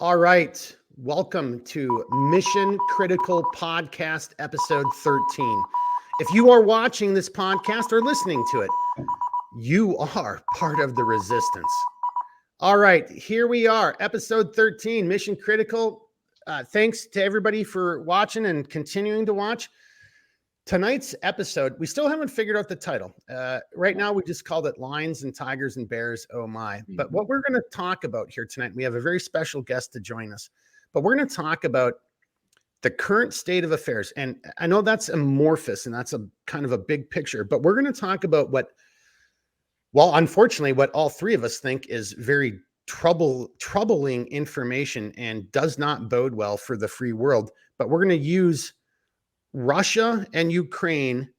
All right. Welcome to Mission Critical Podcast, episode 13. If you are watching this podcast or listening to it, you are part of the resistance. All right. Here we are, episode 13, Mission Critical. Thanks to everybody for watching and continuing to watch. Tonight's episode, we still haven't figured out the title. Right now, we just called it Lions and Tigers and Bears, oh my. But what we're going to talk about here tonight, we have a very special guest to join us, but we're going to talk about the current state of affairs. And I know that's amorphous and that's a kind of a big picture, but we're going to talk about unfortunately, what all three of us think is very troubling information and does not bode well for the free world. But we're going to use Russia and Ukraine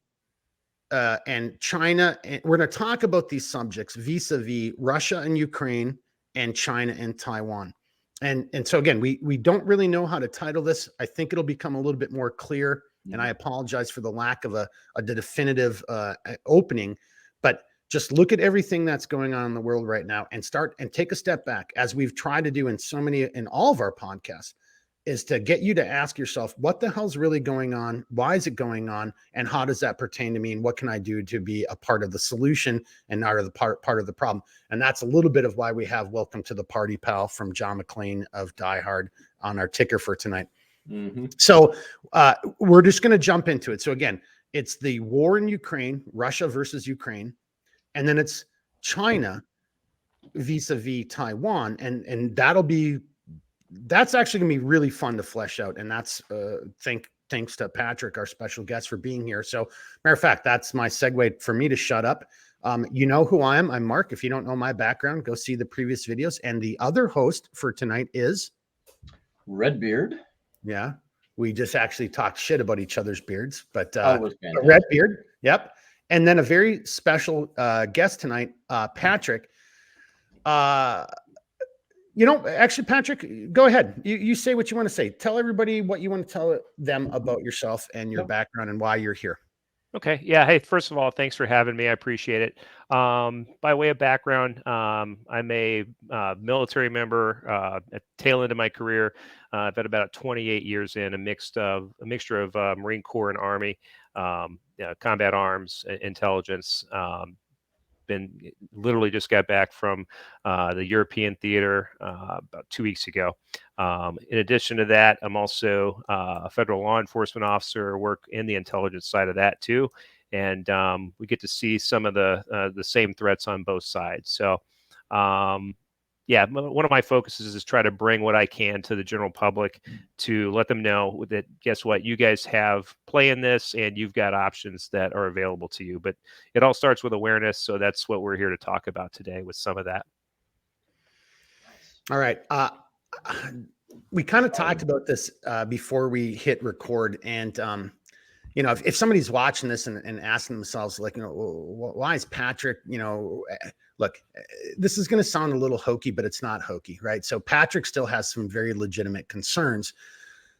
and China. And we're going to talk about these subjects vis-a-vis Russia and Ukraine and China and Taiwan. And so again, we don't really know how to title this. I think it'll become a little bit more clear. And I apologize for the lack of a definitive opening, but just look at everything that's going on in the world right now and start and take a step back, as we've tried to do in all of our podcasts, is to get you to ask yourself, what the hell's really going on? Why is it going on? And how does that pertain to me? And what can I do to be a part of the solution and not the part of the problem? And that's a little bit of why we have Welcome to the Party, Pal from John McClane of Die Hard on our ticker for tonight. So we're just going to jump into it. So again, it's the war in Ukraine, Russia versus Ukraine, and then it's China vis-a-vis Taiwan. And that's actually going to be really fun to flesh out. And that's thanks to Patrick, our special guest, for being here. So matter of fact, that's my segue for me to shut up. You know who I am. I'm Mark. If you don't know my background, go see the previous videos. And the other host for tonight is Redbeard. Yeah. We just actually talked shit about each other's beards, but Redbeard. Yep. And then a very special guest tonight, Patrick. Actually, Patrick, go ahead. You say what you want to say. Tell everybody what you want to tell them about yourself and your background and why you're here. Okay. Yeah. Hey, first of all, thanks for having me. I appreciate it. By way of background, I'm a military member at the tail end of my career. I've been about 28 years in, a mixture of Marine Corps and Army, combat arms, intelligence. Literally just got back from the European theater about 2 weeks ago. In addition to that, I'm also a federal law enforcement officer, work in the intelligence side of that too. And we get to see some of the same threats on both sides. So one of my focuses is try to bring what I can to the general public to let them know that, guess what, you guys have play in this and you've got options that are available to you. But it all starts with awareness. So that's what we're here to talk about today, with some of that. All right. We kind of talked about this before we hit record. And, if somebody's watching this and asking themselves, like, why is Patrick, look, this is going to sound a little hokey, but it's not hokey, right? So Patrick still has some very legitimate concerns.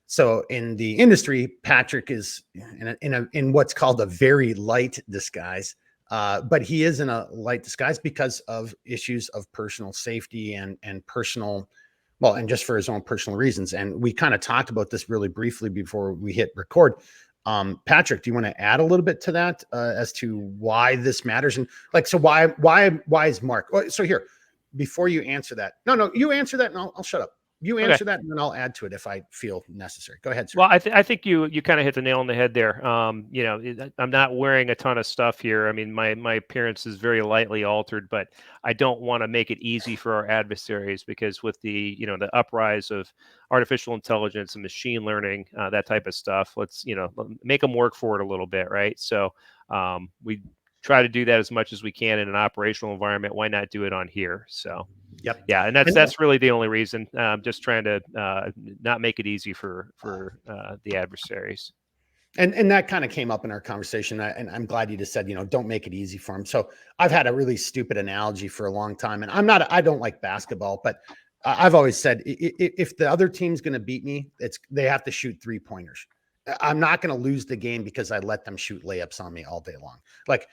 So in the industry, Patrick is in what's called a very light disguise, but he is in a light disguise because of issues of personal safety and personal, and just for his own personal reasons. And we kind of talked about this really briefly before we hit record. Patrick, do you want to add a little bit to that as to why this matters? And so why is Mark? So here, before you answer that, no, you answer that and I'll shut up. You answer that and then I'll add to it if I feel necessary. Go ahead, sir. Well, I think you kind of hit the nail on the head there. I'm not wearing a ton of stuff here. I mean, my appearance is very lightly altered, but I don't want to make it easy for our adversaries, because with the uprise of artificial intelligence and machine learning, that type of stuff, let's make them work for it a little bit, right? So we try to do that as much as we can in an operational environment. Why not do it on here? So. Yep. Yeah, and that's really the only reason. I'm just trying to not make it easy for the adversaries. And that kind of came up in our conversation, and I'm glad you just said, don't make it easy for them. So I've had a really stupid analogy for a long time, and I don't like basketball, but I've always said, if the other team's going to beat me, they have to shoot 3-pointers. I'm not going to lose the game because I let them shoot layups on me all day long. Like,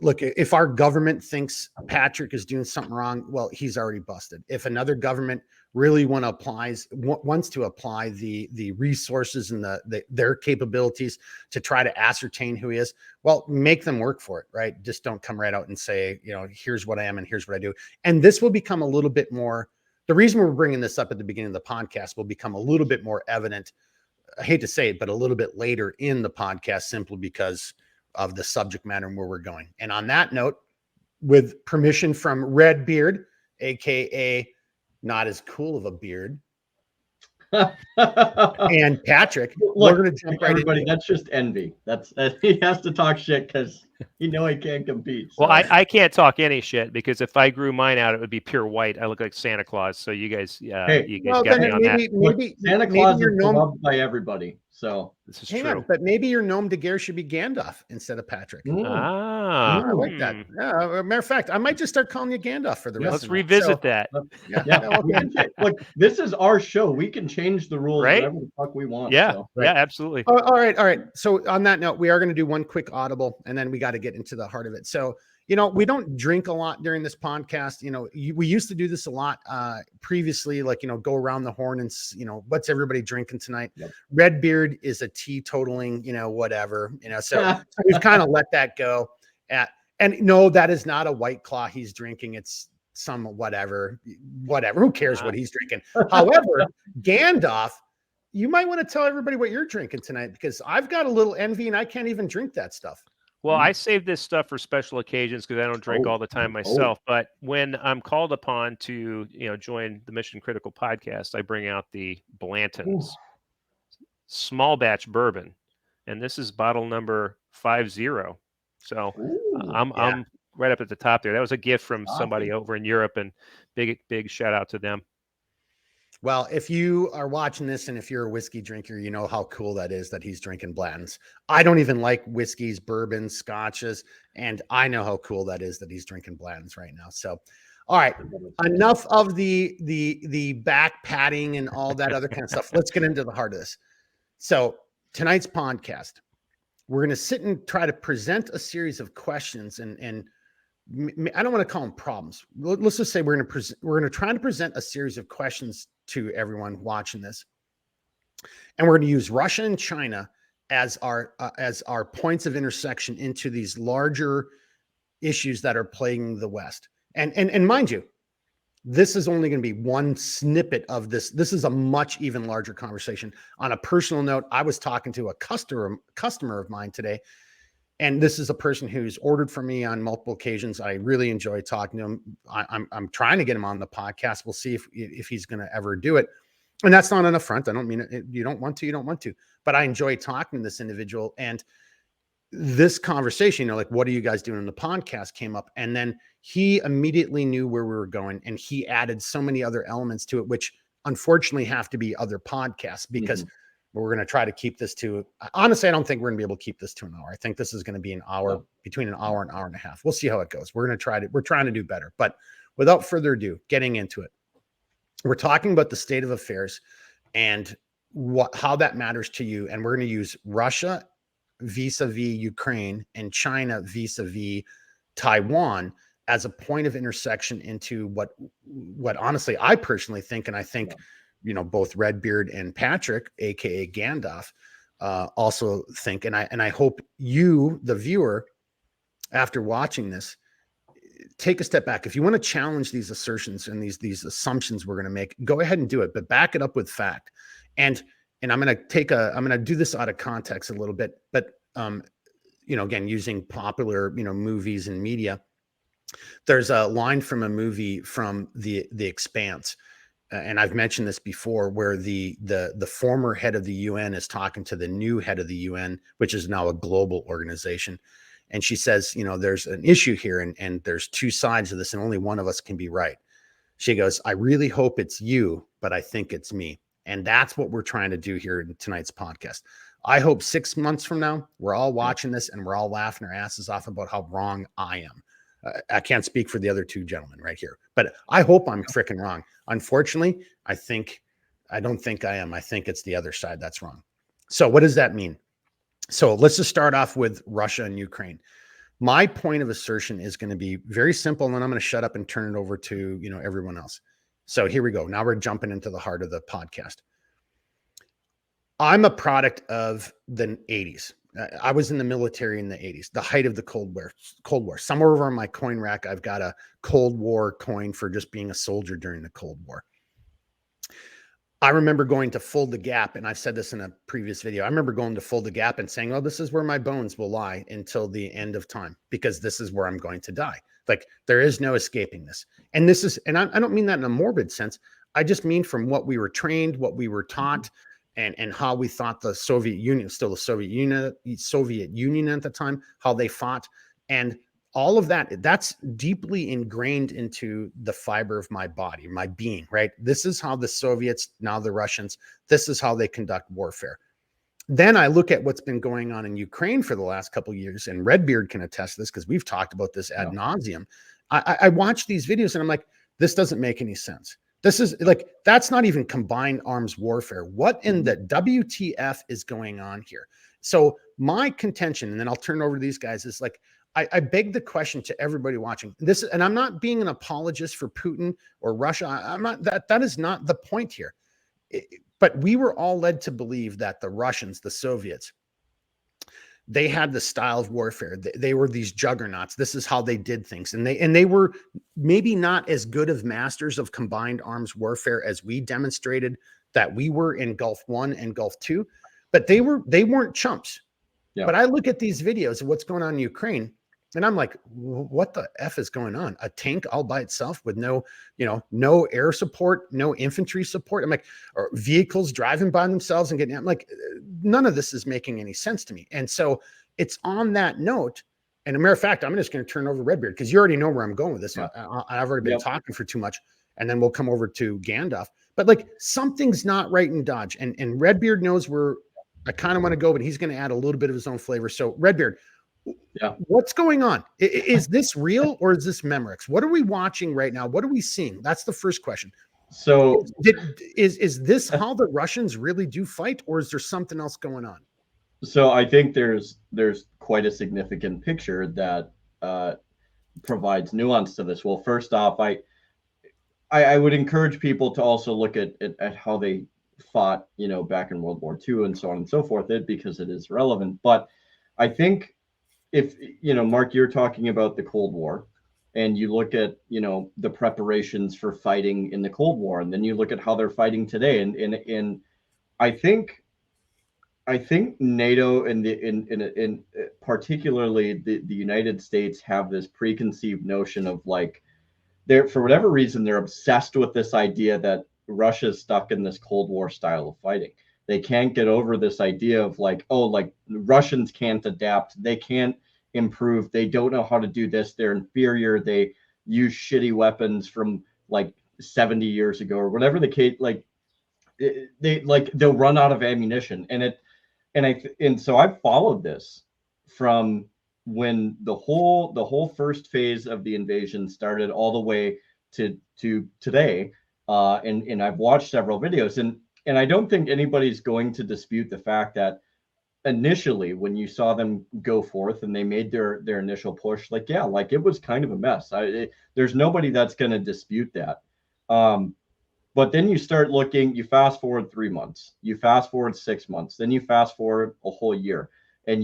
look, if our government thinks Patrick is doing something wrong, well, he's already busted. If another government really wants to apply the resources and their capabilities to try to ascertain who he is, well, make them work for it, right? Just don't come right out and say, here's what I am and here's what I do. And this will become a little bit more, the reason we're bringing this up at the beginning of the podcast will become a little bit more evident. I hate to say it, but a little bit later in the podcast, simply because of the subject matter and where we're going. And on that note, with permission from Redbeard, aka not as cool of a beard, and Patrick, Look, we're going to jump right everybody, into that's just envy. That's he has to talk shit because he can't compete. So. Well, I can't talk any shit, because if I grew mine out, it would be pure white. I look like Santa Claus. So you guys, got me on that. Maybe Santa Claus maybe is beloved by everybody. So This is hang true. on, but maybe your gnome de guerre should be Gandalf instead of Patrick. Ah, I like that. Yeah, matter of fact, I might just start calling you Gandalf for the rest. Let's of the night. revisit that. Look, this is our show. We can change the rules Right? whatever the fuck we want. Yeah, so. yeah, absolutely. All right. So on that note, we are going to do one quick audible, and then we got to get into the heart of it. So, we don't drink a lot during this podcast. We used to do this a lot previously, like, go around the horn and, what's everybody drinking tonight? Yep. Redbeard is a teetotaling, whatever, so we've kind of let that go. And no, that is not a White Claw he's drinking. It's some whatever. Who cares what he's drinking? However, Gandalf, you might want to tell everybody what you're drinking tonight, because I've got a little envy and I can't even drink that stuff. Well, I save this stuff for special occasions because I don't drink all the time myself. But when I'm called upon to, join the Mission Critical podcast, I bring out the Blanton's small batch bourbon, and this is bottle number 50. So I'm right up at the top there. That was a gift from somebody over in Europe, and big shout out to them. Well, if you are watching this and if you're a whiskey drinker, you know how cool that is that he's drinking Blanton's. I don't even like whiskeys, bourbons, scotches, and I know how cool that is that he's drinking Blanton's right now. So, all right, enough of the back patting and all that other kind of stuff. Let's get into the heart of this. So tonight's podcast, we're going to sit and try to present a series of questions, and I don't want to call them problems. Let's just say we're going to try to present a series of questions to everyone watching this, and we're going to use Russia and China as our points of intersection into these larger issues that are plaguing the West. And mind you, this is only going to be one snippet of this. This is a much even larger conversation. On a personal note, I was talking to a customer of mine today. And this is a person who's ordered from me on multiple occasions. I really enjoy talking to him. I'm trying to get him on the podcast. We'll see if he's going to ever do it. And that's not an affront. I don't mean it. You don't want to. But I enjoy talking to this individual. And this conversation, like, what are you guys doing in the podcast, came up. And then he immediately knew where we were going. And he added so many other elements to it, which unfortunately have to be other podcasts, because we're going to try to keep this to, honestly, I don't think we're going to be able to keep this to an hour. I think this is going to be an hour, between an hour and hour and a half. We'll see how it goes. We're trying to do better. But without further ado, getting into it, we're talking about the state of affairs and how that matters to you. And we're going to use Russia vis-a-vis Ukraine and China vis-a-vis Taiwan as a point of intersection into what honestly I personally think, and I think both Redbeard and Patrick, aka Gandalf, also think, and I hope you, the viewer, after watching this, take a step back. If you want to challenge these assertions and these assumptions we're going to make, go ahead and do it, but back it up with fact. And I'm going to do this out of context a little bit, but again, using popular movies and media. There's a line from a movie from the Expanse. And I've mentioned this before, where the former head of the UN is talking to the new head of the UN, which is now a global organization. And she says, there's an issue here, and there's two sides of this, and only one of us can be right. She goes, I really hope it's you, but I think it's me. And that's what we're trying to do here in tonight's podcast. I hope 6 months from now, we're all watching this and we're all laughing our asses off about how wrong I am. I can't speak for the other two gentlemen right here, but I hope I'm freaking wrong. Unfortunately, I don't think I am. I think it's the other side that's wrong. So what does that mean? So let's just start off with Russia and Ukraine. My point of assertion is going to be very simple, and then I'm going to shut up and turn it over to, everyone else. So here we go. Now we're jumping into the heart of the podcast. I'm a product of the 80s. I was in the military in the 80s, the height of the Cold War. Somewhere over on my coin rack, I've got a Cold War coin for just being a soldier during the Cold War. I remember going to Fold the Gap, and I've said this in a previous video. I remember going to Fold the Gap and saying, oh, this is where my bones will lie until the end of time, because this is where I'm going to die. Like, there is no escaping this. And this is, and I don't mean that in a morbid sense. I just mean from what we were trained, what we were taught, and how we thought the Soviet Union, still the Soviet Union at the time, how they fought. And all of that, that's deeply ingrained into the fiber of my body, my being, right? This is how the Soviets, now the Russians, this is how they conduct warfare. Then I look at what's been going on in Ukraine for the last couple of years, and Redbeard can attest to this because we've talked about this ad nauseum. I watch these videos and I'm like, this doesn't make any sense. This is like, that's not even combined arms warfare. What in the WTF is going on here? So my contention, and then I'll turn it over to these guys, is like, I beg the question to everybody watching this, and I'm not being an apologist for Putin or Russia. I'm not, that is not the point here. But we were all led to believe that the Russians, the Soviets, they had the style of warfare. They were these juggernauts. This is how they did things. And they were maybe not as good of masters of combined arms warfare as we demonstrated that we were in Gulf War and Gulf II, but they weren't chumps. Yeah. But I look at these videos of what's going on in Ukraine, and I'm like, what the F is going on? A tank all by itself with no air support, no infantry support. I'm like, or vehicles driving by themselves and getting, I'm like, none of this is making any sense to me. And so it's on that note. And a matter of fact, I'm just going to turn over Redbeard because you already know where I'm going with this. Yeah. I've already been talking for too much, and then we'll come over to Gandalf. But like, something's not right in Dodge, and Redbeard knows where I kind of want to go, but he's going to add a little bit of his own flavor. So Redbeard, what's going on? Is this real or is this Memorex? What are we watching right now? What are we seeing? That's the first question. So is this how the Russians really do fight, or is there something else going on? So I think there's quite a significant picture that provides nuance to this. Well, first off, I would encourage people to also look at how they fought, back in World War II and so on and so forth, because it is relevant. But I think if, Mark, you're talking about the Cold War, and you look at, the preparations for fighting in the Cold War, and then you look at how they're fighting today. And I think NATO and in particularly the United States have this preconceived notion of like, for whatever reason, they're obsessed with this idea that Russia is stuck in this Cold War style of fighting. They can't get over this idea of like, oh, like Russians can't adapt. They can't improve. They don't know how to do this. They're inferior. They use shitty weapons from like 70 years ago or whatever the case. Like they'll run out of ammunition. And so I've followed this from when the whole first phase of the invasion started all the way to today. And I've watched several videos, and I don't think anybody's going to dispute the fact that initially when you saw them go forth and they made their initial push, like it was kind of a mess. There's nobody that's going to dispute that. But then you start looking, you fast forward 3 months, you fast forward 6 months, then you fast forward a whole year, and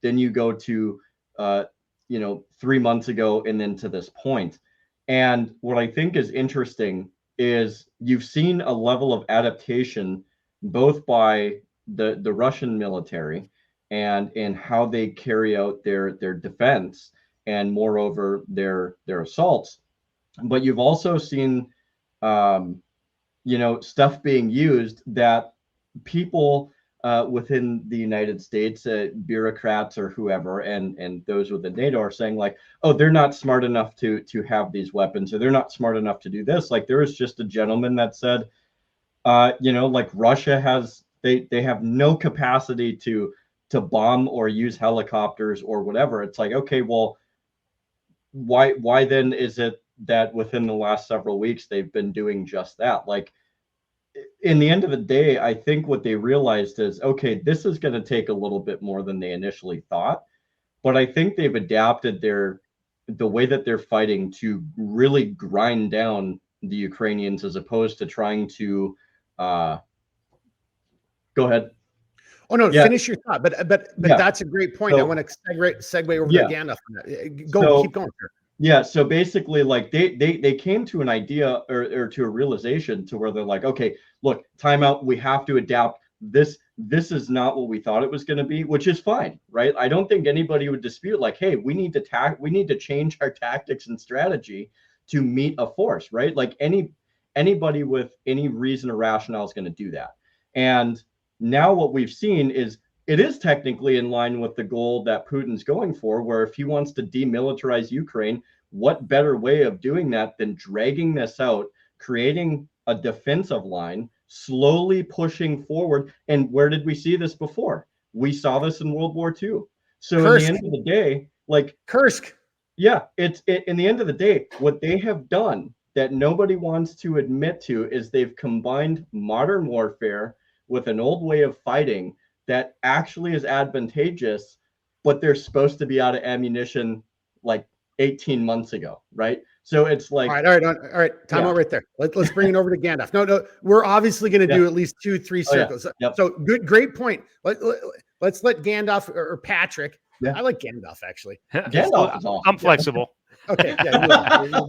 then you go to 3 months ago and then to this point. And what I think is interesting is you've seen a level of adaptation both by the Russian military and how they carry out their defense and moreover their assaults. But you've also seen stuff being used that people within the United States, bureaucrats or whoever, and those within NATO are saying like, oh, they're not smart enough to have these weapons, or they're not smart enough to do this. Like there was just a gentleman that said, like Russia has, they have no capacity to bomb or use helicopters or whatever. It's like, okay, well, why then is it that within the last several weeks they've been doing just that? Like, in the end of the day, I think what they realized is, okay, this is going to take a little bit more than they initially thought. but I think they've adapted the way that they're fighting to really grind down the Ukrainians as opposed to trying to go ahead. Oh no, Yeah, finish your thought. But yeah. that's a great point. I So want to segue over yeah, to Gandalf. Go, so keep going, sir. yeah, so basically, like they came to an idea or to a realization to where they're like, okay, look, timeout. We have to adapt. This is not what we thought it was going to be, which is fine, right? I don't think anybody would dispute like, hey, we need to change our tactics and strategy to meet a force, right? Like anybody with any reason or rationale is going to do that. And now what we've seen is it is technically in line with the goal that Putin's going for, where if he wants to demilitarize Ukraine, what better way of doing that than dragging this out, creating a defensive line, slowly pushing forward? And where did we see this before? We saw this in World War II. So in the end of the day, like Kursk. Yeah, in the end of the day, what they have done that nobody wants to admit to is they've combined modern warfare with an old way of fighting that actually is advantageous, but they're supposed to be out of ammunition like 18 months ago, right? So it's like, All right. Time out right there. Let's bring it over to Gandalf. No, we're obviously going to do at least 2-3 circles. Yep. So great point. Let's let Gandalf or Patrick. Yeah. I like Gandalf actually. Gandalf is awesome. I'm flexible. Okay. Yeah.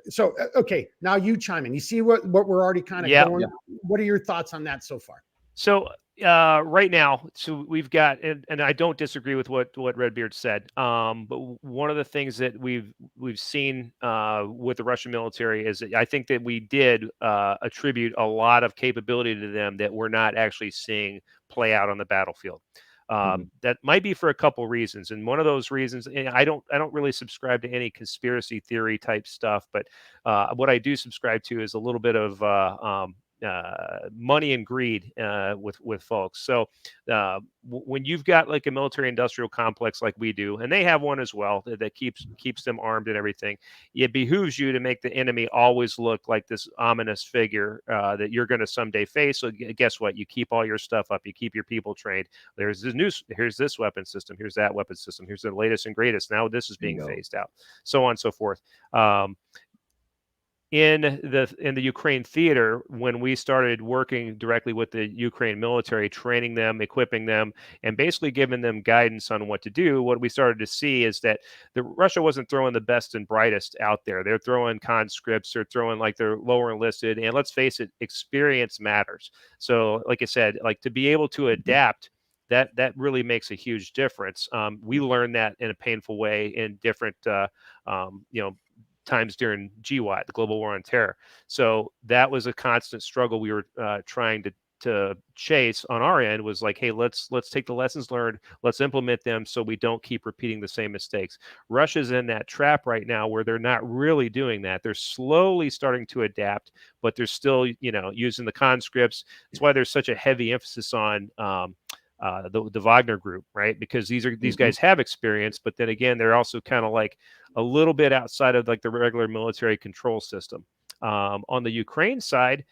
So okay, now you chime in. You see what we're already kind of going. Yeah. What are your thoughts on that so far? So right now, so we've got, and I don't disagree with what Redbeard said. But one of the things that we've seen with the Russian military is that I think that we did attribute a lot of capability to them that we're not actually seeing play out on the battlefield. That might be for a couple reasons, and one of those reasons, and I don't really subscribe to any conspiracy theory type stuff, but what I do subscribe to is a little bit of money and greed with folks. So when you've got like a military industrial complex like we do, and they have one as well that keeps them armed and everything, it behooves you to make the enemy always look like this ominous figure that you're going to someday face. So guess what? You keep all your stuff up. You keep your people trained. Here's this weapon system. Here's that weapon system. Here's the latest and greatest. Now this is being phased out. So on and so forth. In the Ukraine theater, when we started working directly with the Ukraine military, training them, equipping them, and basically giving them guidance on what to do, what we started to see is that Russia wasn't throwing the best and brightest out there. They're throwing conscripts, they're throwing like their lower enlisted, and let's face it, experience matters. So, like I said, like to be able to adapt, that really makes a huge difference. We learned that in a painful way in different times during GWAT, the Global War on Terror. So that was a constant struggle we were trying to chase on our end, was like, hey, let's take the lessons learned, let's implement them so we don't keep repeating the same mistakes. Russia's in that trap right now where they're not really doing that. They're slowly starting to adapt, but they're still, using the conscripts. That's why there's such a heavy emphasis on the Wagner group, right? Because these guys have experience, but then again, they're also kind of like a little bit outside of like the regular military control system. On the Ukraine side,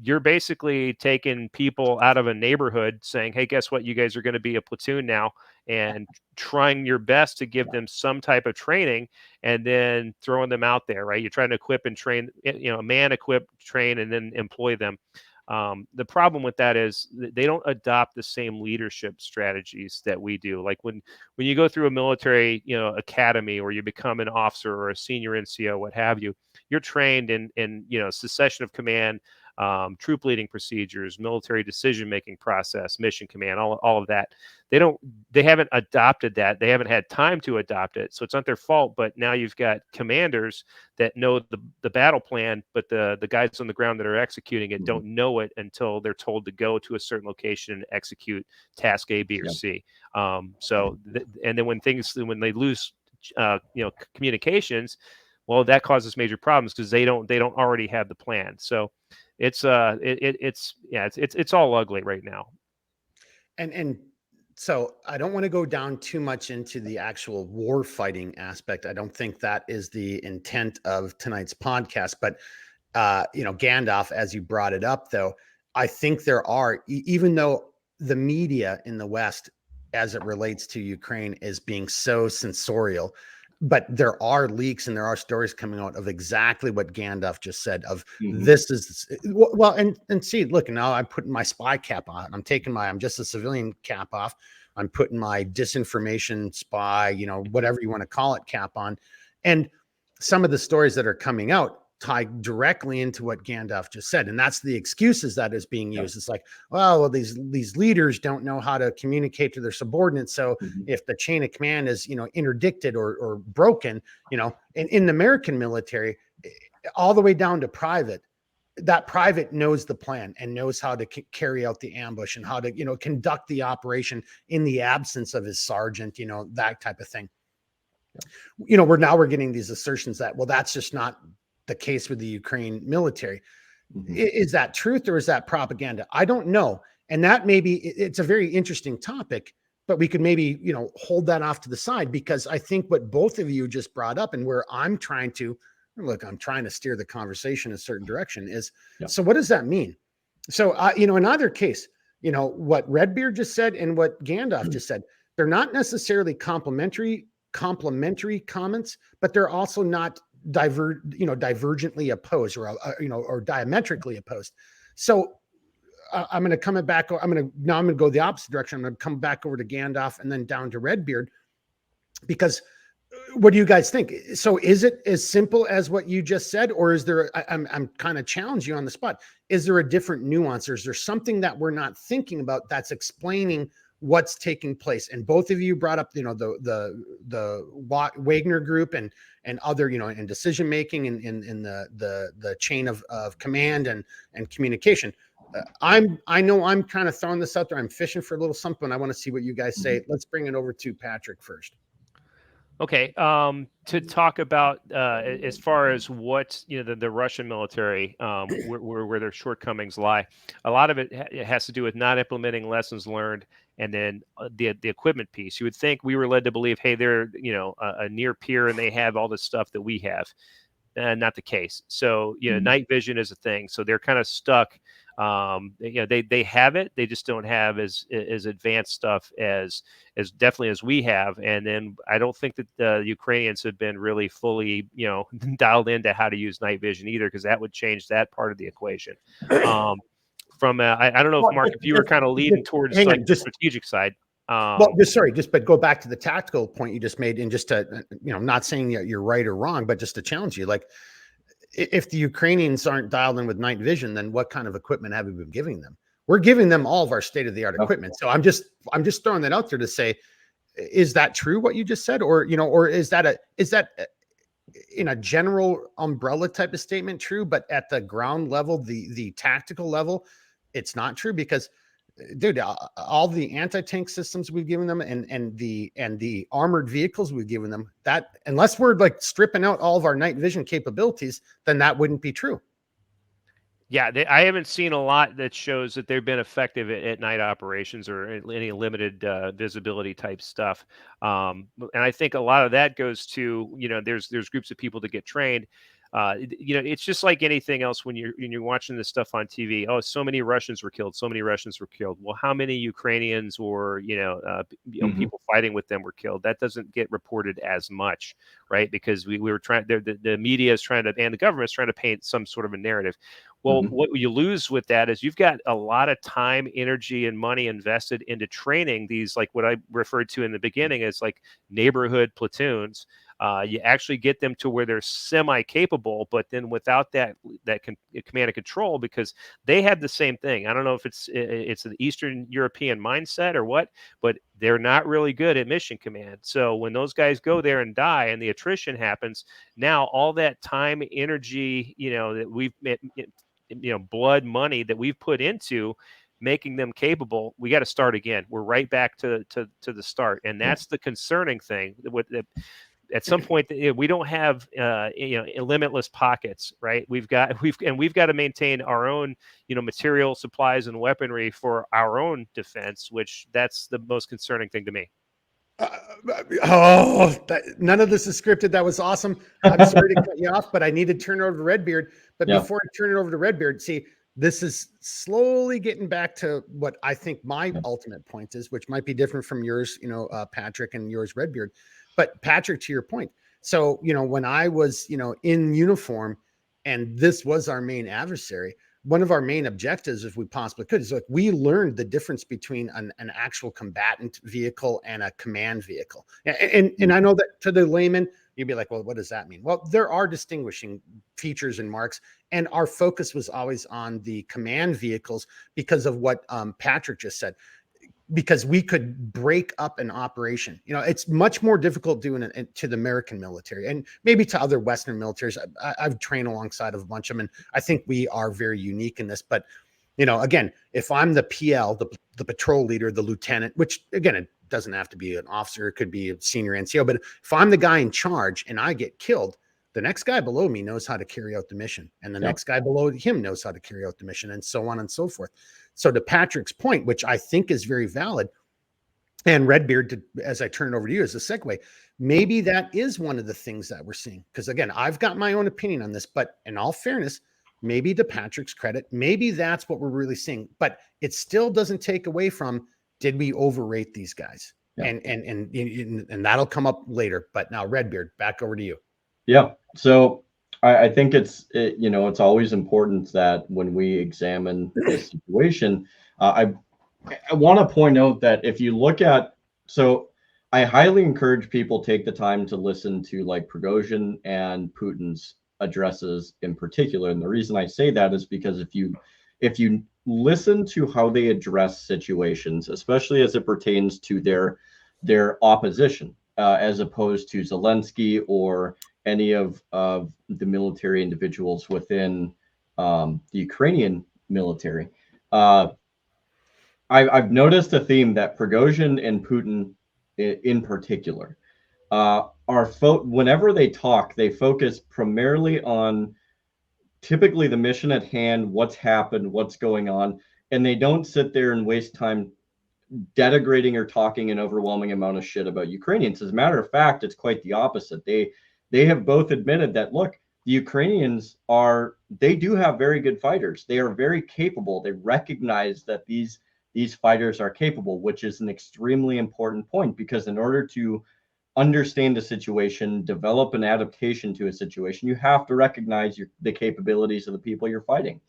you're basically taking people out of a neighborhood saying, hey, guess what? You guys are going to be a platoon now, and trying your best to give them some type of training and then throwing them out there, right? You're trying to equip and train, equip, train, and then employ them. The problem with that is they don't adopt the same leadership strategies that we do. Like when you go through a military, academy, or you become an officer or a senior NCO, what have you, you're trained in succession of command, troop leading procedures, military decision-making process, mission command, all of that. They haven't adopted that. They haven't had time to adopt it. So it's not their fault, but now you've got commanders that know the battle plan, but the guys on the ground that are executing it don't know it until they're told to go to a certain location and execute task A, B, or C. And then when they lose, communications, well, that causes major problems because they don't already have the plan. So it's all ugly right now. And so I don't want to go down too much into the actual war fighting aspect. I don't think that is the intent of tonight's podcast, but Gandalf, as you brought it up, though, I think there are, even though the media in the West as it relates to Ukraine as being so sensorial. But there are leaks and there are stories coming out of exactly what Gandalf just said of this is well, and see, look, now I'm putting my spy cap on. I'm just a civilian cap off. I'm putting my disinformation spy, whatever you want to call it, cap on. And some of the stories that are coming out tie directly into what Gandalf just said. And that's the excuses that is being used. It's like, well, these leaders don't know how to communicate to their subordinates. So if the chain of command is, interdicted or broken, in the American military, all the way down to private, that private knows the plan and knows how to carry out the ambush and how to, conduct the operation in the absence of his sergeant, that type of thing. We're getting these assertions that, well, that's just not the case with the Ukraine military. Is that truth or is that propaganda? I don't know. And that it's a very interesting topic, but we could maybe, hold that off to the side, because I think what both of you just brought up and where I'm trying to steer the conversation in a certain direction is, so what does that mean? So, in either case, what Redbeard just said and what Gandalf just said, they're not necessarily complementary comments, but they're also not divergently opposed or diametrically opposed. So I'm going to come back. I'm going to go the opposite direction. I'm going to come back over to Gandalf and then down to Redbeard, because what do you guys think? So is it as simple as what you just said, or is there, I'm kind of challenging you on the spot. Is there a different nuance, or is there something that we're not thinking about that's explaining what's taking place? And both of you brought up, the Wagner group and other, in decision making and in the chain of command and communication. I know I'm kind of throwing this out there. I'm fishing for a little something. I want to see what you guys say. Let's bring it over to Patrick first. Okay, to talk about as far as what the Russian military, where their shortcomings lie, a lot of it has to do with not implementing lessons learned, and then the equipment piece. You would think we were led to believe, hey, they're a near peer and they have all the stuff that we have. Not the case. So night vision is a thing. So they're kind of stuck. They have it. They just don't have as advanced stuff as definitely as we have. And then I don't think that the Ukrainians have been really fully dialed into how to use night vision either, because that would change that part of the equation. I don't know if Mark, if you were kind of leading towards the strategic side. But go back to the tactical point you just made, and just to, not saying that you're right or wrong, but just to challenge you, like, if the Ukrainians aren't dialed in with night vision, then what kind of equipment have we been giving them? We're giving them all of our state-of-the-art equipment. So I'm just throwing that out there to say, is that true what you just said, or is that in a general umbrella type of statement true, but at the ground level, the tactical level, it's not true? Because, dude, all the anti-tank systems we've given them and the armored vehicles we've given them, that unless we're like stripping out all of our night vision capabilities, then that wouldn't be true. Yeah, I haven't seen a lot that shows that they've been effective at night operations or any limited visibility type stuff. And I think a lot of that goes to, there's groups of people that get trained. It's just like anything else when you're watching this stuff on TV. Oh, so many Russians were killed. So many Russians were killed. Well, how many Ukrainians or people fighting with them were killed? That doesn't get reported as much, right? Because we were trying. The media is trying to, and the government is trying to paint some sort of a narrative. Well, what you lose with that is you've got a lot of time, energy, and money invested into training these, like what I referred to in the beginning as like neighborhood platoons. You actually get them to where they're semi-capable, but then without that command and control, because they have the same thing. I don't know if it's an Eastern European mindset or what, but they're not really good at mission command. So when those guys go there and die and the attrition happens, now all that time, energy, that we've blood, money that we've put into making them capable, we got to start again. We're right back to the start, and that's the concerning thing. At some point, we don't have limitless pockets, right? We've got to maintain our own material, supplies, and weaponry for our own defense, which that's the most concerning thing to me. None of this is scripted. That was awesome. I'm sorry to cut you off, but I need to turn it over to Redbeard. But before I turn it over to Redbeard, see, this is slowly getting back to what I think my ultimate point is, which might be different from yours, Patrick, and yours, Redbeard. But Patrick, to your point, so, when I was, in uniform and this was our main adversary, one of our main objectives, if we possibly could, is like we learned the difference between an actual combatant vehicle and a command vehicle. And I know that to the layman, you'd be like, well, what does that mean? Well, there are distinguishing features and marks. And our focus was always on the command vehicles because of what Patrick just said, because we could break up an operation. It's much more difficult doing it to the American military and maybe to other Western militaries. I've trained alongside of a bunch of them, and I think we are very unique in this. But, again, if I'm the PL, the patrol leader, the lieutenant, which, again, it doesn't have to be an officer, it could be a senior NCO, but if I'm the guy in charge and I get killed, the next guy below me knows how to carry out the mission, and the next guy below him knows how to carry out the mission, and so on and so forth. So to Patrick's point, which I think is very valid, and Redbeard, as I turn it over to you as a segue, maybe that is one of the things that we're seeing. Because again, I've got my own opinion on this, but in all fairness, maybe to Patrick's credit, maybe that's what we're really seeing. But it still doesn't take away from, did we overrate these guys? Yeah. And that'll come up later. But now, Redbeard, back over to you. Yeah. So I think it's always important that when we examine this situation, I want to point out that if you look at, so I highly encourage people take the time to listen to like Prigozhin and Putin's addresses in particular. And the reason I say that is because if you listen to how they address situations, especially as it pertains to their opposition, as opposed to Zelensky or any of the military individuals within the Ukrainian military, I've noticed a theme that Prigozhin and Putin in particular whenever they talk, they focus primarily on typically the mission at hand, what's happened, what's going on, and they don't sit there and waste time denigrating or talking an overwhelming amount of shit about Ukrainians. As a matter of fact, it's quite the opposite. They have both admitted that, look, the Ukrainians they do have very good fighters. They are very capable. They recognize that these fighters are capable, which is an extremely important point, because in order to understand a situation, develop an adaptation to a situation, you have to recognize the capabilities of the people you're fighting.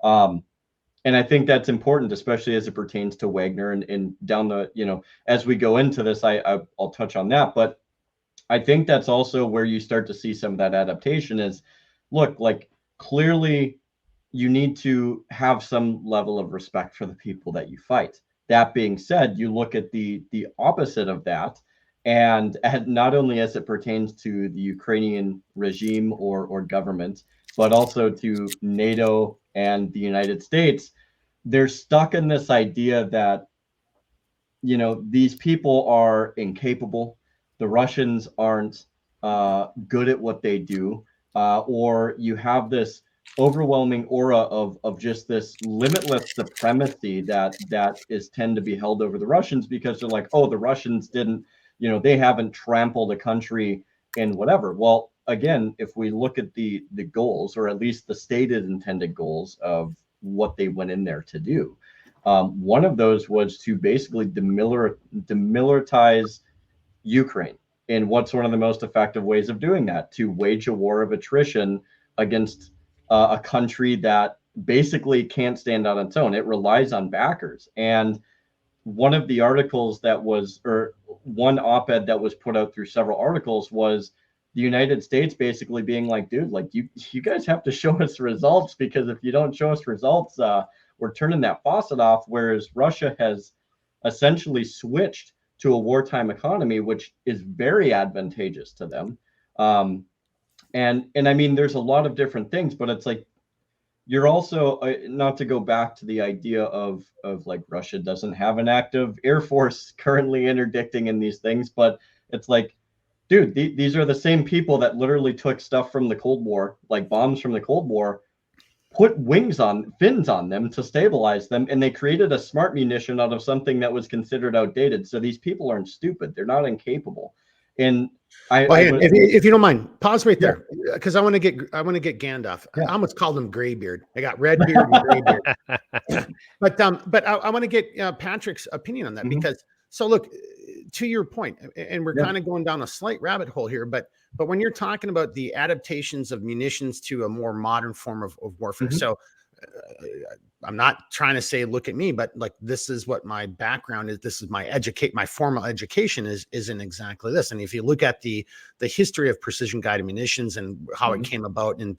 And I think that's important, especially as it pertains to Wagner and down the, as we go into this, I'll touch on that. But I think that's also where you start to see some of that adaptation is, look, like clearly you need to have some level of respect for the people that you fight. That being said, you look at the opposite of that, and not only as it pertains to the Ukrainian regime or government, but also to NATO and the United States, they're stuck in this idea that, these people are incapable. The Russians aren't good at what they do, or you have this overwhelming aura of just this limitless supremacy that tend to be held over the Russians, because they're like, oh, the Russians didn't, they haven't trampled a country in whatever. Well, again, if we look at the goals, or at least the stated intended goals of what they went in there to do, one of those was to basically demilitarize Ukraine. And what's one of the most effective ways of doing that? To wage a war of attrition against a country that basically can't stand on its own. It relies on backers. And one of the articles one op-ed that was put out through several articles was the United States basically being like, dude, like you guys have to show us results, because if you don't show us results, we're turning that faucet off. Whereas Russia has essentially switched to a wartime economy, which is very advantageous to them. And I mean, there's a lot of different things, but it's like, you're also not to go back to the idea of like Russia doesn't have an active Air Force currently interdicting in these things, but it's like, dude, these are the same people that literally took stuff from the Cold War, like bombs from the Cold War, put fins on them to stabilize them, and they created a smart munition out of something that was considered outdated. So these people aren't stupid. They're not incapable. And if you don't mind, pause right Yeah. there, because I want to get Gandalf. Yeah. I almost called him Graybeard. I got Redbeard and Graybeard. But I want to get Patrick's opinion on that, Mhm. because so look, to your point, and we're Yeah. kind of going down a slight rabbit hole here, but when you're talking about the adaptations of munitions to a more modern form of warfare, Mhm. so I'm not trying to say look at me, but like this is what my background is. This is my formal education isn't exactly this. And if you look at the history of precision guided munitions and how it Mhm. came about and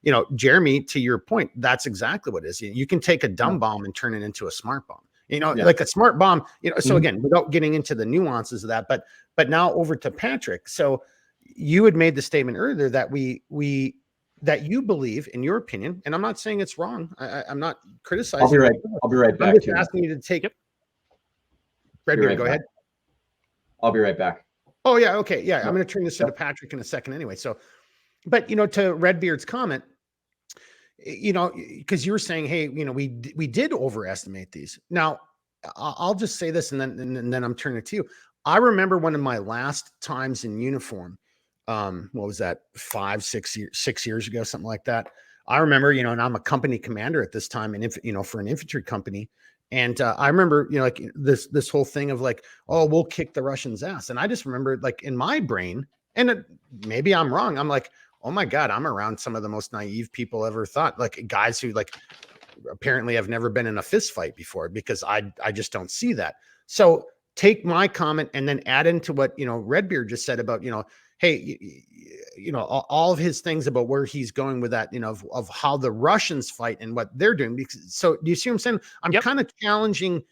you know, Jeremy, to your point, that's exactly what it is. You can take a dumb bomb and turn it into a smart bomb. You know, Yeah. like a smart bomb, you know, so Mhm. again, without getting into the nuances of that, but now over to Patrick. So you had made the statement earlier that that you believe, in your opinion, and I'm not saying it's wrong. I'm not criticizing. I'll be right I'm back. just Too. asking you to take. Yep. Redbeard, right go back. ahead. I'll be right back. Oh yeah, okay, yeah. Yep. I'm going to turn this Yep. into Patrick in a second anyway. So, but you know, to Redbeard's comment, you know, because you were saying, hey, you know, we did overestimate these. Now, I'll just say this, and then I'm turning it to you. I remember one of my last times in uniform. What was that? 6 years ago, something like that. I remember, you know, and I'm a company commander at this time, and if you know, for an infantry company. And I remember, you know, like this whole thing of like, oh, we'll kick the Russians' ass. And I just remember, like in my brain, and maybe I'm wrong. I'm like, oh my God, I'm around some of the most naive people ever thought, like guys who like apparently have never been in a fist fight before, because I just don't see that. So take my comment and then add into what, you know, Redbeard just said about, you know, hey, you know, all of his things about where he's going with that, you know, of how the Russians fight and what they're doing. Because, so do you see what I'm saying? I'm Yep. kind of challenging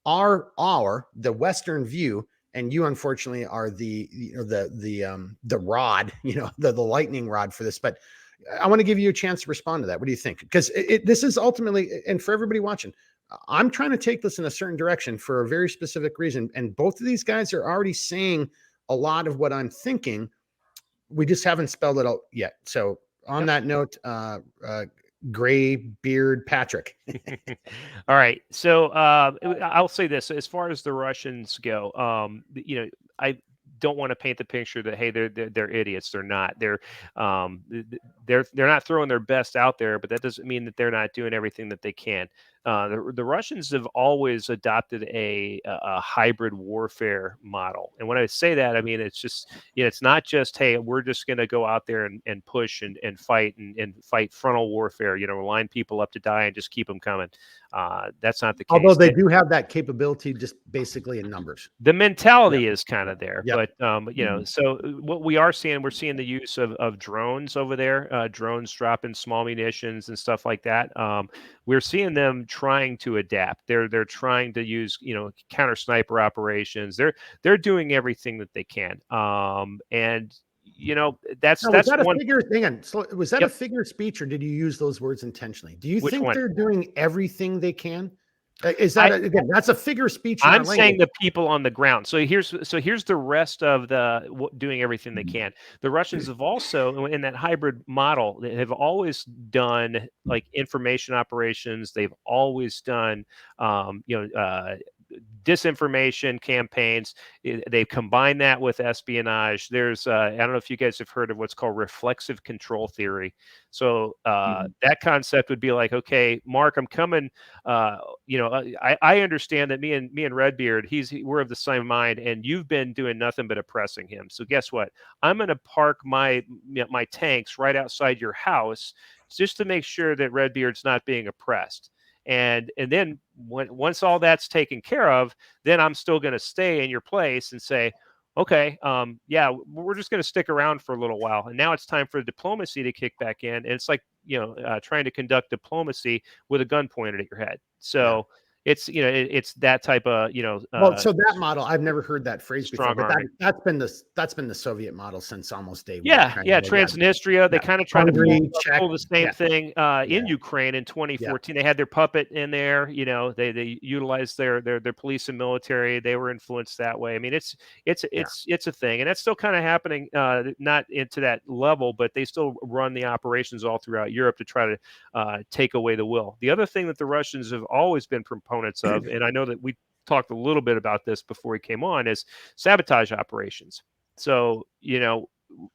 the Western view, and you unfortunately are the, you know, the rod, you know, the lightning rod for this. But I want to give you a chance to respond to that. What do you think? Because this is ultimately, and for everybody watching, I'm trying to take this in a certain direction for a very specific reason. And both of these guys are already saying a lot of what I'm thinking. We just haven't spelled it out yet. So on that note, gray beard Patrick. All right. So I'll say this: as far as the Russians go, you know, I don't want to paint the picture that hey, they're idiots. They're not. They're not throwing their best out there, but that doesn't mean that they're not doing everything that they can. The Russians have always adopted a hybrid warfare model, and when I say that, I mean it's just, you know, it's not just hey, we're just going to go out there and push and fight and fight frontal warfare. You know, line people up to die and just keep them coming. That's not the case. Although they do have that capability, just basically in numbers. The mentality is kind of there, Yep. but you know, so what we're seeing the use of drones over there, drones dropping small munitions and stuff like that. We're seeing them trying to adapt. They're trying to use, you know, counter sniper operations. They're doing everything that they can. And you know, that's Was that one. a figure? Hang on. So was that Yep. a figure of speech, or did you use those words intentionally? Do you Which think one? they're doing everything they can? Is that again? That's a figure of speech. In I'm our saying language. the people on the ground. So here's the rest of doing everything they can. The Russians have also, in that hybrid model, they have always done like information operations. They've always done disinformation campaigns. They combine that with espionage. There's I don't know if you guys have heard of what's called reflexive control theory. So that concept would be like, okay, Mark, I'm coming. You know, I understand that me and Redbeard, we're of the same mind, and you've been doing nothing but oppressing him. So guess what? I'm going to park my tanks right outside your house just to make sure that Redbeard's not being oppressed. And then once all that's taken care of, then I'm still going to stay in your place and say, okay, yeah, we're just going to stick around for a little while. And now it's time for diplomacy to kick back in. And it's like, you know, trying to conduct diplomacy with a gun pointed at your head. So it's, you know, it's that type of, you know, Well, so that model, I've never heard that phrase before, strong but arming. that's been the Soviet model since almost day one. Yeah, kind yeah, of, Transnistria. They kind of tried to Hungary, Czech, pull the same thing in Yeah. Ukraine in 2014. They had their puppet in there. You know, they utilized their police and military. They were influenced that way. I mean, it's a thing, and that's still kind of happening. Not into that level, but they still run the operations all throughout Europe to try to take away the will. The other thing that the Russians have always been proponents of, and I know that we talked a little bit about this before he came on, is sabotage operations. So,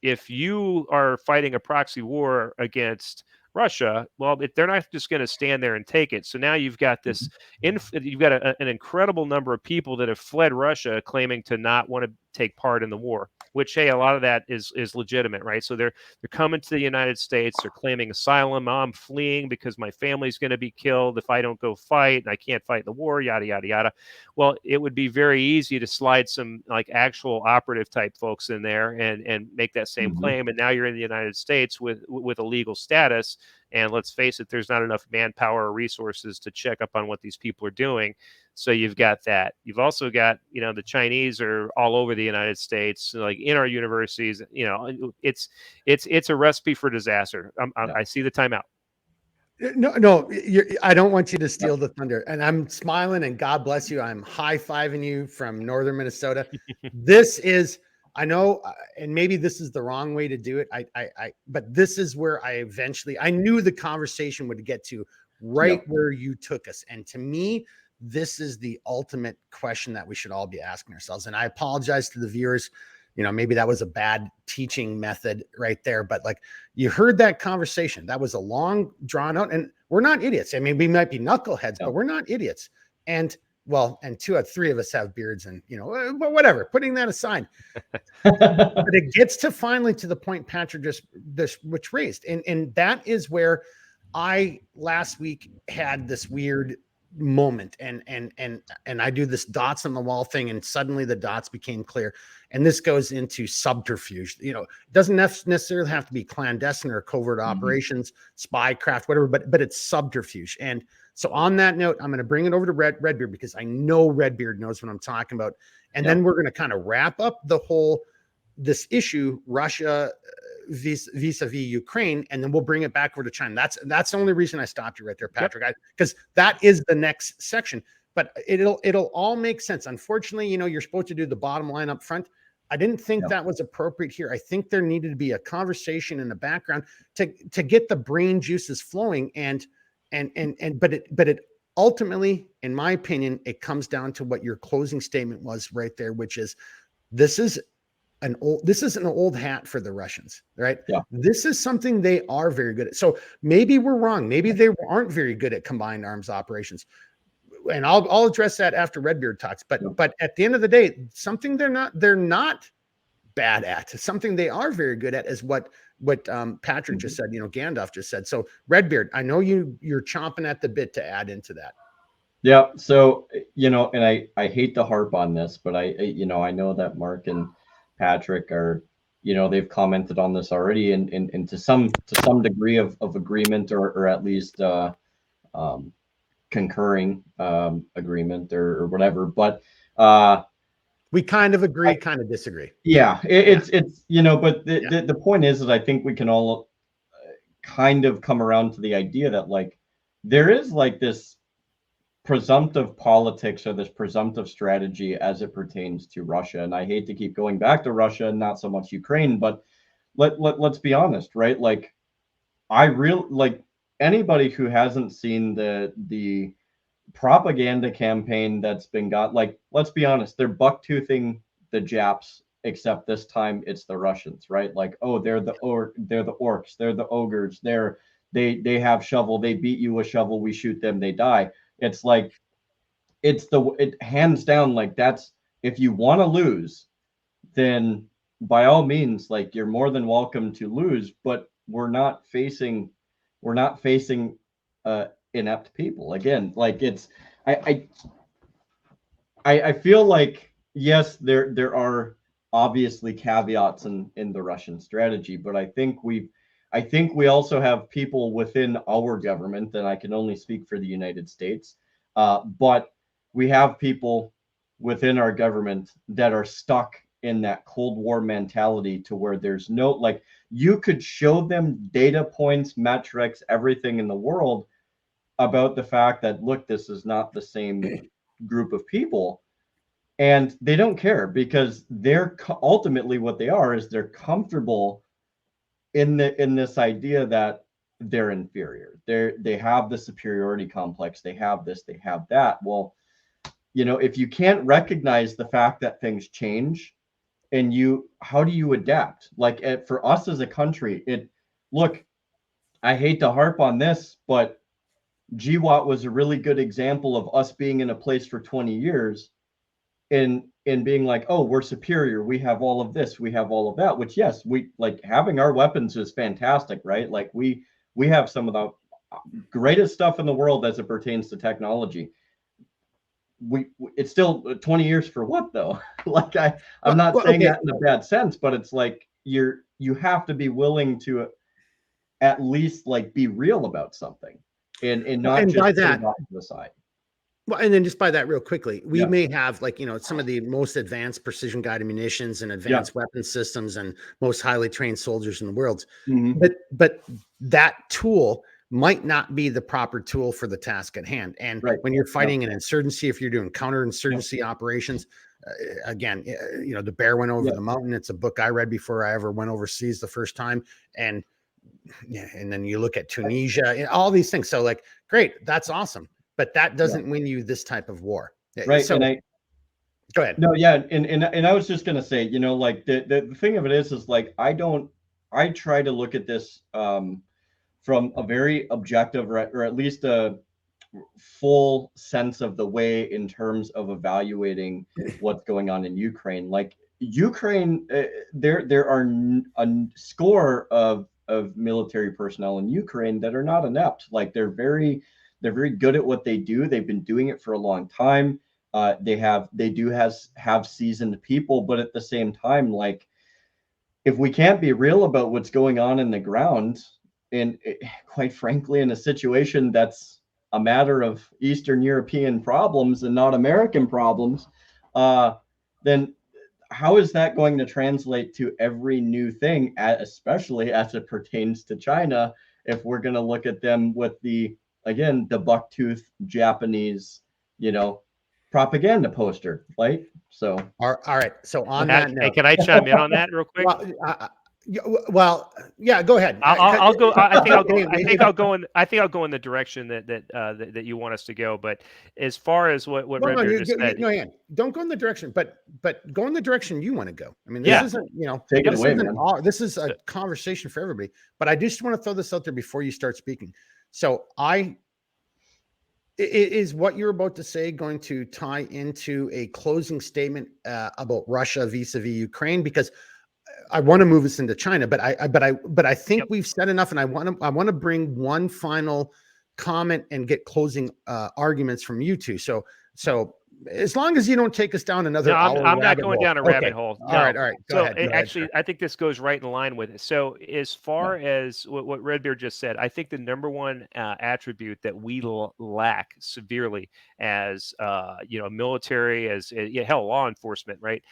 if you are fighting a proxy war against Russia, well, they're not just going to stand there and take it. So now you've got this, you've got an incredible number of people that have fled Russia, claiming to not want to take part in the war. Which, hey, a lot of that is legitimate, right? So they're coming to the United States, they're claiming asylum. Oh, I'm fleeing because my family's going to be killed if I don't go fight, and I can't fight the war. Yada yada yada. Well, it would be very easy to slide some like actual operative type folks in there and make that same claim, and now you're in the United States with a legal status. And let's face it, there's not enough manpower or resources to check up on what these people are doing. So you've got that. You've also got, the Chinese are all over the United States, like in our universities. It's a recipe for disaster. I see the timeout. No, I don't want you to steal the thunder. And I'm smiling, and God bless you. I'm high-fiving you from northern Minnesota. This is, I know, and maybe this is the wrong way to do it. But this is where I knew the conversation would get to right where you took us. And to me, this is the ultimate question that we should all be asking ourselves. And I apologize to the viewers. Maybe that was a bad teaching method right there, but like you heard that conversation, that was a long drawn out, and we're not idiots. I mean, we might be knuckleheads, but we're not idiots. And two out of three of us have beards, and but whatever, putting that aside, but it gets to finally to the point Patrick which raised. And that is where I last week had this weird moment, and I do this dots on the wall thing, and suddenly the dots became clear. And this goes into subterfuge. It doesn't necessarily have to be clandestine or covert operations, spycraft, whatever, but it's subterfuge. And so on that note, I'm going to bring it over to Redbeard, because I know Redbeard knows what I'm talking about. And then we're going to kind of wrap up this issue, Russia vis-a-vis Ukraine, and then we'll bring it back over to China. That's the only reason I stopped you right there, Patrick, because that is the next section. But it'll all make sense. Unfortunately, you're supposed to do the bottom line up front. I didn't think that was appropriate here. I think there needed to be a conversation in the background to get the brain juices flowing, but it ultimately, in my opinion, it comes down to what your closing statement was right there, which is this is an old hat for the Russians, right? Yeah. This is something they are very good at. So maybe we're wrong. Maybe they aren't very good at combined arms operations. And I'll address that after Redbeard talks. But at the end of the day, something they're not bad at. Something they are very good at is what Patrick just said. Gandalf just said. So Redbeard, I know you're chomping at the bit to add into that. Yeah. So and I hate to harp on this, but I know that Mark and Patrick are, they've commented on this already, and to some degree of agreement, or at least concurring agreement or whatever. But we kind of agree, kind of disagree. Yeah, it's but the point is that I think we can all kind of come around to the idea that like there is like this presumptive politics or this presumptive strategy as it pertains to Russia. And I hate to keep going back to Russia and not so much Ukraine, but let's be honest, right? Like anybody who hasn't seen the propaganda campaign that's been let's be honest, they're buck-toothing the Japs, except this time it's the Russians, right? Like, oh, they're the orcs, they're the ogres, they have shovel, they beat you with shovel, we shoot them, they die. It's like it hands down, like that's, if you want to lose, then by all means, like you're more than welcome to lose, but we're not facing inept people again. Like it's I feel like yes, there are obviously caveats in the Russian strategy, but I think we also have people within our government, and I can only speak for the United States, but we have people within our government that are stuck in that Cold War mentality to where there's no, like, you could show them data points, metrics, everything in the world about the fact that, look, this is not the same group of people. And they don't care because they're ultimately what they are is they're comfortable in this idea that they're inferior. They have the superiority complex. They have this, they have that. Well, if you can't recognize the fact that things change and how do you adapt? Like for us as a country, look, I hate to harp on this, but GWAT was a really good example of us being in a place for 20 years and being like, oh, we're superior. We have all of this. We have all of that, which, yes, we like having our weapons is fantastic, right? Like we have some of the greatest stuff in the world as it pertains to technology. It's still 20 years for what though? Like I'm not saying that in a bad sense, but it's like you have to be willing to at least like be real about something and not just put it off to the side. Well, and then just by that real quickly, we may have like, some of the most advanced precision guided munitions and advanced weapon systems and most highly trained soldiers in the world. But that tool might not be the proper tool for the task at hand. And when you're fighting an insurgency, if you're doing counterinsurgency operations, again, the bear went over the mountain. It's a book I read before I ever went overseas the first time. And then you look at Tunisia and all these things. So like, great, that's awesome. But that doesn't win you this type of war. Right. So, go ahead. No, yeah. And I was just going to say, like the thing of it is like, I try to look at this from a very objective or at least a full sense of the way in terms of evaluating what's going on in Ukraine. Like Ukraine, there are a score of military personnel in Ukraine that are not inept. Like they're very good at what they do. They've been doing it for a long time. They do have seasoned people, but at the same time, like if we can't be real about what's going on in the ground, and quite frankly, in a situation that's a matter of Eastern European problems and not American problems, then how is that going to translate to every new thing, especially as it pertains to China, if we're going to look at them with the bucktooth Japanese, propaganda poster, right? So, all right. So on that note, can I chime in on that real quick? Well, yeah, go ahead. I'll go. I think I'll go in the direction that you want us to go. But as far as what Redbeard just said, don't go in the direction, but go in the direction you want to go. I mean, this isn't, take it away, man. This is a conversation for everybody. But I just want to throw this out there before you start speaking. So is what you're about to say going to tie into a closing statement about Russia vis-a-vis Ukraine? Because I want to move us into China, but I think we've said enough, and I want to bring one final comment and get closing arguments from you two. So as long as you don't take us down another hour, I'm not going down a rabbit hole. No. All right. Go ahead. Actually, I think this goes right in line with it. So as far as what Redbeard just said, I think the number one attribute that we lack severely as military, as hell, law enforcement, right?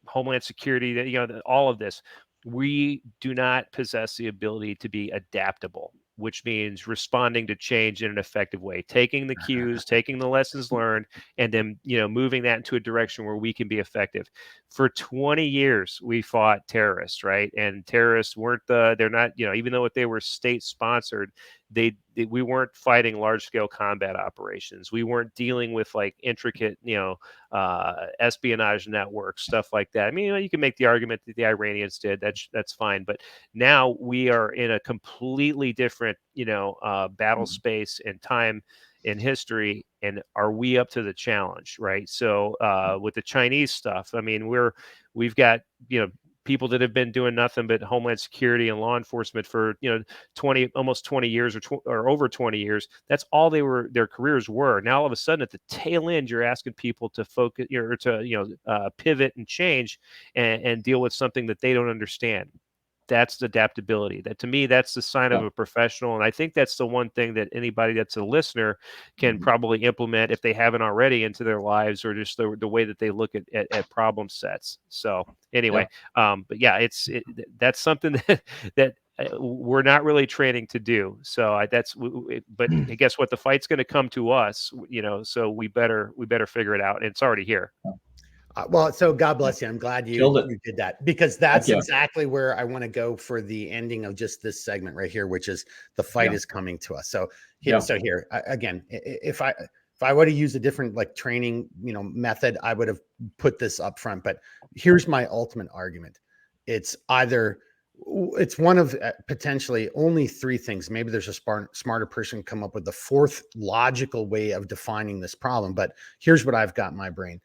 Homeland Security, all of this, we do not possess the ability to be adaptable, which means responding to change in an effective way, taking the cues, taking the lessons learned, and then, moving that into a direction where we can be effective. For 20 years, we fought terrorists, right? And terrorists they're not, even though they were state sponsored, we weren't fighting large scale combat operations. We weren't dealing with like intricate, espionage networks, stuff like that. I mean, you can make the argument that the Iranians did. That's fine. But now we are in a completely different, battle space and time in history. And are we up to the challenge? Right. So with the Chinese stuff, I mean, we've got, people that have been doing nothing but Homeland Security and law enforcement for almost 20 years or over 20 years. That's all their careers were. Now all of a sudden at the tail end, you're asking people to focus or to pivot and change and deal with something that they don't understand. That's adaptability. That to me, that's the sign of a professional. And I think that's the one thing that anybody that's a listener can probably implement if they haven't already into their lives, or just the way that they look at problem sets. So anyway, but yeah, that's something that we're not really training to do. So but guess what? The fight's going to come to us, so we better figure it out. And it's already here. Well, so God bless you. I'm glad you did that, because that's exactly where I want to go for the ending of just this segment right here, which is the fight is coming to us. So here, again, if if I would have used a different like training, method, I would have put this up front. But here's my ultimate argument. It's one of potentially only three things. Maybe there's a smarter person come up with the fourth logical way of defining this problem. But here's what I've got in my brain.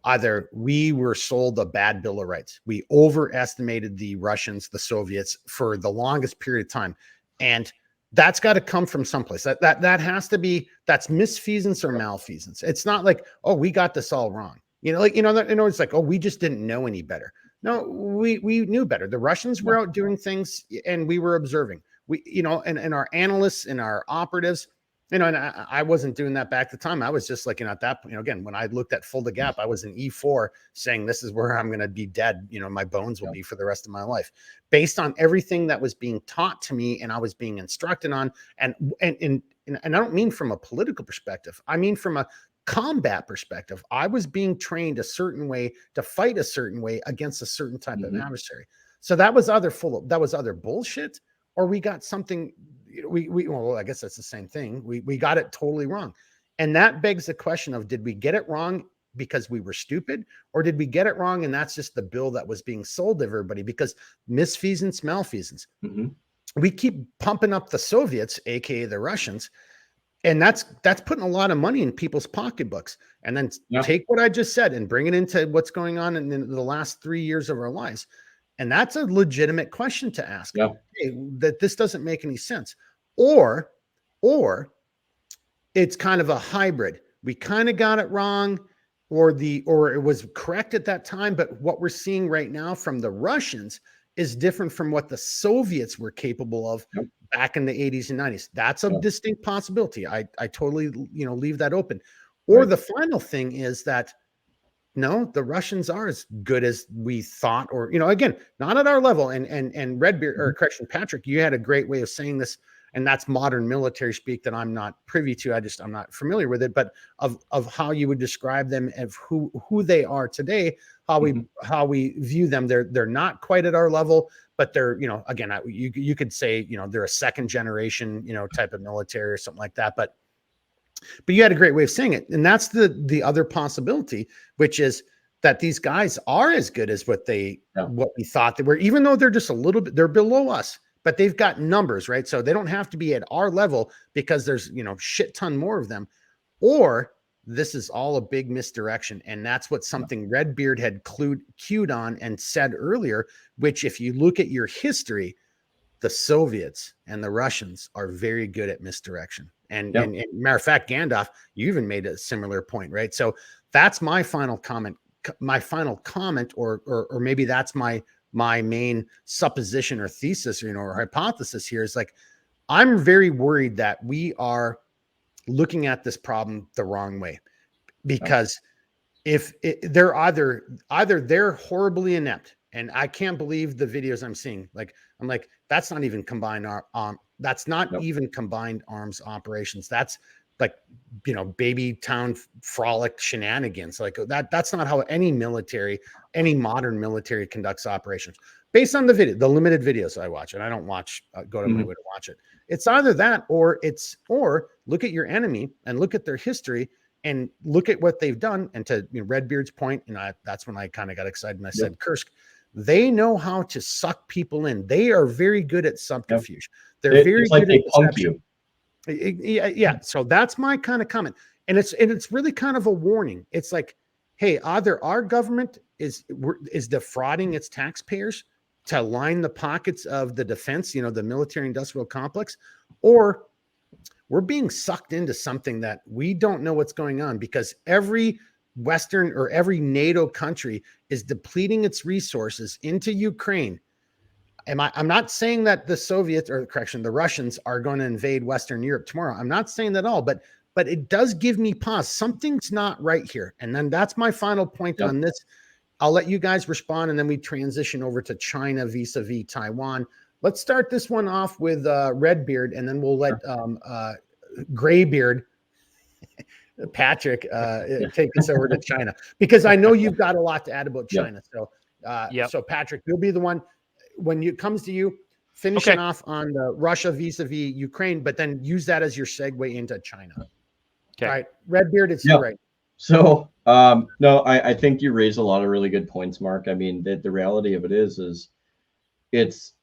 Either we were sold a bad bill of rights. We overestimated the Russians, the Soviets for the longest period of time. And that's got to come from someplace. That has to be, that's misfeasance or malfeasance. It's not like, oh, we got this all wrong. It's like, oh, we just didn't know any better. No, we knew better. The Russians were out doing things and we were observing. And our analysts and our operatives, and I wasn't doing that back at the time. I was just like, at that point, again, when I looked at Fulda Gap, I was in E4 saying, this is where I'm going to be dead. My bones will be for the rest of my life, based on everything that was being taught to me and I was being instructed on. And I don't mean from a political perspective. I mean, from a combat perspective, I was being trained a certain way to fight a certain way against a certain type of adversary. So that was either bullshit, or we got something. Well, I guess that's the same thing. We got it totally wrong. And that begs the question of, did we get it wrong because we were stupid, or did we get it wrong and that's just the bill that was being sold to everybody? Because misfeasance, malfeasance. We keep pumping up the Soviets, aka the Russians, and that's putting a lot of money in people's pocketbooks. And then take what I just said and bring it into what's going on in the last 3 years of our lives. And that's a legitimate question to ask. Hey, that this doesn't make any sense. Or it's kind of a hybrid. We kind of got it wrong, or it was correct at that time, but what we're seeing right now from the Russians is different from what the Soviets were capable of back in the 80s and 90s. That's a distinct possibility. I totally leave that open. Or the final thing is that no, the Russians are as good as we thought, or, again, not at our level. And Redbeard, or correction, Patrick, you had a great way of saying this, and that's modern military speak that I'm not privy to. I'm not familiar with it, but of how you would describe them, of who they are today, how we view them. They're not quite at our level, but they're, again, you could say, they're a second generation, type of military or something like that. But you had a great way of saying it. And that's the other possibility, which is that these guys are as good as what we thought they were, even though they're just a little bit, they're below us, but they've got numbers, right? So they don't have to be at our level because there's, shit ton more of them. Or this is all a big misdirection. And that's what something Redbeard had cued on and said earlier, which if you look at your history, the Soviets and the Russians are very good at misdirection. And matter of fact, Gandalf, you even made a similar point, right? So that's my final comment. Or maybe that's my main supposition or thesis, or hypothesis here is like, I'm very worried that we are looking at this problem the wrong way, because they're either they're horribly inept. And I can't believe the videos I'm seeing. I'm like, that's not even combined even combined arms operations. That's like, baby town frolic shenanigans. Like that's not how any modern military conducts operations, based on the limited videos I watch. And I don't go to my way to watch it. It's either that, or look at your enemy and look at their history and look at what they've done. And to Redbeard's point, that's when I kind of got excited and I said, Kursk, they know how to suck people in. They are very good at subterfuge. They're very good at deception. Yeah. So that's my kind of comment. And it's really kind of a warning. It's like, hey, either our government is defrauding its taxpayers to line the pockets of the defense, the military industrial complex, or we're being sucked into something that we don't know what's going on, because every Western or every NATO country is depleting its resources into Ukraine. I'm not saying that the Russians are going to invade Western Europe tomorrow. I'm not saying that at all, but it does give me pause. Something's not right here. And then that's my final point on this. I'll let you guys respond, and then we transition over to China vis-a-vis Taiwan. Let's start this one off with Redbeard, and then we'll let Graybeard, Patrick, take us over to China, because I know you've got a lot to add about China. So, so Patrick, you'll be the one when it comes to you finishing off on the Russia vis-a-vis Ukraine, but then use that as your segue into China. Okay. All right, Redbeard, it's Yeah. you, right? So, no, I think you raise a lot of really good points, Mark. I mean, the reality of it is it's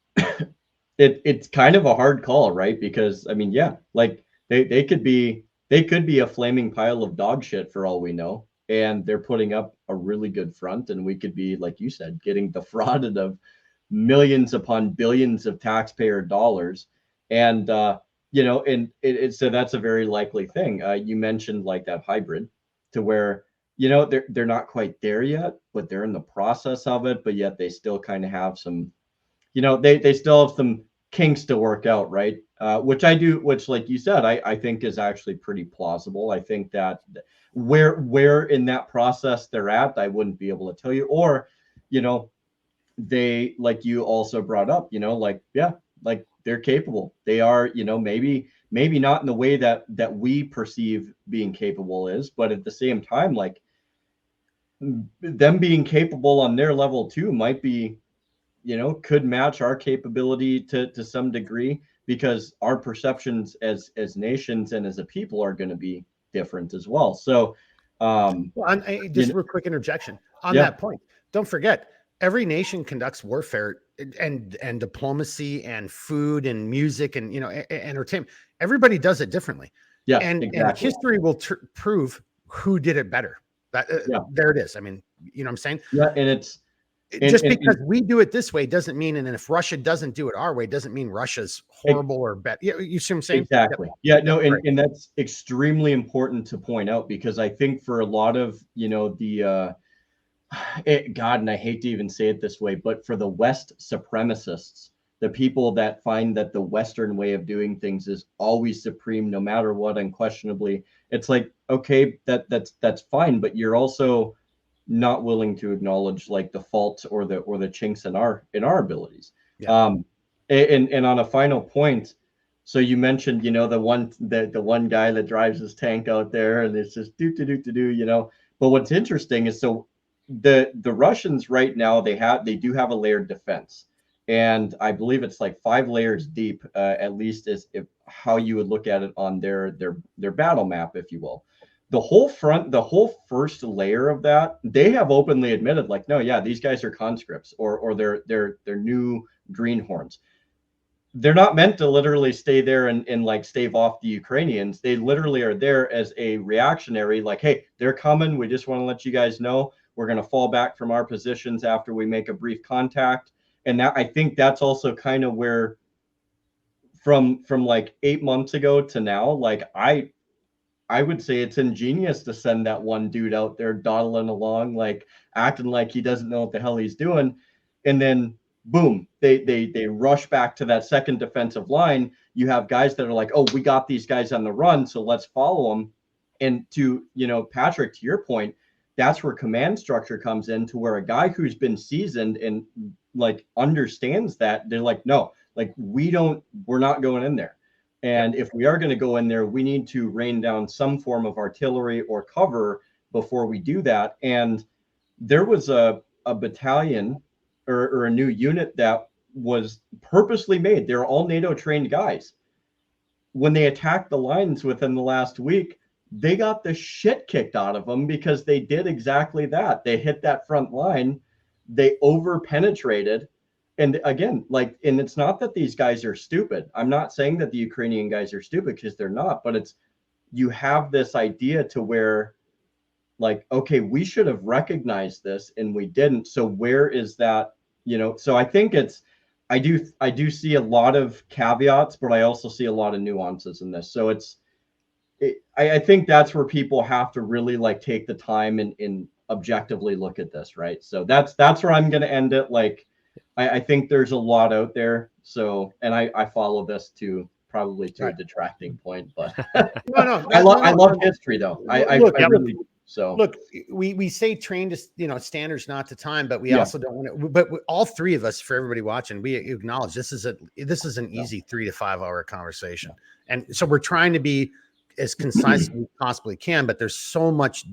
it's kind of a hard call, right? Because I mean, yeah, like they could be a flaming pile of dog shit for all we know, and they're putting up a really good front, and we could be, like you said, getting defrauded of millions upon billions of taxpayer dollars, and and so that's a very likely thing. You mentioned like that hybrid, to where they're not quite there yet, but they're in the process of it, but yet they still kind of have some, they still have some kinks to work out, right? Which like you said, I think is actually pretty plausible. I think that where in that process they're at, I wouldn't be able to tell you. Or, they, like you also brought up, like, yeah, like they're capable. They are, maybe not in the way that we perceive being capable is, but at the same time, like them being capable on their level too might be, could match our capability to some degree, because our perceptions as nations and as a people are going to be different as well. So, Well, just real quick interjection on that point. Don't forget, every nation conducts warfare and diplomacy and food and music and entertainment. Everybody does it differently. Yeah, and exactly. history will prove who did it better. There it is. I mean, you know what I'm saying? Yeah, and it's just because we do it this way doesn't mean, and if Russia doesn't do it our way, doesn't mean Russia's horrible or bad. You see what I'm saying? Exactly. No, and that's extremely important to point out, because I think for a lot of, God, and I hate to even say it this way, but for the West supremacists, the people that find that the Western way of doing things is always supreme, no matter what, unquestionably, it's like, okay, that's fine, but you're also not willing to acknowledge like the faults or the chinks in our abilities. Yeah. And on a final point, so you mentioned, the one guy that drives his tank out there, and it's just do. But what's interesting is, so the Russians right now, they do have a layered defense, and I believe it's like 5 layers deep, at least is how you would look at it on their battle map, if you will. The whole first layer of that, they have openly admitted, like, no, yeah, these guys are conscripts, or they're new greenhorns. They're not meant to literally stay there and like stave off the Ukrainians. They literally are there as a reactionary, like, hey, they're coming. We just want to let you guys know we're going to fall back from our positions after we make a brief contact. And that, I think that's also kind of where from like 8 months ago to now, like I would say it's ingenious to send that one dude out there dawdling along, like acting like he doesn't know what the hell he's doing. And then boom, they rush back to that second defensive line. You have guys that are like, oh, we got these guys on the run, so let's follow them. And to, Patrick, to your point, that's where command structure comes in, to where a guy who's been seasoned and like understands that, they're like, no, like we're not going in there. And if we are going to go in there, we need to rain down some form of artillery or cover before we do that. And there was a battalion or a new unit that was purposely made. They're all NATO trained guys. When they attacked the lines within the last week, they got the shit kicked out of them, because they did exactly that. They hit that front line, they over penetrated. And again, like, and it's not that these guys are stupid. I'm not saying that the Ukrainian guys are stupid, because they're not, but it's, you have this idea to where, like, okay, we should have recognized this and we didn't. So where is that, so I think I do see a lot of caveats, but I also see a lot of nuances in this. So I think that's where people have to really like take the time and objectively look at this, right? So that's where I'm going to end it. Like, I think there's a lot out there. So, and I follow this to probably to a detracting point, but no, I love history though. I really do. So look, we say train to standards, not to time, but we also don't want to. But all three of us, for everybody watching, we acknowledge this is an easy 3 to 5 hour conversation, and so we're trying to be as concise as we possibly can. But there's so much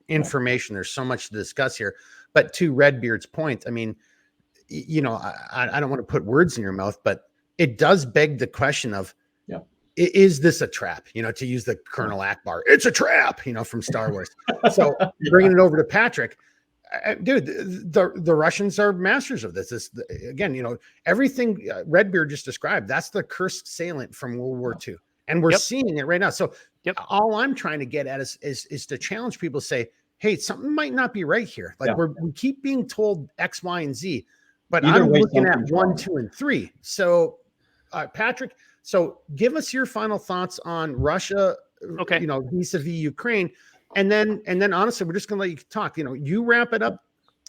information, there's so much to discuss here. But to Redbeard's point, I mean, I don't want to put words in your mouth, but it does beg the question of, is this a trap? You know, to use the Colonel Akbar, it's a trap, you know, from Star Wars. So bringing it over to Patrick, dude, the Russians are masters of this. Again, you know, everything Redbeard just described, that's the cursed assailant from World War II. And we're seeing it right now. So all I'm trying to get at is to challenge people to say, hey, something might not be right here. Like we keep being told X, Y, and Z, but I'm looking at 1, 2, and 3. So Patrick, so give us your final thoughts on Russia, you know, vis-a-vis Ukraine. And then honestly, we're just going to let you talk. You know, you wrap it up.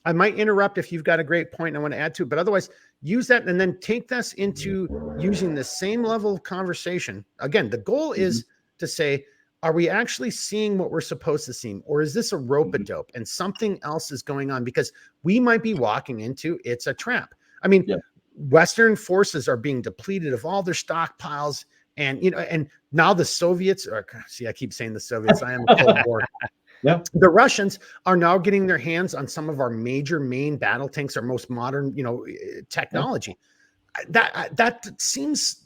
I might interrupt if you've got a great point and I want to add to it, but otherwise use that and then take this into using the same level of conversation. Again, the goal is to say, are we actually seeing what we're supposed to see? Or is this a rope-a-dope and something else is going on? Because we might be walking into, it's a trap. I mean, Western forces are being depleted of all their stockpiles. And, you know, and now the Soviets are, see, I keep saying the Soviets, I am a Cold War. The Russians are now getting their hands on some of our major main battle tanks, our most modern, you know, technology. That seems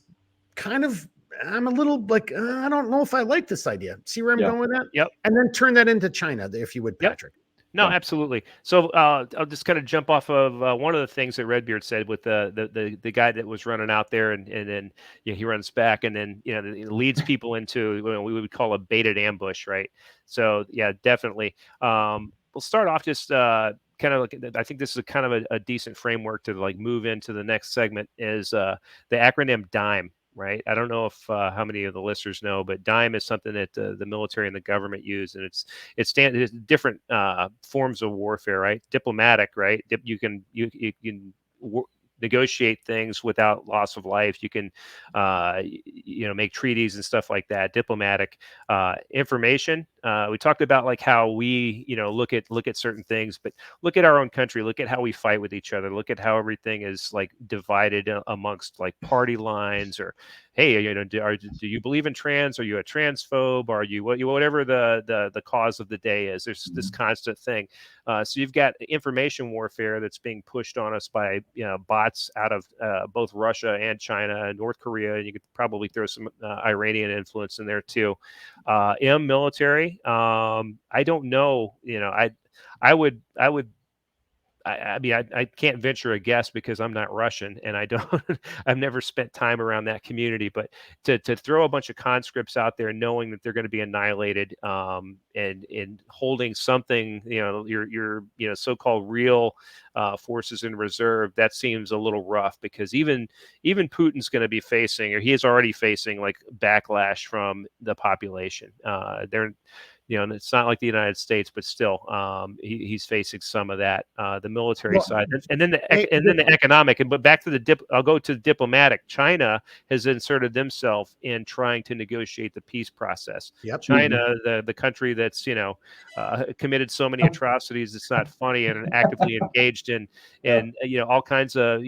kind of, I'm a little like, I don't know if I like this idea. See where I'm going with that? And then turn that into China, if you would, Patrick. No, absolutely. So I'll just kind of jump off of one of the things that Redbeard said with the guy that was running out there, and then he runs back, and then it leads people into what we would call a baited ambush, right? So yeah, definitely. We'll start off just kind of like, I think this is kind of a decent framework to like move into the next segment is the acronym DIME. Right. I don't know if how many of the listeners know, but DIME is something that the military and the government use, and it's different forms of warfare. Right. Diplomatic. Right. You can negotiate things without loss of life. You can make treaties and stuff like that. Diplomatic. Information. We talked about like how we look at certain things, but look at our own country. Look at how we fight with each other. Look at how everything is like divided amongst like party lines, or hey, do you believe in trans? Are you a transphobe? Are you whatever the cause of the day is? There's this constant thing. So you've got information warfare that's being pushed on us by bots out of both Russia and China and North Korea, and you could probably throw some Iranian influence in there too. Military. I don't know. I would. I mean, I can't venture a guess because I'm not Russian and I don't. I've never spent time around that community. But to throw a bunch of conscripts out there, knowing that they're going to be annihilated, and holding something, your so-called real forces in reserve, that seems a little rough, because even Putin's going to be facing, or he is already facing, like backlash from the population. They're it's not like the United States, but still, he's facing some of that, the military side, and then the economic. But back to I'll go to the diplomatic. China has inserted themselves in trying to negotiate the peace process. China, the country that's committed so many atrocities, it's not funny, and actively engaged in all kinds of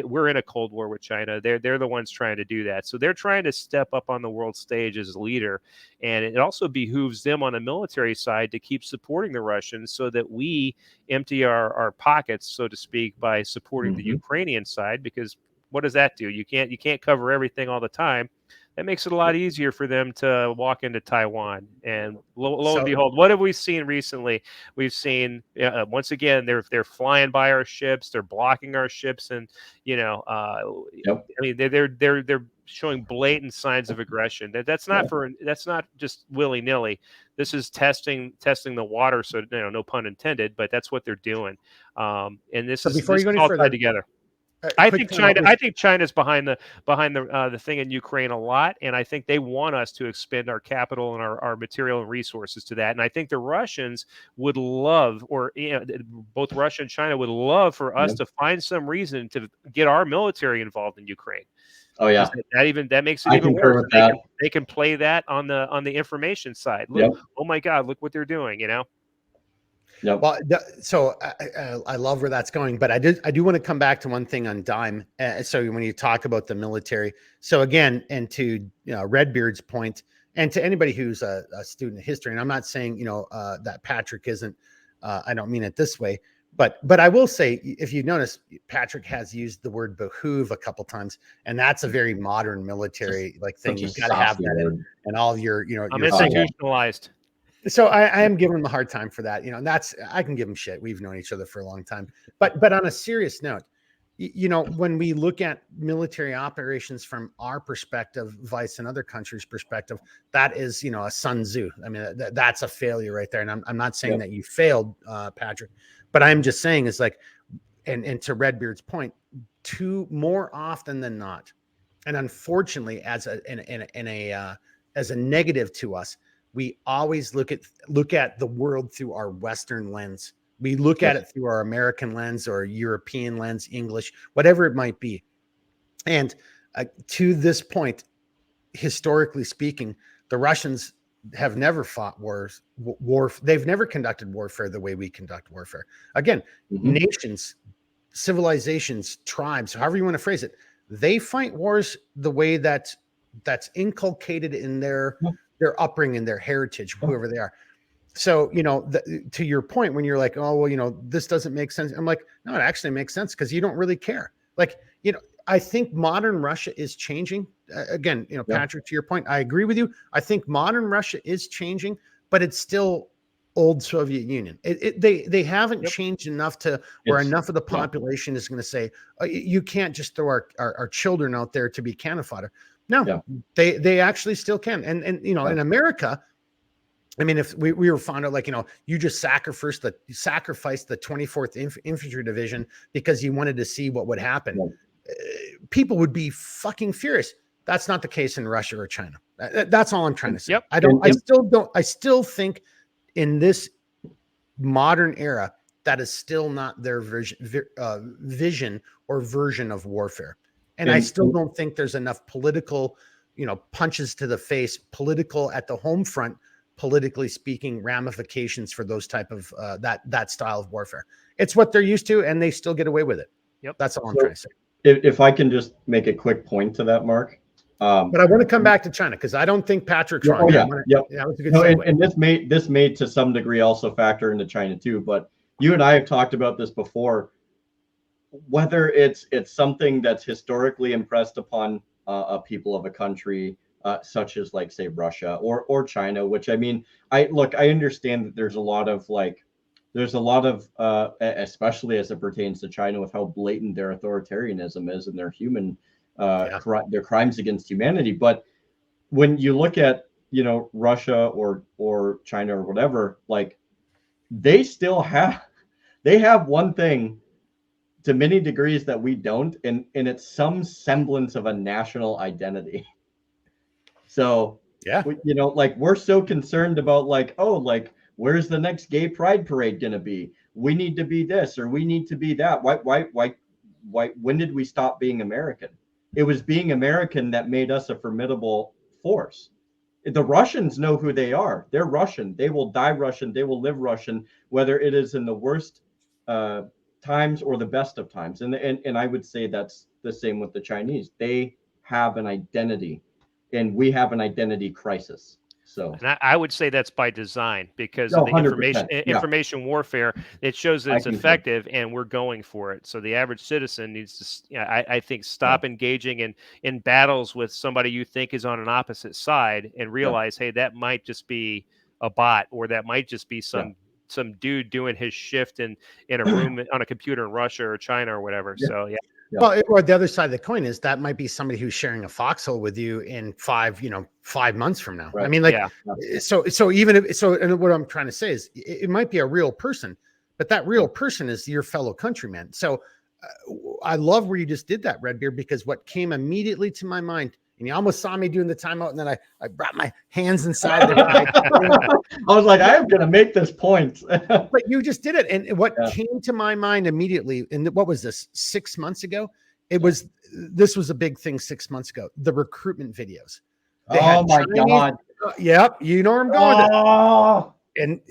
we're in a Cold War with China. They're the ones trying to do that, so they're trying to step up on the world stage as a leader, and it also behooves them on the military side to keep supporting the Russians, so that we empty our pockets, so to speak, by supporting the Ukrainian side. Because what does that do? You can't cover everything all the time. That makes it a lot easier for them to walk into Taiwan. And lo and behold, what have we seen recently? We've seen once again they're flying by our ships, they're blocking our ships, and I mean they're showing blatant signs of aggression. That's not just willy-nilly. This is testing the water, so no pun intended, but that's what they're doing. And this is all tied together. I think China's behind the thing in Ukraine a lot, and I think they want us to expend our capital and our material and resources to that. And I think the Russians would love, or both Russia and China would love for us to find some reason to get our military involved in Ukraine. Oh yeah, that makes it even worse. They can play that on the information side. Look, oh my God, look what they're doing. Well, so I love where that's going, but I do want to come back to one thing on DIME. So when you talk about the military, so again, and to Redbeard's point, and to anybody who's a student of history, and I'm not saying that Patrick isn't. I don't mean it this way, But I will say, if you notice, Patrick has used the word behoove a couple times, and that's a very modern military like thing. Such a You've got to have saucy that word. in all your, you know, I'm your institutionalized. so I am giving him a hard time for that, you know, and that's, I can give him shit. We've known each other for a long time. But on a serious note, you know, when we look at military operations from our perspective, vice and other countries' perspective, that is, you know, a Sun Tzu. I mean, that's a failure right there. And I'm not saying that you failed, Patrick, but I'm just saying it's like, and to Redbeard's point, more often than not, and unfortunately, as a negative to us, we always look at the world through our Western lens. We look at it through our American lens or European lens, English, whatever it might be. And to this point, historically speaking, the Russians have never fought wars. They've never conducted warfare the way we conduct warfare. Again, nations, civilizations, tribes, however you want to phrase it, they fight wars the way that's inculcated in their upbringing, their heritage, whoever they are. So, you know, to your point, when you're like, oh, well, you know, this doesn't make sense. I'm like, no, it actually makes sense because you don't really care. Like, you know, I think modern Russia is changing. Again, you know, Patrick, to your point, I agree with you. I think modern Russia is changing, but it's still old Soviet Union. They haven't changed enough to where enough of the population is going to say, oh, you can't just throw our children out there to be cannon fodder. No, they actually still can. And you know, in America, I mean, if we were found out, like, you know, you just sacrificed the 24th Infantry Division because you wanted to see what would happen, people would be fucking furious. That's not the case in Russia or China. That's all I'm trying to say. I still think in this modern era, that is still not their vision or version of warfare. And I still don't think there's enough political, you know, punches to the face, political at the home front, politically speaking, ramifications for those type of that style of warfare. It's what they're used to, and they still get away with it. That's all I'm trying to say. If I can just make a quick point to that, Mark. But I want to come back to China because I don't think Patrick's wrong. That was a good segue. And this may to some degree also factor into China too. But you and I have talked about this before. Whether it's something that's historically impressed upon a people of a country, such as, like, say, Russia or China, which, I mean, I understand that there's a lot of especially as it pertains to China, with how blatant their authoritarianism is and their human their crimes against humanity. But when you look at, you know, Russia or China or whatever, like, they have one thing to many degrees that we don't, and it's some semblance of a national identity. So, you know, like, we're so concerned about, like, oh, like, where's the next gay pride parade going to be? We need to be this, or we need to be that. Why, when did we stop being American? It was being American that made us a formidable force. The Russians know who they are. They're Russian. They will die Russian. They will live Russian, whether it is in the worst times or the best of times. And I would say that's the same with the Chinese. They have an identity, and we have an identity crisis. So, and I would say that's by design, because of the information warfare. It shows that it's effective, and we're going for it. So the average citizen needs to, I think, stop engaging in battles with somebody you think is on an opposite side, and realize, hey, that might just be a bot, or that might just be some dude doing his shift in a room on a computer in Russia or China or whatever. So Well, or the other side of the coin is that might be somebody who's sharing a foxhole with you in 5 months from now. Right. I mean, like, so even if, and what I'm trying to say is it might be a real person, but that real person is your fellow countryman. So I love where you just did that, Redbeard, because what came immediately to my mind, and you almost saw me doing the timeout, and then I brought my hands inside the I was like, I am going to make this point. But you just did it. And what came to my mind immediately, and what was this, 6 months ago? This was a big thing 6 months ago, the recruitment videos. Oh my God. Yep. You know where I'm going. Oh. And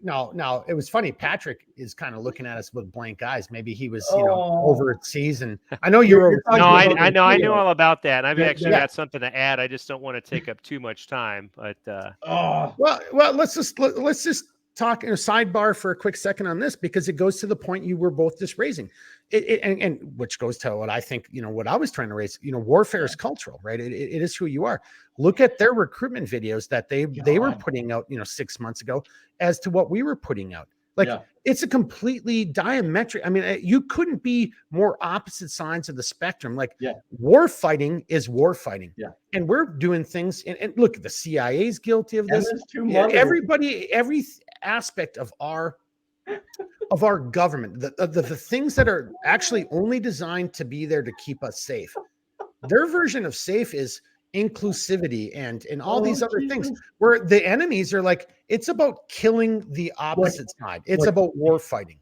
no, it was funny. Patrick is kind of looking at us with blank eyes. Maybe he was, overseas, and I know you're. No, I know all about that. And I've actually got something to add. I just don't want to take up too much time. But well, let's just talk in a sidebar for a quick second on this, because it goes to the point you were both just raising, and which goes to what I think, what I was trying to raise. Warfare is cultural, right? It is who you are. Look at their recruitment videos that they were putting out, 6 months ago, as to what we were putting out. Like, it's a completely diametric. I mean, you couldn't be more opposite sides of the spectrum. Like, war fighting is war fighting. And we're doing things. And look, the CIA's guilty of this. Everybody, every aspect of our government, the things that are actually only designed to be there to keep us safe. Their version of safe is inclusivity and all these other things, where the enemies are like, it's about killing the opposite side. It's about war fighting.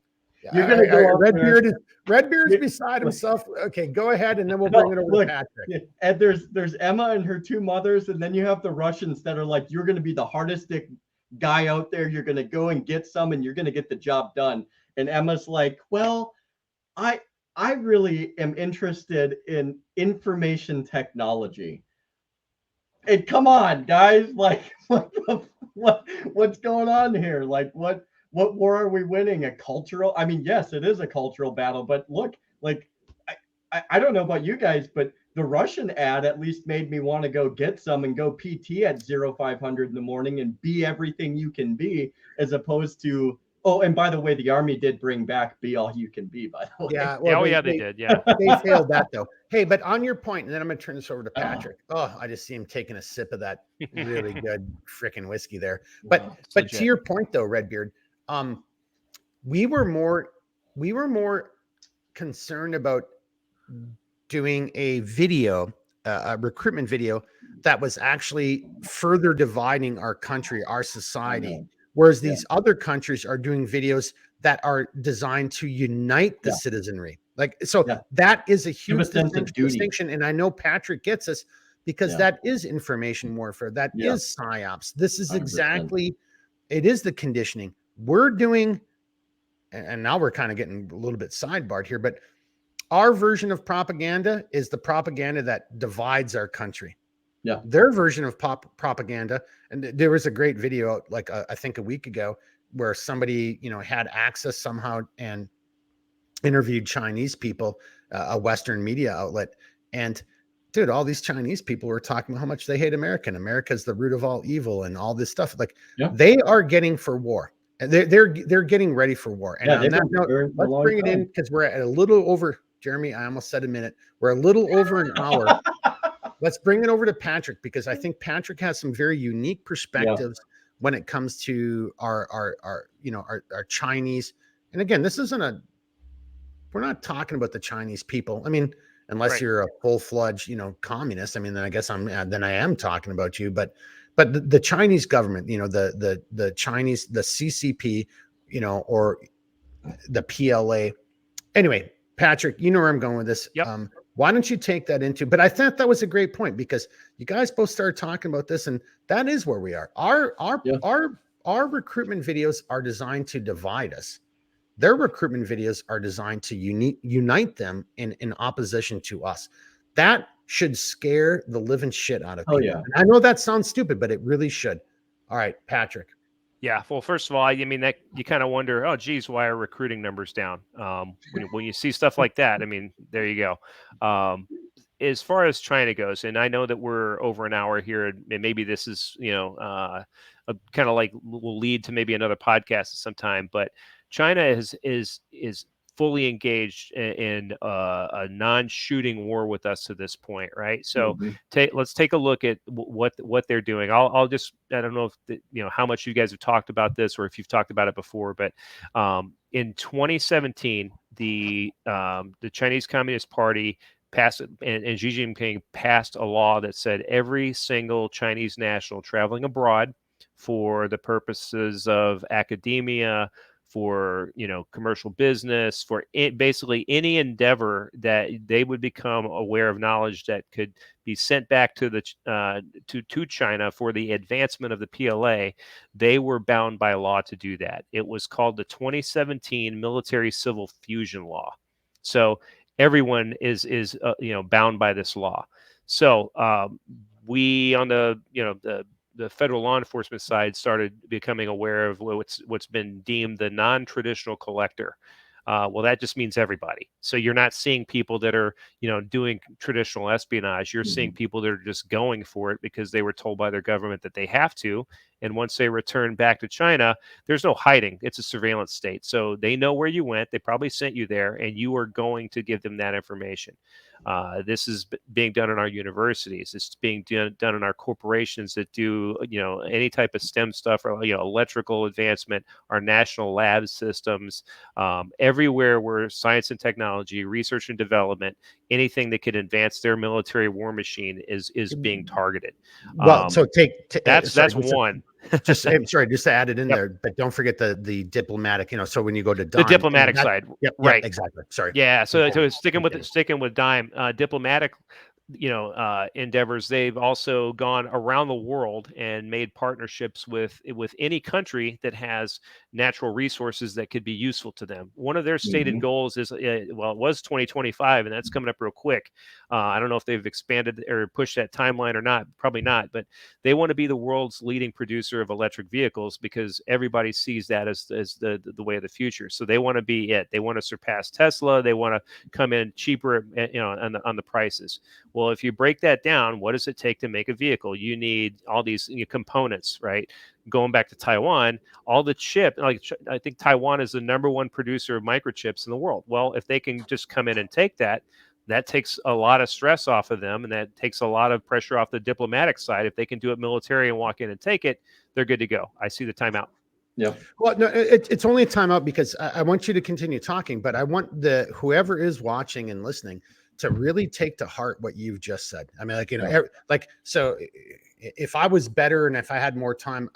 You're gonna go Redbeard's beside himself. Okay, go ahead, and then we'll bring it over to Patrick. And there's Emma and her two mothers, and then you have the Russians that are like, you're gonna be the hardest guy out there. You're gonna go and get some, and you're gonna get the job done. And Emma's like, well, I really am interested in information technology. And come on, guys, like, what's going on here? Like, what war are we winning? A cultural? I mean, yes, it is a cultural battle, but look, like, I don't know about you guys, but the Russian ad at least made me want to go get some and go PT at 0500 in the morning and be everything you can be, as opposed to, oh, and by the way, the Army did bring back be all you can be, by the way. Yeah. Well, they did. Yeah. They failed that, though. Hey, but on your point, and then I'm going to turn this over to Patrick. Oh, I just see him taking a sip of that really good freaking whiskey there. But to your point, though, Redbeard, we were more concerned about doing a video, a recruitment video that was actually further dividing our country, our society. Whereas these other countries are doing videos that are designed to unite the citizenry. Like, so that is a huge distinction. And I know Patrick gets us, because that is information warfare. That is PSYOPs. This is 100%. It is the conditioning we're doing. And now we're kind of getting a little bit sidebarred here, but our version of propaganda is the propaganda that divides our country. Yeah. Their version of propaganda, and there was a great video out, like I think a week ago, where somebody had access somehow and interviewed Chinese people, a Western media outlet, and dude, all these Chinese people were talking about how much they hate America, and America's the root of all evil, and all this stuff. Like, they are getting for war. They're getting ready for war. And on that note, let's bring it in, because we're at a little over. Jeremy, I almost said a minute. We're a little over an hour. Let's bring it over to Patrick, because I think Patrick has some very unique perspectives when it comes to our Chinese. And again, this isn't we're not talking about the Chinese people. I mean, unless you're a full-fledged, communist. I mean, then I guess I am talking about you. But the Chinese government, the Chinese, the CCP, or the PLA. Anyway, Patrick, you know where I'm going with this. Yep. Why don't you take that into? But I thought that was a great point, because you guys both started talking about this, and that is where we are. Our recruitment videos are designed to divide us. Their recruitment videos are designed to unite them in opposition to us. That should scare the living shit out of people. And I know that sounds stupid, but it really should. All right, Patrick. Yeah. Well, first of all, I mean, that you kind of wonder, oh, geez, why are recruiting numbers down? When you see stuff like that, I mean, there you go. As far as China goes, and I know that we're over an hour here, and maybe this is, kind of like will lead to maybe another podcast at some time, but China is fully engaged in a non-shooting war with us to this point, right? So let's take a look at what they're doing. I'll just, I don't know if how much you guys have talked about this, or if you've talked about it before, but in 2017, the Chinese Communist Party passed, and Xi Jinping passed a law that said every single Chinese national traveling abroad for the purposes of academia, for commercial business, for basically any endeavor that they would become aware of knowledge that could be sent back to to China for the advancement of the PLA, they were bound by law to do that. It was called the 2017 Military Civil Fusion Law. So everyone is bound by this law. So we on the the federal law enforcement side started becoming aware of what's been deemed the non-traditional collector. Well, that just means everybody. So you're not seeing people that are, doing traditional espionage. You're seeing people that are just going for it because they were told by their government that they have to. And once they return back to China, there's no hiding. It's a surveillance state. So they know where you went. They probably sent you there, and you are going to give them that information. This is being done in our universities. It's being done in our corporations that do, any type of STEM stuff or, electrical advancement, our national lab systems, everywhere where science and technology, research and development, anything that could advance their military war machine is being targeted. Well, so that's one. Just to add it in there, but don't forget the diplomatic. So when you go to the diplomatic side, right? Exactly. Sorry. Yeah. So sticking with dime, diplomatic, endeavors. They've also gone around the world and made partnerships with any country that has natural resources that could be useful to them. One of their stated goals is, it was 2025, and that's coming up real quick. I don't know if they've expanded or pushed that timeline or not. Probably not, but they want to be the world's leading producer of electric vehicles because everybody sees that as the way of the future. So they want to be it. They want to surpass Tesla. They want to come in cheaper, on the prices. Well, if you break that down, what does it take to make a vehicle? You need all these components, right? Going back to Taiwan, all the I think Taiwan is the #1 producer of microchips in the world. Well, if they can just come in and take that takes a lot of stress off of them, and that takes a lot of pressure off the diplomatic side. If they can do it military and walk in and take it, they're good to go. I see the timeout. Yeah. Well, no, it's only a timeout because I want you to continue talking, but I want whoever is watching and listening to really take to heart what you've just said. I mean, so if I was better and if I had more time,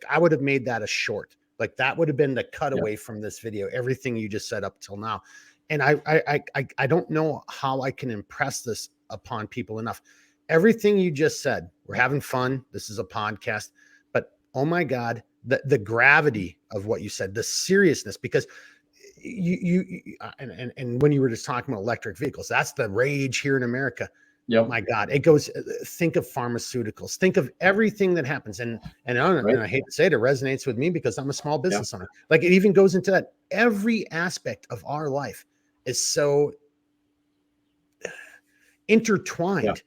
I would have made that a short. That would have been the cutaway from this video, everything you just said up till now. And I don't know how I can impress this upon people enough. Everything you just said, we're having fun. This is a podcast, but oh my God, the gravity of what you said, the seriousness, because and when you were just talking about electric vehicles, that's the rage here in America. Yep. My God, it goes. Think of pharmaceuticals. Think of everything that happens, and I hate to say it, it resonates with me because I'm a small business owner. It even goes into that. Every aspect of our life is so intertwined.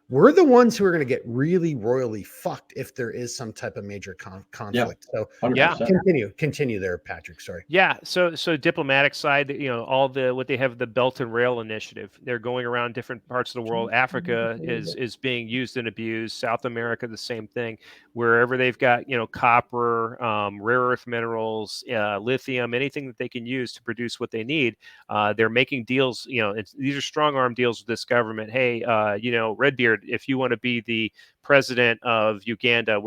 We're the ones who are going to get really royally fucked if there is some type of major conflict. So 100%. Continue there, Patrick. Sorry. Yeah. So diplomatic side, all what they have, the Belt and Rail Initiative, they're going around different parts of the world. Africa is being used and abused. South America, the same thing. Wherever they've got, copper, rare earth minerals, lithium, anything that they can use to produce what they need, they're making deals. These are strong arm deals with this government. Hey, Redbeard, if you want to be the president of Uganda,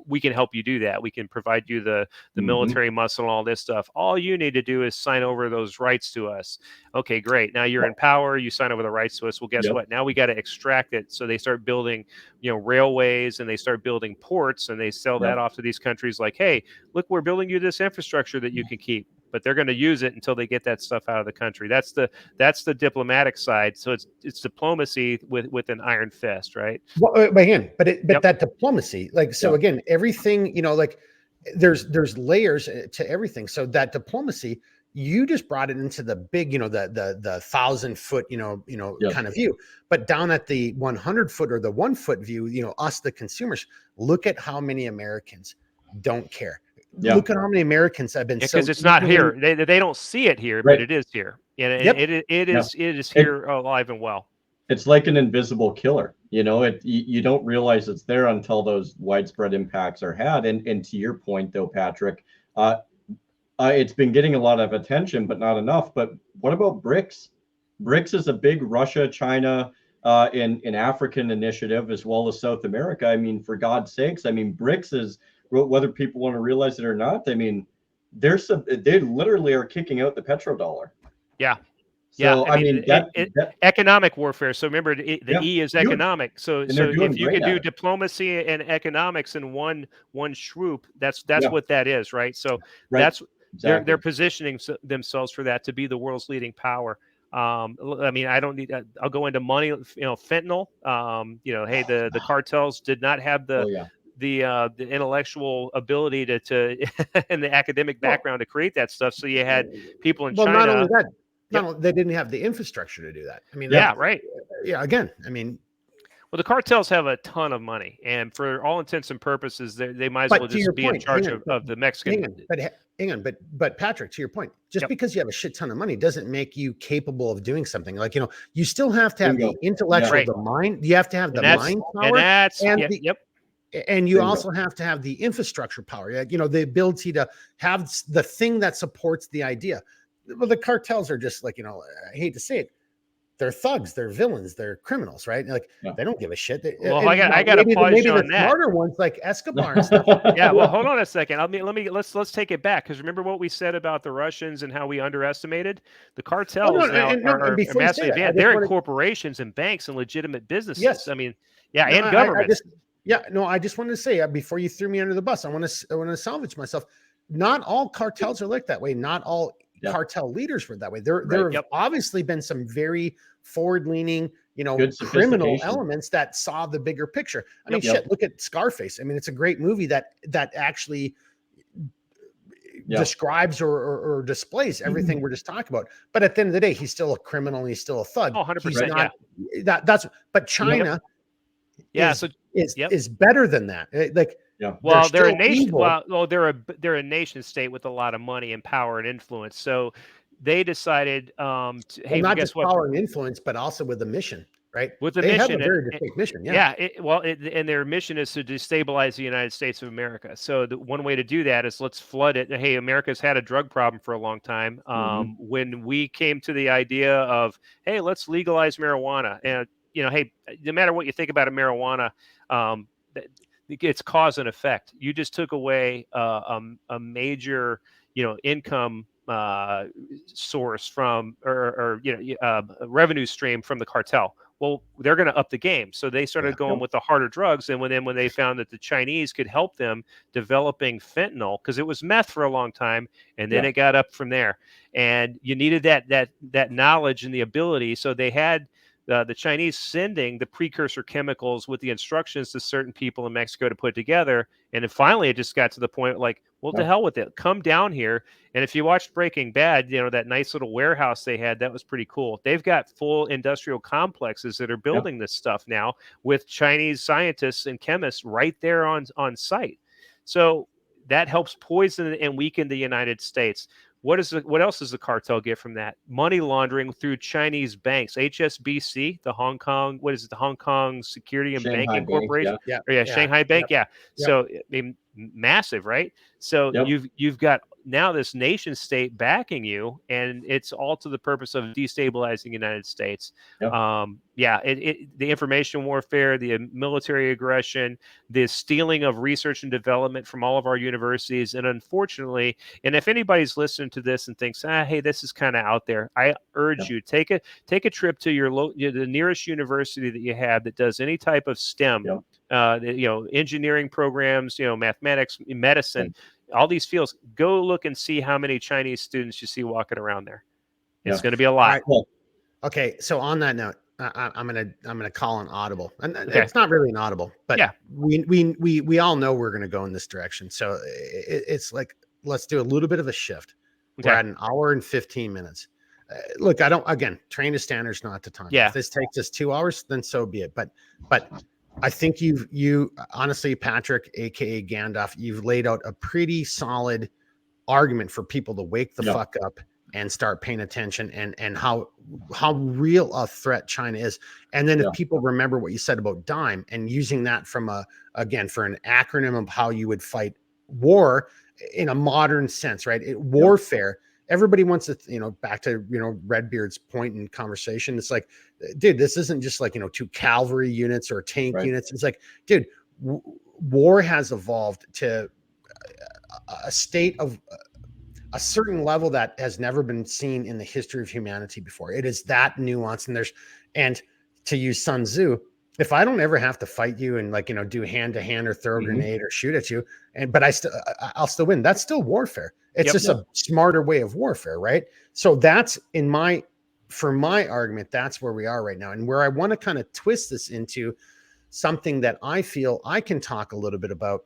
we can help you do that. We can provide you the military muscle and all this stuff. All you need to do is sign over those rights to us. Okay, great. Now you're in power. You sign over the rights to us. Well, guess what? Now we got to extract it. So they start building, railways, and they start building ports, and they sell that off to these countries. Like, hey, look, we're building you this infrastructure that you can keep. But they're going to use it until they get that stuff out of the country. That's the diplomatic side. So it's diplomacy with an iron fist, right? Well, again, but that diplomacy, again, everything, there's layers to everything. So that diplomacy, you just brought it into the big, the 1,000-foot, kind of view. But down at the 100-foot or the 1-foot view, us, the consumers, look at how many Americans don't care. Yeah. Look at how many Americans have been because it's not here. They don't see it here, but it is here. And it is here alive and well. It's like an invisible killer. You don't realize it's there until those widespread impacts are had. And to your point, though, Patrick, it's been getting a lot of attention, but not enough. But what about BRICS? BRICS is a big Russia, China, and African initiative, as well as South America. I mean, for God's sakes, BRICS is, whether people want to realize it or not, they literally are kicking out the petrodollar. Yeah. So economic warfare. So remember, the E is economic. So if you can do diplomacy and economics in one swoop, that's what that is, right? So they're positioning themselves for that, to be the world's leading power. I don't need. I'll go into money. Fentanyl. Hey, the cartels did not have the intellectual ability to and the academic background to create that stuff. So you had people in well, China. not only that, Yep. they didn't have the infrastructure to do that. I mean, Yeah, right. Yeah, again, I mean, Well, the cartels have a ton of money, and for all intents and purposes, they might as but well to your just be in point, charge hang on, of the Mexican. hang on, but Patrick, to your point, just Yep. because you have a shit ton of money doesn't make you capable of doing something. Like, you still have to have Bingo. the intellectual, Right. the mind. You have to have the mind power, and that's and yep, the yep. and you Bingo. also have to have the infrastructure power. The ability to have the thing that supports the idea. Well, the cartels are just like, I hate to say it, they're thugs, they're villains, they're criminals, right? Like, they don't give a shit. Well, I got to pause maybe you the on that. smarter ones like Escobar and stuff. Yeah, well, hold on a second. Let's take it back, because remember what we said about the Russians and how we underestimated the cartels. Are before you say massively that, advanced. They're in corporations and banks and legitimate businesses. Yes. I mean, and government. I just wanted to say, before you threw me under the bus, I want to salvage myself. Not all cartels are like that way. Not all cartel leaders were that way. There have obviously been some very forward-leaning, criminal elements that saw the bigger picture. I mean, shit, look at Scarface. I mean, it's a great movie that actually describes or displays everything we're just talking about. But at the end of the day, he's still a criminal. He's still a thug. 100%. He's not, but China is better than that. Like, well, they're a nation. Well, they're a nation state with a lot of money and power and influence. So they decided, hey, not just power and influence, but also with a mission, right? With the mission, have a very distinct mission. And their mission is to destabilize the United States of America. So the one way to do that is let's flood it. Hey, America's had a drug problem for a long time. When we came to the idea of, hey, let's legalize marijuana, and hey, no matter what you think about marijuana, it's cause and effect. You just took away a major, income source from, or a revenue stream from the cartel. Well, they're going to up the game, so they started going with the harder drugs. And when they found that the Chinese could help them developing fentanyl, because it was meth for a long time, and then it got up from there. And you needed that knowledge and the ability, so they had the Chinese sending the precursor chemicals with the instructions to certain people in Mexico to put together. And then finally, it just got to the point like, well, to hell with it. Come down here. And if you watched Breaking Bad, that nice little warehouse they had, that was pretty cool. They've got full industrial complexes that are building this stuff now with Chinese scientists and chemists right there on site. So that helps poison and weaken the United States. What else does the cartel get from that? Money laundering through Chinese banks, HSBC, the Hong Kong Security and Shanghai Banking Corporation, Shanghai Bank, So I mean, massive, right? So you've got now this nation state backing you, and it's all to the purpose of destabilizing the United States. The information warfare, the military aggression, the stealing of research and development from all of our universities, and unfortunately, and if anybody's listening to this and thinks, hey, this is kind of out there, I urge you take a trip to the nearest university that you have that does any type of STEM. Engineering programs, mathematics, medicine, all these fields. Go look and see how many Chinese students you see walking around there. It's going to be a lot. Right. Okay, so on that note, I'm gonna call an audible, and it's not really an audible, but we all know we're gonna go in this direction. So it's like, let's do a little bit of a shift. We're at an hour and 15 minutes. Look, train to standards, not to time. If this takes us 2 hours, then so be it. But I think you honestly, Patrick, aka Gandalf, you've laid out a pretty solid argument for people to wake the fuck up and start paying attention, and how real a threat China is. And then if people remember what you said about DIME and using that from for an acronym of how you would fight war in a modern sense, right? Warfare. Everybody wants to, back to, Redbeard's point in conversation. It's like, dude, this isn't just like, 2 cavalry units or tank units. It's like, dude, war has evolved to a state of a certain level that has never been seen in the history of humanity before. It is that nuanced. And to use Sun Tzu, if I don't ever have to fight you and do hand to hand or throw a grenade or shoot at you, but I'll still win. That's still warfare. It's just a smarter way of warfare, right? So that's for my argument, that's where we are right now. And where I want to kind of twist this into something that I feel I can talk a little bit about,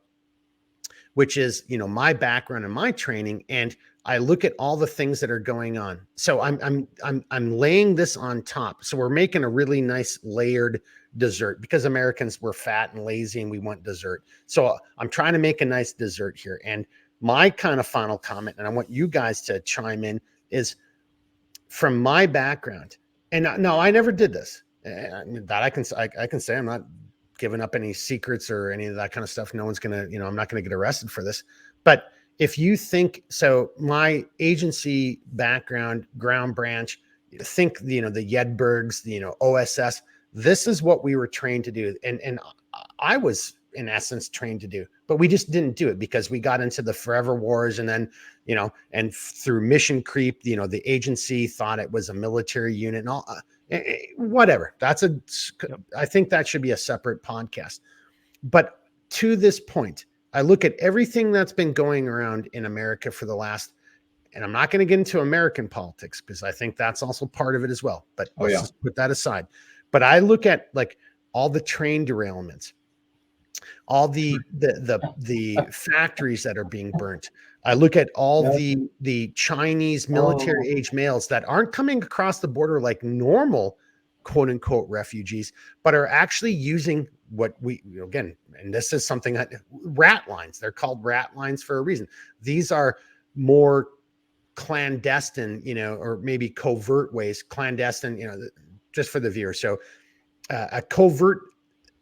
which is, my background and my training. And I look at all the things that are going on. So I'm laying this on top. So we're making a really nice layered dessert because Americans were fat and lazy and we want dessert. So I'm trying to make a nice dessert here. And my kind of final comment, and I want you guys to chime in, is from my background. And no, I never did this. That I can say I'm not giving up any secrets or any of that kind of stuff. No one's gonna, I'm not gonna get arrested for this. But if you think so, my agency background, ground branch, think the Yedbergs, OSS. This is what we were trained to do, and I was in essence trained to do, but we just didn't do it because we got into the forever wars, and then and through mission creep, the agency thought it was a military unit and all. Whatever. I think that should be a separate podcast. But to this point, I look at everything that's been going around in America for the last, and I'm not going to get into American politics because I think that's also part of it as well. But let's just put that aside. But I look at like all the train derailments, all the factories that are being burnt. I look at all the Chinese military age males that aren't coming across the border like normal quote unquote refugees, but are actually using what we, again, and this is something that rat lines, they're called rat lines for a reason. These are more clandestine, or maybe covert ways, clandestine, just for the viewer. So a covert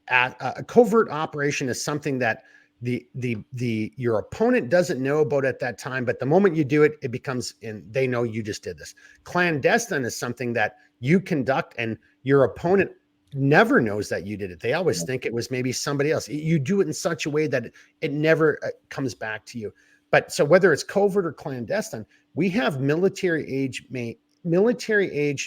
operation is something that your opponent doesn't know about at that time, but the moment you do it, it becomes, and they know you just did this. Clandestine is something that you conduct and your opponent never knows that you did it. They always think it was maybe somebody else. You do it in such a way that it never comes back to you. But so whether it's covert or clandestine, we have military age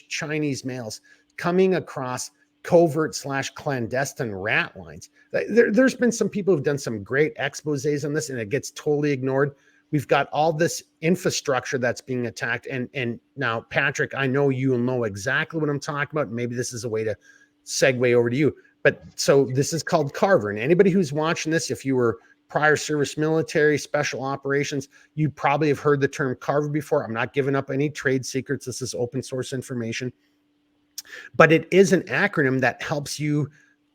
Chinese males coming across covert/clandestine rat lines. There's been some people who've done some great exposés on this, and it gets totally ignored. We've got all this infrastructure that's being attacked. And now, Patrick, I know you'll know exactly what I'm talking about. Maybe this is a way to segue over to you. But so this is called Carver. And anybody who's watching this, if you were prior service military, special operations, you probably have heard the term Carver before. I'm not giving up any trade secrets. This is open source information. But it is an acronym that helps you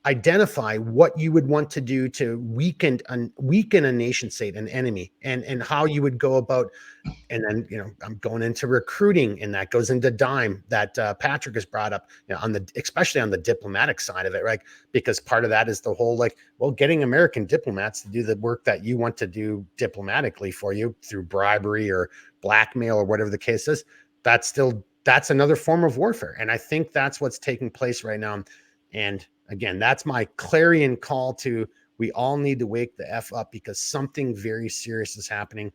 identify what you would want to do to weaken a nation state, an enemy, and how you would go about. And then, I'm going into recruiting, and that goes into DIME that Patrick has brought up, especially on the diplomatic side of it, right? Because part of that is the whole, getting American diplomats to do the work that you want to do diplomatically for you through bribery or blackmail or whatever the case is. That's another form of warfare. And I think that's what's taking place right now. And again, that's my clarion call to, we all need to wake the F up because something very serious is happening.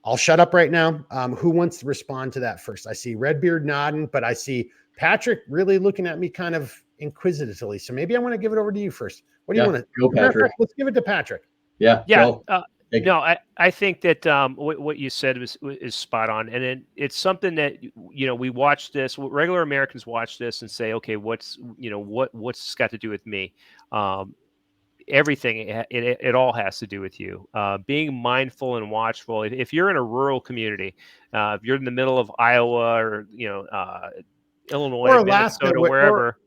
I'll shut up right now. Who wants to respond to that first? I see Redbeard nodding, but I see Patrick really looking at me kind of inquisitively. So maybe I want to give it over to you first. What do you want to go, Patrick? Let's give it to Patrick. Yeah. No, I think that what you said is spot on, and it's something that we watch this. Regular Americans watch this and say, okay, what's this got to do with me? Everything, it all has to do with you. Being mindful and watchful. If you're in a rural community, if you're in the middle of Iowa or Illinois, or Alaska, Minnesota, wherever,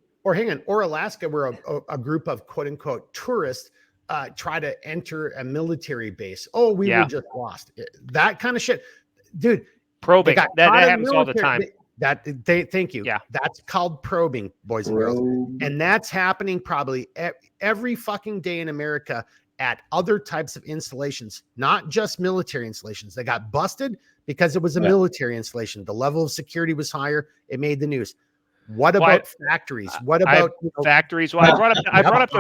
or Alaska, where a group of quote unquote tourists try to enter a military base. Oh, we were just lost. That kind of shit, dude. Probing. That happens all the time. Thank you. Yeah. That's called probing, boys and girls. And that's happening probably every fucking day in America at other types of installations, not just military installations. They got busted because it was a military installation. The level of security was higher. It made the news. What about factories? What about factories? Well, I brought up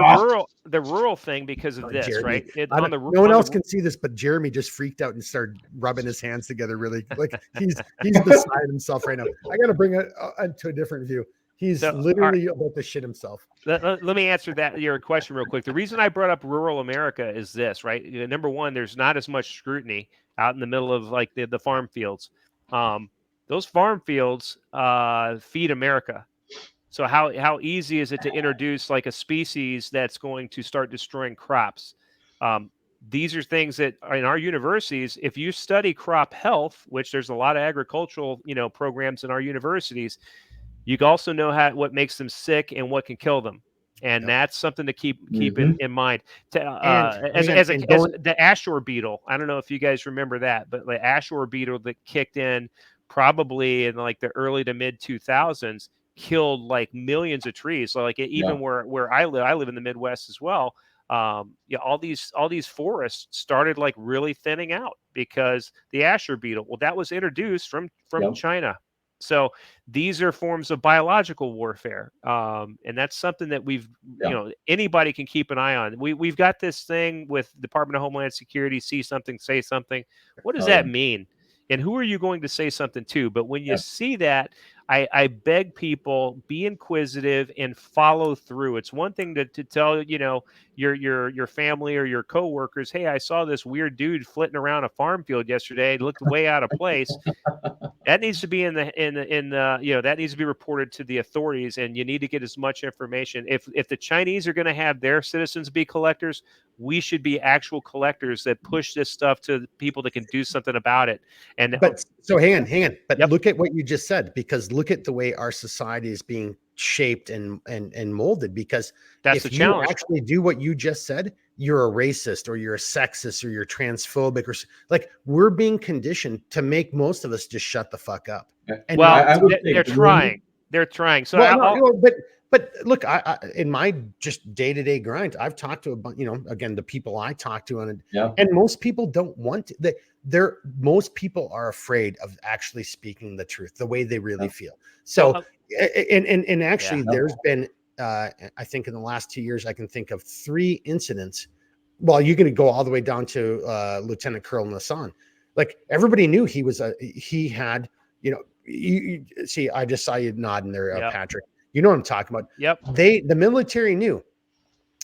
the rural thing because of this, Jeremy, right? No one else can see this, but Jeremy just freaked out and started rubbing his hands together. Really, like he's beside himself right now. I got to bring it to a different view. He's literally about to shit himself. Let me answer your question real quick. The reason I brought up rural America is this, right? Number one, there's not as much scrutiny out in the middle of like the farm fields. Those farm fields feed America. So how easy is it to introduce like a species that's going to start destroying crops? Um, these are things that are in our universities. If you study crop health, which there's a lot of agricultural, programs in our universities, you also know what makes them sick and what can kill them. And Yep. that's something to keep Mhm. in mind. And As hang on, as, and a, as don't the Ashore beetle, I don't know if you guys remember that, but the Ashore beetle that kicked in probably in like the early to mid 2000s killed like millions of trees. So like Yeah. even where I live in the Midwest as well. All these forests started like really thinning out because the Ashore beetle. Well, that was introduced from Yep. China. So these are forms of biological warfare, and that's something that Yeah. anybody can keep an eye on. We've got this thing with Department of Homeland Security: see something, say something. What does Oh yeah. that mean? And who are you going to say something to? But when you Yeah. see that, I beg people, be inquisitive and follow through. It's one thing to tell your family or your coworkers, hey, I saw this weird dude flitting around a farm field yesterday. It looked way out of place. That needs to be that needs to be reported to the authorities, and you need to get as much information. If the Chinese are going to have their citizens be collectors, we should be actual collectors that push this stuff to the people that can do something about it. And But so hang on. But yep, look at what you just said, because look at the way our society is being shaped and molded. Because that's the if you challenge. actually do what you just said, you're a racist or you're a sexist or you're transphobic like we're being conditioned to make most of us just shut the fuck up and Well, not I would say they're grooming. trying. They're trying. So well, no, but look, I in my just day-to-day grind, I've talked to a bunch, again, the people I talk to on it, Yeah. and most people don't want to. Most people are afraid of actually speaking the truth, the way they really Yeah. feel. so So, and actually, yeah. there's been, I think in the last 2 years, I can think of 3 incidents. Well, you're going to go all the way down to Lieutenant Colonel Nassan. Like everybody knew he had, you see, I just saw you nodding there, Yep. Patrick. You know what I'm talking about. Yep. The military knew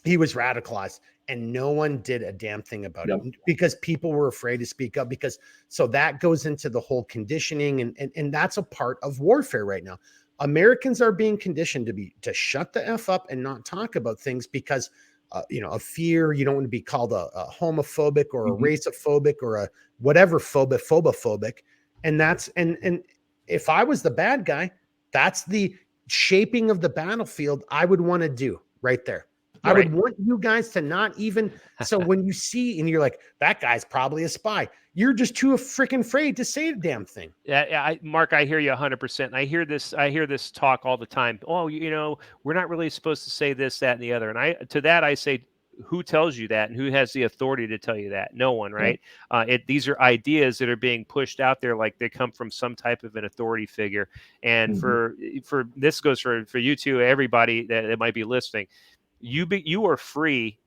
he was radicalized, and no one did a damn thing about Yep. it because people were afraid to speak up. Because so that goes into the whole conditioning, and that's a part of warfare right now. Americans are being conditioned to shut the F up and not talk about things because of fear. You don't want to be called a homophobic or a Mhm. racophobic or a whatever phobophobic. And that's and if I was the bad guy, that's the shaping of the battlefield I would want to do right there. I would Right. want you guys to not even. So when you see and you're like, that guy's probably a spy, you're just too freaking afraid to say the damn thing. Yeah, Mark, I hear you 100%. I hear this talk all the time. Oh, we're not really supposed to say this, that, and the other. And I say, who tells you that, and who has the authority to tell you that? No one, Yeah. right? These are ideas that are being pushed out there, like they come from some type of an authority figure. And Mhm. for this goes for you too, everybody that might be listening. You are free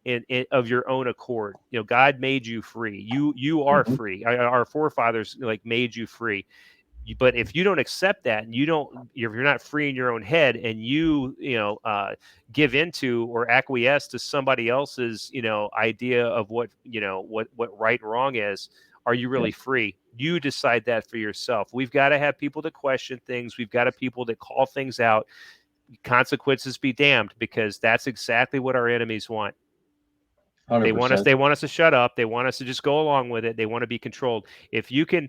of your own accord. God made you free. You are Mhm. free. Our forefathers like made you free. But if you don't accept that, and you're not free in your own head, and give into or acquiesce to somebody else's idea of what right and wrong is, are you Yeah. really free? You decide that for yourself. We've got to have people that question things. We've got to people that call things out. Consequences be damned, because that's exactly what our enemies want. They want us 100%. they want us to shut up. They want us to just go along with it. They want to be controlled. If you can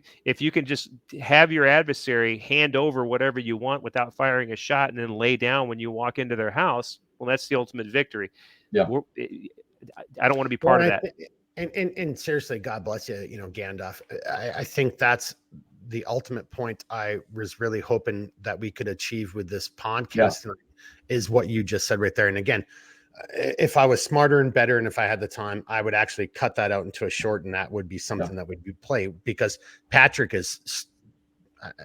just have your adversary hand over whatever you want without firing a shot, and then lay down when you walk into their house, well, that's the ultimate victory. Yeah. I don't want to be Well, part of that. and seriously, God bless you, Gandalf. I think that's the ultimate point I was really hoping that we could achieve with this podcast tonight, is what you just said right there. And again, if I was smarter and better, and if I had the time, I would actually cut that out into a short, and that would be something that would be play, because Patrick is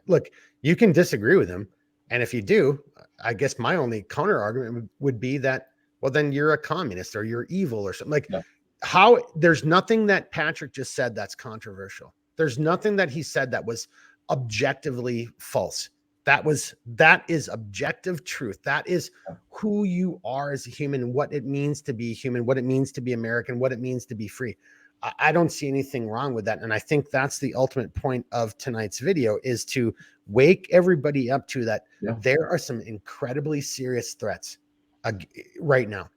look, you can disagree with him. And if you do, I guess my only counter argument would be that, well, then you're a communist or you're evil or something. Like, Yeah. how there's nothing that Patrick just said that's controversial. There's nothing that he said that was objectively false. That is objective truth. That is who you are as a human, what it means to be human, what it means to be American, what it means to be free. I don't see anything wrong with that. And I think that's the ultimate point of tonight's video, is to wake everybody up to that. Yeah. There are some incredibly serious threats right now.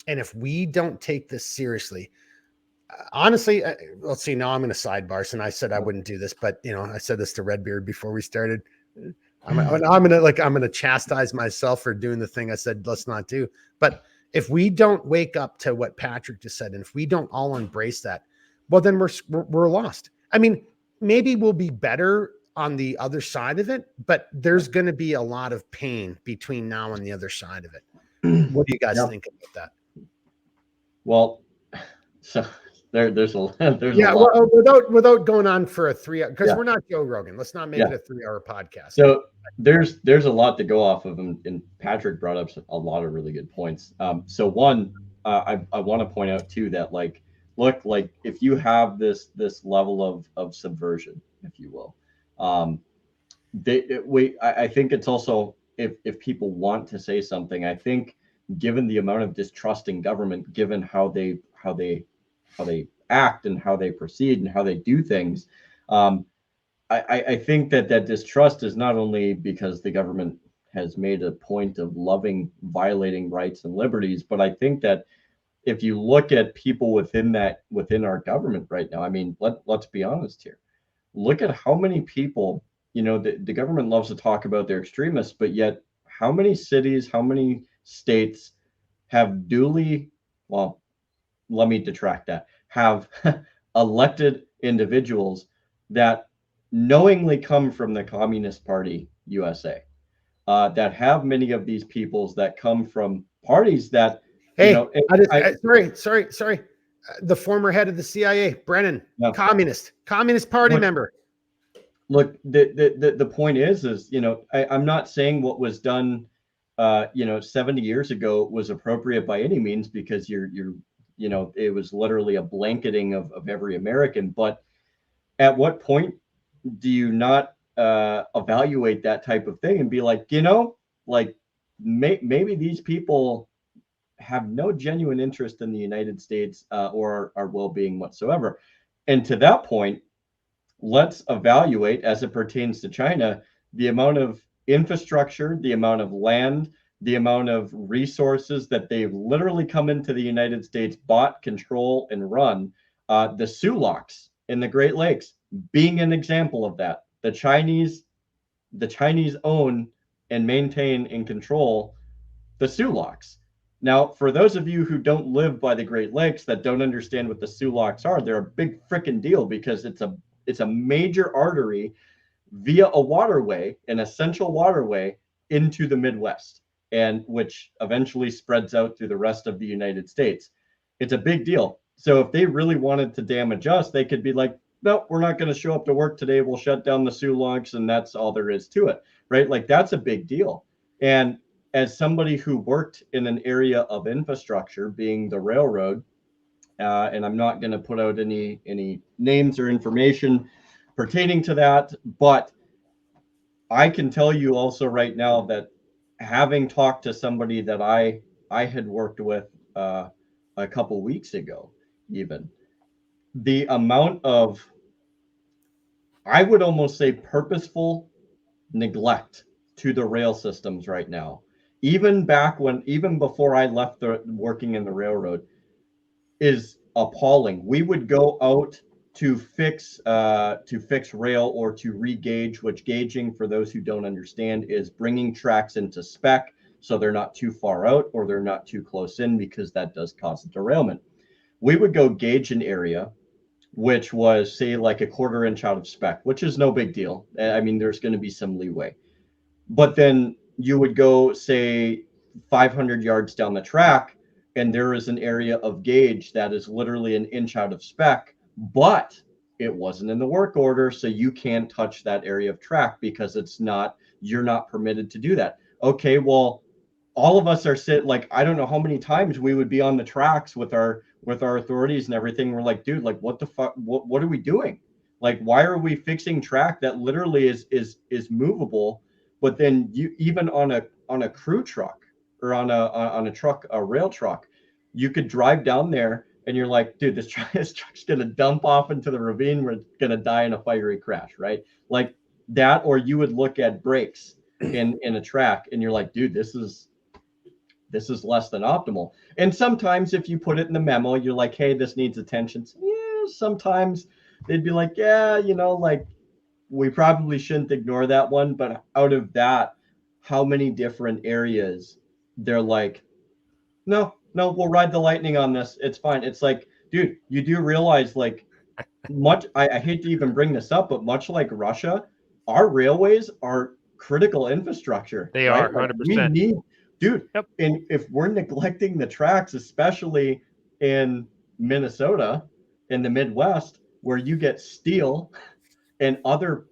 And if we don't take this seriously, honestly, let's see, now I'm in a sidebar. And I said I wouldn't do this, but I said this to Redbeard before we started. I'm gonna chastise myself for doing the thing I said let's not do. But if we don't wake up to what Patrick just said, and if we don't all embrace that, well, then we're lost. I mean, maybe we'll be better on the other side of it, but there's going to be a lot of pain between now and the other side of it. What do you guys think about that? Well, so there's a lot. Well, without going on for a 3 hour, because we're not Joe Rogan. Let's not make it a 3-hour podcast. So there's a lot to go off of, and Patrick brought up a lot of really good points. So one, I want to point out too that look, if you have this level of subversion, if you will, I think it's also, if people want to say something, I think given the amount of distrust in government, given how they act and how they proceed and how they do things, I think that distrust is not only because the government has made a point of violating rights and liberties, but I think that if you look at people within our government right now, I mean, let's be honest here. Look at how many people, the government loves to talk about their extremists, but yet how many cities, how many states have duly, well, let me detract that, have elected individuals that knowingly come from the Communist Party USA, that have many of these peoples that come from parties that, sorry. The former head of the CIA, Brennan, Communist Party member. Look, the point is, I'm not saying what was done, 70 years ago was appropriate by any means, because it was literally a blanketing of every American. But at what point do you not evaluate that type of thing and be like, maybe these people have no genuine interest in the United States or our well-being whatsoever. And to that point, let's evaluate, as it pertains to China, the amount of infrastructure, the amount of land, the amount of resources that they've literally come into the United States, bought, control, and run. The Sulaks in the Great Lakes being an example of that. The Chinese own and maintain and control the Sulaks. Now, for those of you who don't live by the Great Lakes, that don't understand what the Sulaks are, they're a big freaking deal, because it's a major artery via a waterway, an essential waterway, into the Midwest, and which eventually spreads out through the rest of the United States. It's a big deal. So if they really wanted to damage us, they could be like, no, we're not going to show up to work today. We'll shut down the Sulaks, and that's all there is to it, right? Like, that's a big deal. And as somebody who worked in an area of infrastructure, being the railroad, and I'm not going to put out any names or information pertaining to that, but I can tell you also right now that, having talked to somebody that I had worked with a couple weeks ago, even, the amount of, I would almost say, purposeful neglect to the rail systems right now, even before I left working in the railroad, is appalling. We would go out to fix rail or to re-gauge, which gauging, for those who don't understand, is bringing tracks into spec so they're not too far out or they're not too close in, because that does cause a derailment. We would go gauge an area which was, say, like a 1/4 inch out of spec, which is no big deal. I mean, there's going to be some leeway. But then you would go, say, 500 yards down the track, and there is an area of gauge that is literally 1 inch out of spec, but it wasn't in the work order, so you can't touch that area of track because you're not permitted to do that. Okay, well, all of us are I don't know how many times we would be on the tracks with our authorities and everything. We're like, dude, like, what the fuck? What are we doing? Like, why are we fixing track that literally is movable? But then you, even on a crew truck or on a truck, a rail truck, you could drive down there and you're like, dude, this truck's gonna dump off into the ravine. We're gonna die in a fiery crash, right? Like that. Or you would look at brakes in a track, and you're like, dude, this is less than optimal. And sometimes if you put it in the memo, you're like, hey, this needs attention. So, yeah, sometimes they'd be like, yeah, like we probably shouldn't ignore that one. But out of that, how many different areas they're like, no, we'll ride the lightning on this. It's fine. It's like, dude, you do realize like I hate to even bring this up, but much like Russia, our railways are critical infrastructure. They right? are Like, 100%. we need, dude, Yep. and if we're neglecting the tracks, especially in Minnesota, in the Midwest, where you get steel and other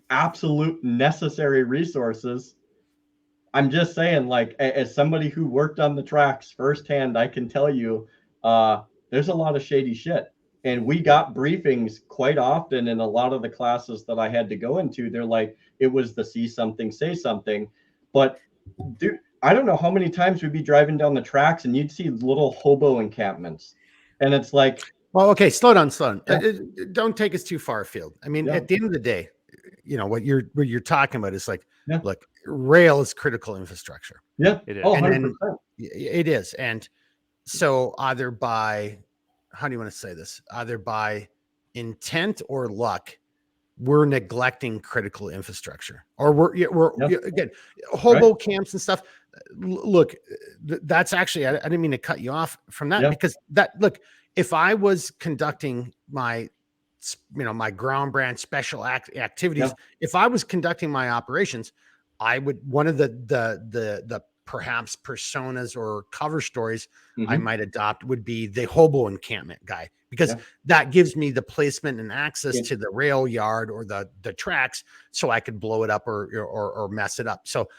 absolute necessary resources, I'm just saying, like, as somebody who worked on the tracks firsthand, I can tell you, there's a lot of shady shit. And we got briefings quite often in a lot of the classes that I had to go into. They're like, it was the see something, say something. But dude, I don't know how many times we'd be driving down the tracks and you'd see little hobo encampments. And it's like, well, okay, slow down. Yeah. Don't take us too far afield. I mean, Yeah. at the end of the day, what you're talking about is like, Yeah. look, rail is critical infrastructure. yeah, It is. oh, And 100%. then it is. And so either by, how do you want to say this? Either by intent or luck, we're neglecting critical infrastructure, or again, hobo camps and stuff. Look, that's actually, I didn't mean to cut you off from that, because look, if I was conducting my ground branch special activities, if I was conducting my operations, I would, one of the perhaps personas or cover stories I might adopt would be the hobo encampment guy, because that gives me the placement and access to the rail yard or the tracks, so I could blow it up or mess it up. So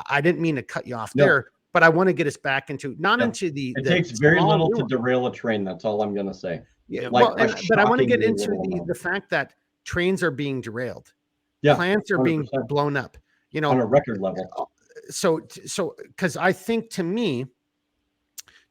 I didn't mean to cut you off there, but I want to get us back into into the. It takes very little to derail a train. That's all I'm gonna say. Yeah, like, but I want to get shockingly into little the fact that trains are being derailed, Yeah, plants are being 100%. blown up. On a record level. So because I think, to me,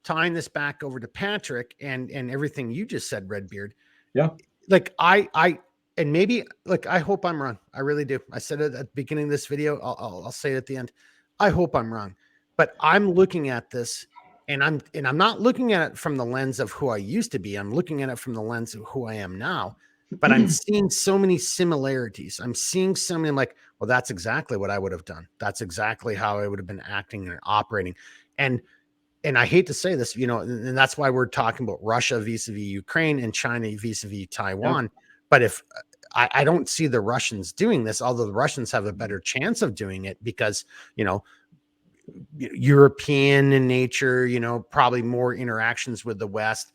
tying this back over to Patrick and everything you just said, Redbeard. Yeah. Like and maybe, like, I hope I'm wrong. I really do. I said it at the beginning of this video. I'll say it at the end. I hope I'm wrong, but I'm looking at this, and I'm not looking at it from the lens of who I used to be. I'm looking at it from the lens of who I am now. But I'm seeing so many similarities. I'm seeing so many. I'm like, well, that's exactly what I would have done. That's exactly how I would have been acting and operating. And I hate to say this, and that's why we're talking about Russia vis-a-vis Ukraine and China vis-a-vis Taiwan. Yeah. But if I don't see the Russians doing this, although the Russians have a better chance of doing it because, European in nature, probably more interactions with the West,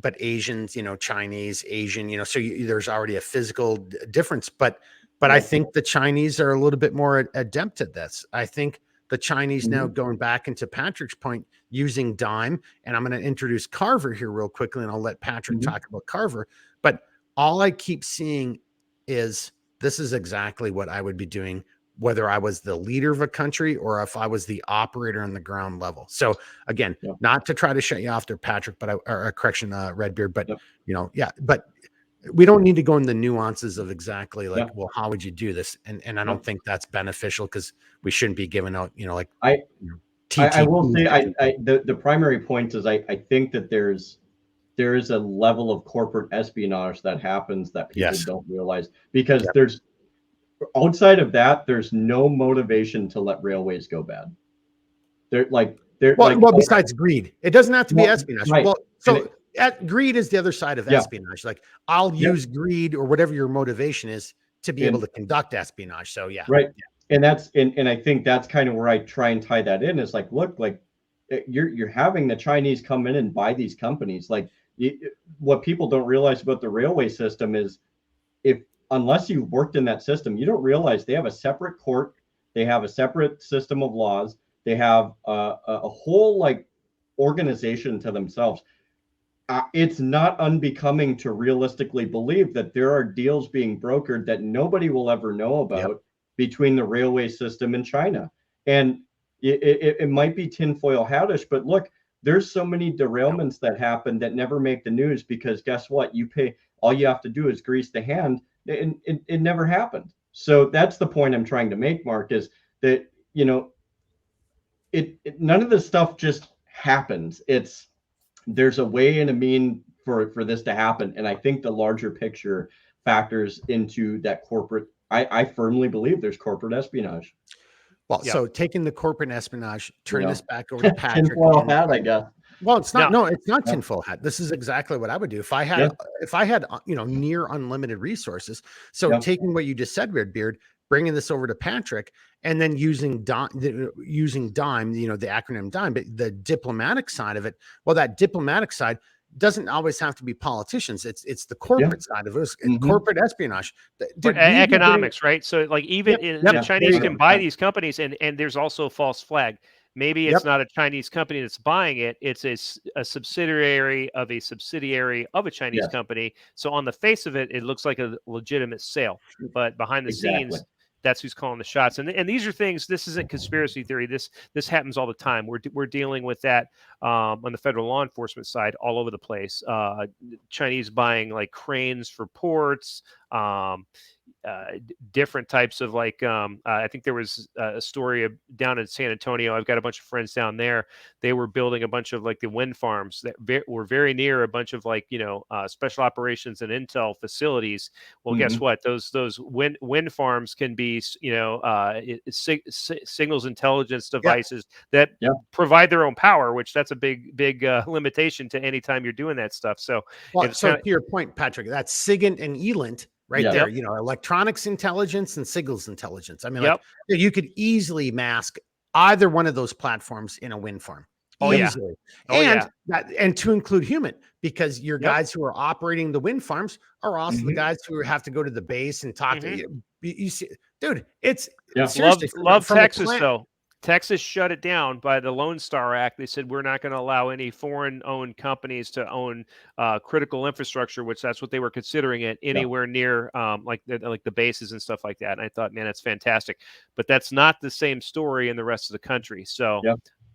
but Asians, Chinese, Asian, so there's already a physical difference. But I think the Chinese are a little bit more adept at this. I think the Chinese now, going back into Patrick's point, using dime, and I'm going to introduce Carver here real quickly, and I'll let Patrick talk about Carver. But all I keep seeing is this is exactly what I would be doing, whether I was the leader of a country or if I was the operator on the ground level. So again, not to try to shut you off there, Patrick, but correction, Redbeard, but but we don't need to go into the nuances of exactly like, well, how would you do this? And I don't think that's beneficial, because we shouldn't be giving out, like, I will say, the primary point is I think that there is a level of corporate espionage that happens that people don't realize, because there's, outside of that, there's no motivation to let railways go bad. Well, besides greed, it doesn't have to be espionage. Right. Well, so greed is the other side of espionage. Like, I'll use greed or whatever your motivation is to be able to conduct espionage. So right. And that's, and I think that's kind of where I try and tie that in. Is like, look, like you're having the Chinese come in and buy these companies. Like, what people don't realize about the railway system is, unless you've worked in that system, you don't realize they have a separate court. They have a separate system of laws. They have a whole organization to themselves. It's not unbecoming to realistically believe that there are deals being brokered that nobody will ever know about between the railway system and China. And it might be tinfoil hatish, but look, there's so many derailments that happen that never make the news because guess what? All you have to do is grease the hand, and it never happened. So that's the point I'm trying to make, Mark, is that, none of this stuff just happens. There's a way and a mean for this to happen. And I think the larger picture factors into that corporate. I firmly believe there's corporate espionage. Well, Yeah. so taking the corporate espionage, turn this back over to Patrick. Tinfoil hat, I guess. Well, it's not. No. No, it's not tinfoil hat. This is exactly what I would do if I had, near unlimited resources. So taking what you just said, Redbeard, bringing this over to Patrick, and then using DIME, the acronym DIME, but the diplomatic side of it. Well, that diplomatic side doesn't always have to be politicians. It's the corporate side of it, corporate espionage. Dude, economics, right? So like even the Chinese can buy these companies, and there's also a false flag. Maybe it's not a Chinese company that's buying it. It's a subsidiary of a subsidiary of a Chinese company. So on the face of it, it looks like a legitimate sale, but behind the scenes, that's who's calling the shots. And these are things. This isn't conspiracy theory. This happens all the time. We're dealing with that on the federal law enforcement side all over the place. Chinese buying like cranes for ports. Different types of I think there was a story down in San Antonio. I've got a bunch of friends down there. They were building a bunch of like the wind farms that were very near a bunch of special operations and intel facilities. Well, guess what? Those wind farms can be signals intelligence devices that provide their own power, which that's a big limitation to any time you're doing that stuff. So, to your point, Patrick, that's SIGINT and ELINT. Right there, electronics intelligence and signals intelligence. I mean, you could easily mask either one of those platforms in a wind farm. Easily. And to include human, because your guys who are operating the wind farms are also the guys who have to go to the base and talk to you. You see, dude, it's seriously love Texas though. Texas shut it down by the Lone Star Act. They said we're not going to allow any foreign-owned companies to own critical infrastructure, which that's what they were considering it anywhere near like the bases and stuff like that. And I thought, man, that's fantastic. But that's not the same story in the rest of the country. So,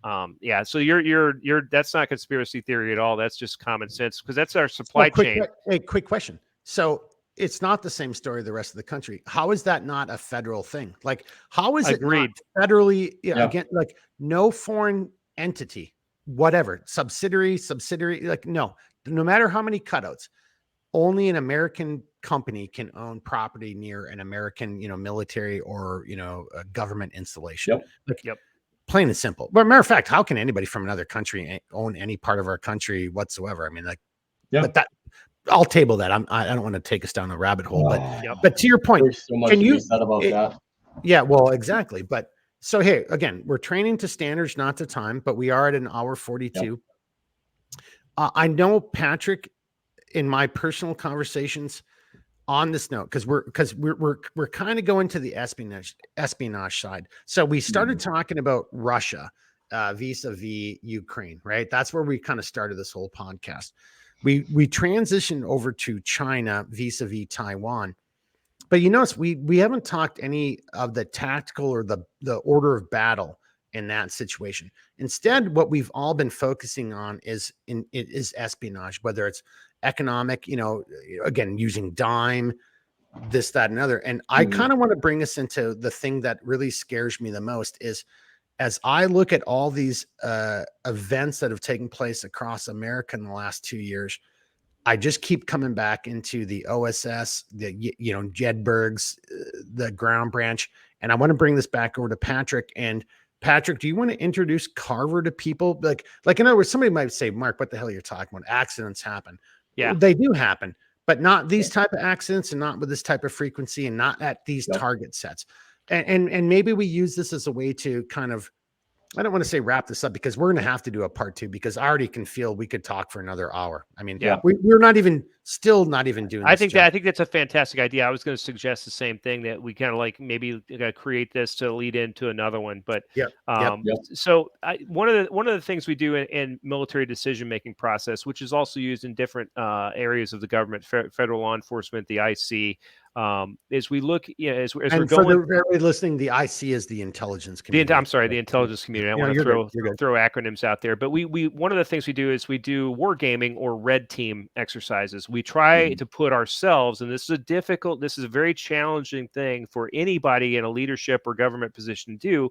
so you're that's not conspiracy theory at all. That's just common sense because that's our supply chain. Hey, quick question. So it's not the same story the rest of the country. How is that not a federal thing? Like, how is it not federally, again, like no foreign entity, whatever, subsidiary, like no matter how many cutouts, only an American company can own property near an American, military or, a government installation. Plain and simple. But matter of fact, how can anybody from another country own any part of our country whatsoever? I mean, but that, I'll table that. I don't want to take us down a rabbit hole, but to your point, there's so much to be said about that. Yeah, well, exactly. But so, hey, again, we're training to standards, not to time, but we are at an hour 42. I know, Patrick, in my personal conversations on this note, because we're kind of going to the espionage side. So we started talking about Russia vis-a-vis Ukraine, right? That's where we kind of started this whole podcast. We transitioned over to China vis-a-vis Taiwan. But you notice we haven't talked any of the tactical or the order of battle in that situation. Instead, what we've all been focusing on is espionage, whether it's economic, again, using DIME, this, that, and other. And I kind of want to bring us into the thing that really scares me the most is as I look at all these events that have taken place across America in the last 2 years, I just keep coming back into the OSS, the Jedburghs, the ground branch, and I want to bring this back over to Patrick. And Patrick, do you want to introduce Carver to people? Like in other words, somebody might say, Mark, what the hell are you talking about? Accidents happen. Yeah, they do happen, but not these type of accidents, and not with this type of frequency, and not at these target sets. And maybe we use this as a way to kind of, I don't want to say wrap this up because we're going to have to do a part 2 because I already can feel we could talk for another hour. I mean, we're not even still not even doing I this think justice. I think that's a fantastic idea. I was going to suggest the same thing, that we kind of like maybe create this to lead into another one. But Yep. so one of the things we do in military decision making process, which is also used in different areas of the government, federal law enforcement, the IC, is we look, as we're And for going. the everybody listening, the IC is the intelligence community. I'm sorry, the intelligence community. I want to throw acronyms out there, but we one of the things we do is we do wargaming or red team exercises. We try to put ourselves, and this is a very challenging thing for anybody in a leadership or government position to do.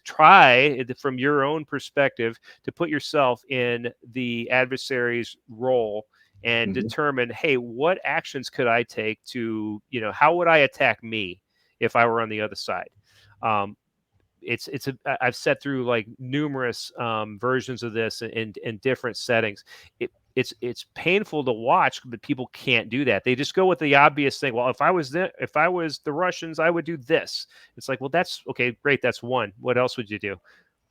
Try from your own perspective to put yourself in the adversary's role and determine, hey, what actions could I take to, how would I attack me if I were on the other side? I've set through like numerous versions of this in different settings. It's painful to watch, but people can't do that. They just go with the obvious thing. Well, if I was the Russians, I would do this. It's like, well, that's okay, great. That's one. What else would you do?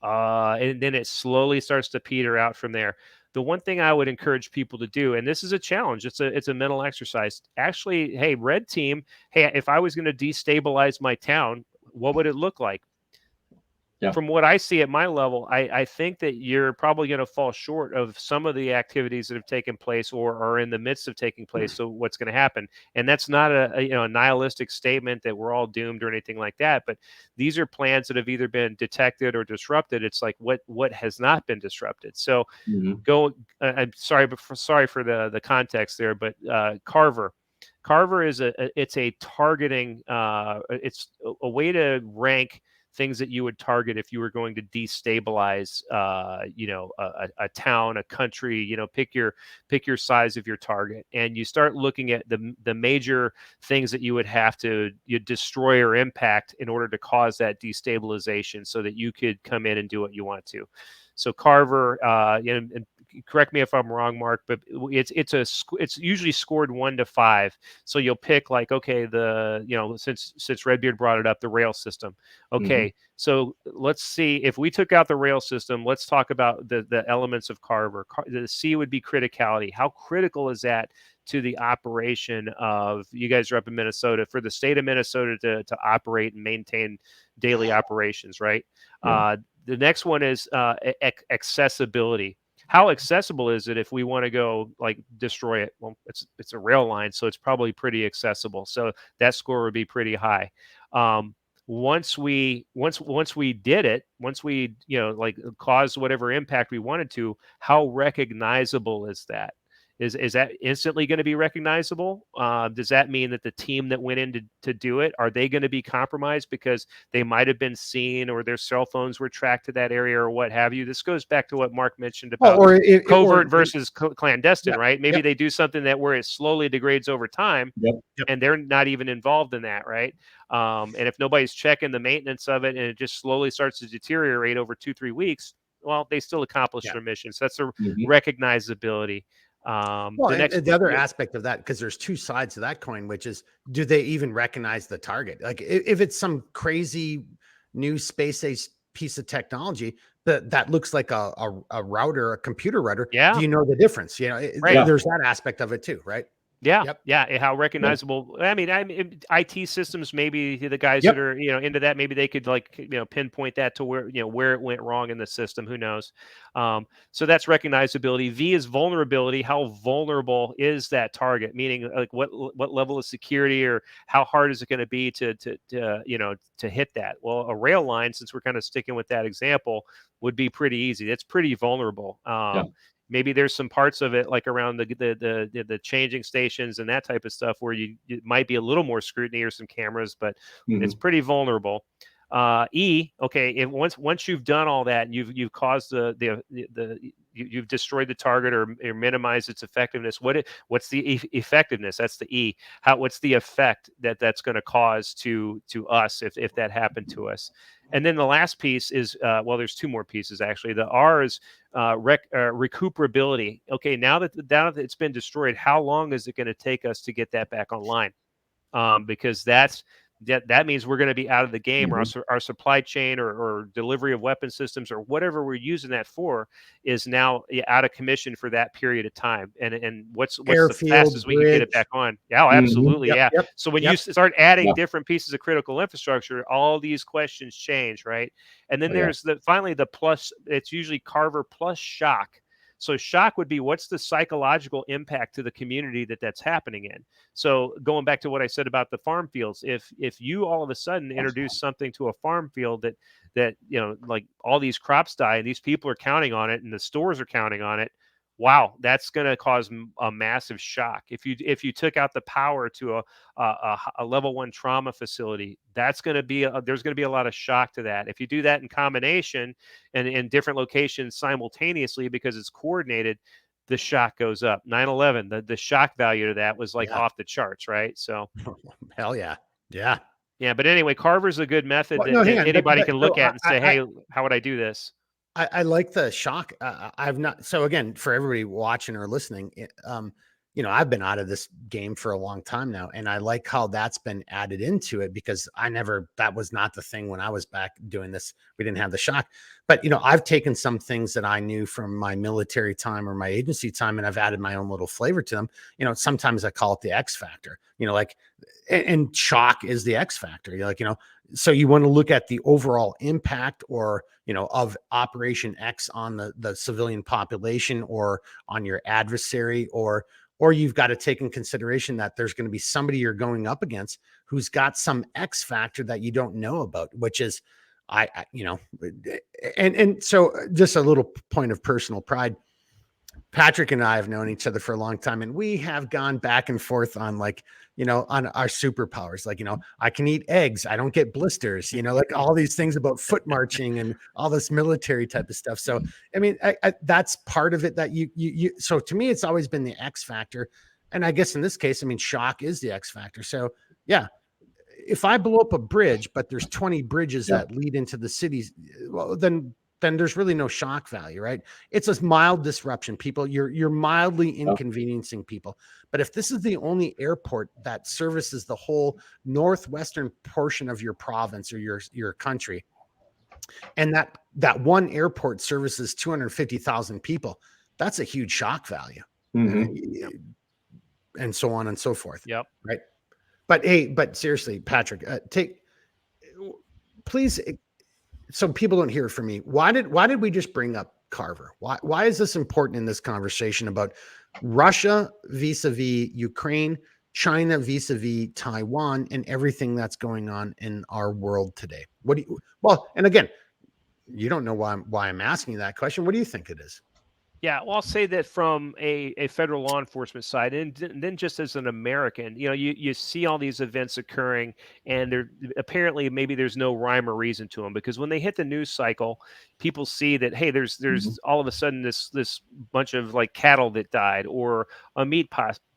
And then it slowly starts to peter out from there. The one thing I would encourage people to do, and this is a challenge, it's a mental exercise. Actually, hey, red team, hey, if I was going to destabilize my town, what would it look like? Yeah. From what I see at my level, I think that you're probably going to fall short of some of the activities that have taken place or are in the midst of taking place. So what's going to happen? And that's not a nihilistic statement that we're all doomed or anything like that. But these are plans that have either been detected or disrupted. It's like what has not been disrupted. So I'm sorry, but sorry for the context there. But Carver is it's a targeting. It's a way to rank things that you would target if you were going to destabilize, a town, a country. Pick your size of your target, and you start looking at the major things that you would have to destroy or impact in order to cause that destabilization, so that you could come in and do what you want to. So Carver, and correct me if I'm wrong, Mark, but it's usually scored 1 to 5. So you'll pick like, okay, since Redbeard brought it up, the rail system. Okay, so let's see, if we took out the rail system, let's talk about the elements of Carver. The C would be criticality. How critical is that to the operation of, you guys are up in Minnesota, for the state of Minnesota to operate and maintain daily operations, right? The next one is accessibility. How accessible is it if we want to go like destroy it? Well, it's a rail line, so it's probably pretty accessible. So that score would be pretty high. Once we did it, once we like caused whatever impact we wanted to, how recognizable is that? Is that instantly going to be recognizable? Does that mean that the team that went in to do it, are they going to be compromised because they might have been seen or their cell phones were tracked to that area or what have you? This goes back to what Mark mentioned about covert versus clandestine, right? Maybe they do something where it slowly degrades over time, and they're not even involved in that, right? And if nobody's checking the maintenance of it and it just slowly starts to deteriorate over 2-3 weeks, well, they still accomplished their mission. So that's a recognizability. The other aspect of that, because there's two sides to that coin, which is, do they even recognize the target? Like if it's some crazy new space age piece of technology that looks like a router, a computer router, do you know the difference? There's that aspect of it too, right? How recognizable. I mean, IT systems, maybe the guys that are into that, maybe they could pinpoint that to where where it went wrong in the system. Who knows? So that's recognizability. V is vulnerability. How vulnerable is that target? Meaning, like what level of security or how hard is it going to be to hit that? Well, a rail line, since we're kind of sticking with that example, would be pretty easy. It's pretty vulnerable. Maybe there's some parts of it like around the changing stations and that type of stuff where it might be a little more scrutiny or some cameras, but it's pretty vulnerable. E, okay, once you've done all that, you've caused you've destroyed the target or minimized its effectiveness. What's the effectiveness? That's the E. What's the effect that's going to cause to us if that happened to us? And then the last piece is there's 2 more pieces actually. The R is recuperability. Okay, now that it's been destroyed, how long is it going to take us to get that back online? Because that's that means we're going to be out of the game, or Mhm. our supply chain or delivery of weapon systems or whatever we're using that for is now out of commission for that period of time. And what's the Airfield, fastest we can get it bridge. back on? Yeah, Mhm. absolutely. Yep, Yeah. yep, So when you yep. start adding Yeah. different pieces of critical infrastructure, all these questions change, right? And then Oh, yeah. there's finally the plus. It's usually Carver plus shock. So shock would be, what's the psychological impact to the community that's happening in? So going back to what I said about the farm fields, if you all of a sudden introduce something to a farm field that like all these crops die and these people are counting on it and the stores are counting on it, wow, that's going to cause a massive shock. If you took out the power to a level 1 trauma facility, that's going to be there's going to be a lot of shock to that. If you do that in combination and in different locations simultaneously because it's coordinated, the shock goes up. 9/11, the shock value to that was like Yeah. off the charts, right? So Hell yeah. Yeah. yeah, but anyway, Carver's a good method Well, no, hang that on. anybody But can so look at and say, hey, how would I do this? I like the shock. I've not. So again, for everybody watching or listening, I've been out of this game for a long time now, and I like how that's been added into it because that was not the thing when I was back doing this. We didn't have the shock, but I've taken some things that I knew from my military time or my agency time, and I've added my own little flavor to them. Sometimes I call it the X factor. And shock is the X factor. So you want to look at the overall impact of Operation X on the civilian population or on your adversary, or you've got to take in consideration that there's going to be somebody you're going up against who's got some X factor that you don't know about, which is and so just a little point of personal pride. Patrick and I have known each other for a long time, and we have gone back and forth on on our superpowers. I can eat eggs. I don't get blisters, like all these things about foot marching and all this military type of stuff. So, I mean, that's part of it that so to me, it's always been the X factor. And I guess in this case, I mean, shock is the X factor. So yeah, if I blow up a bridge, but there's 20 bridges Yeah. that lead into the cities, well, then there's really no shock value, right? It's a mild disruption. People, you're mildly inconveniencing people. But if this is the only airport that services the whole northwestern portion of your province or your country, and that one airport services 250,000 people, that's a huge shock value. Mhm. And so on and so forth. Yep. Right. But seriously, Patrick, please, so people don't hear it from me. Why did we just bring up Carver? Why is this important in this conversation about Russia vis-a-vis Ukraine, China vis-a-vis Taiwan, and everything that's going on in our world today? And again, you don't know why I'm asking you that question. What do you think it is? Yeah, well, I'll say that from a federal law enforcement side, and then just as an American, you see all these events occurring, and there apparently maybe there's no rhyme or reason to them, because when they hit the news cycle, people see that, hey, there's Mhm. all of a sudden this bunch of like cattle that died, or a meat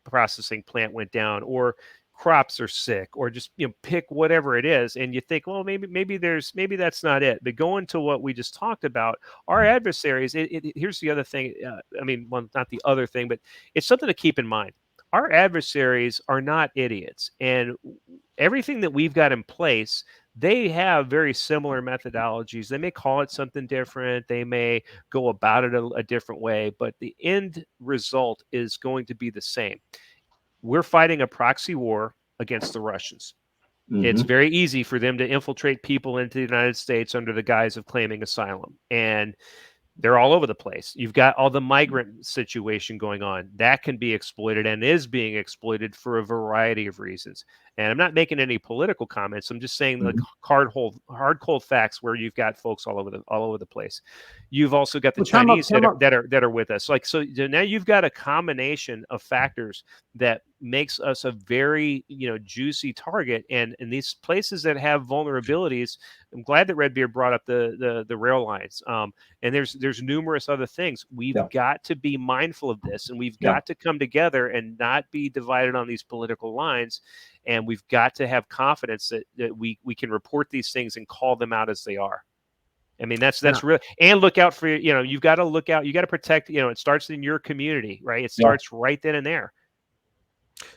processing plant went down, or crops are sick, or just pick whatever it is, and you think, well, maybe that's not it. But going to what we just talked about, our adversaries, here's the other thing. I mean, well, not the other thing, but it's something to keep in mind. Our adversaries are not idiots, and everything that we've got in place, they have very similar methodologies. They may call it something different, they may go about it a different way, but the end result is going to be the same. We're fighting a proxy war against the Russians. It's Mhm. very easy for them to infiltrate people into the United States under the guise of claiming asylum. And they're all over the place. You've got all the migrant situation going on that can be exploited and is being exploited for a variety of reasons. And I'm not making any political comments. I'm just saying like Mhm. hard cold facts where you've got folks all over the place. You've also got the Well, Chinese time out. that are with us. Like, so now you've got a combination of factors that makes us a very juicy target. And in these places that have vulnerabilities, I'm glad that Redbeard brought up the rail lines. And there's numerous other things. We've Yeah. got to be mindful of this, and we've Yeah. got to come together and not be divided on these political lines. And we've got to have confidence that we can report these things and call them out as they are. I mean, that's real. And look out for, you've got to look out. You got to protect, it starts in your community, right? It Yeah. starts right then and there.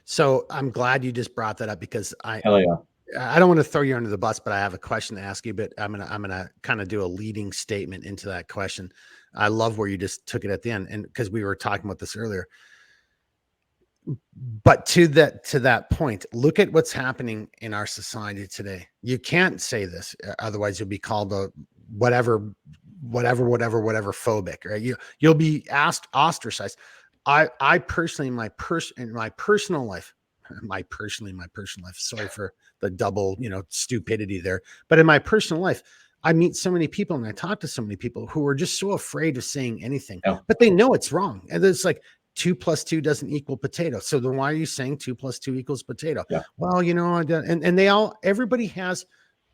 So I'm glad you just brought that up because Hell yeah. I don't want to throw you under the bus, but I have a question to ask you. But I'm gonna kind of do a leading statement into that question. I love where you just took it at the end, and because we were talking about this earlier. But to that point, look at what's happening in our society today. You can't say this, otherwise you'll be called a whatever phobic, right? You'll be ostracized. I personally, in my personal life, sorry for the double, stupidity there. But in my personal life, I meet so many people and I talk to so many people who are just so afraid of saying anything, Yeah. but they know it's wrong. And it's like 2 + 2 doesn't equal potato. So then why are you saying 2 + 2 equals potato? Yeah. Well, and everybody has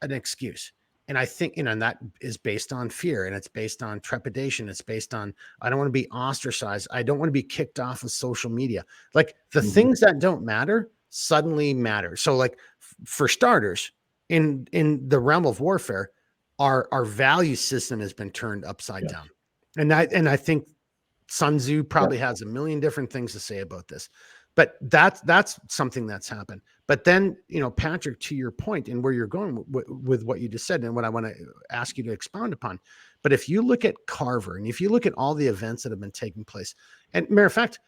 an excuse. And I think, and that is based on fear, and it's based on trepidation. It's based on, I don't want to be ostracized. I don't want to be kicked off of social media. Like the things that don't matter suddenly matter. So like for starters, in the realm of warfare, our value system has been turned upside down. And I think Sun Tzu probably has a million different things to say about this, but that's something that's happened. But then, Patrick, to your point and where you're going with what you just said and what I want to ask you to expound upon. But if you look at Carver and if you look at all the events that have been taking place, and matter of fact,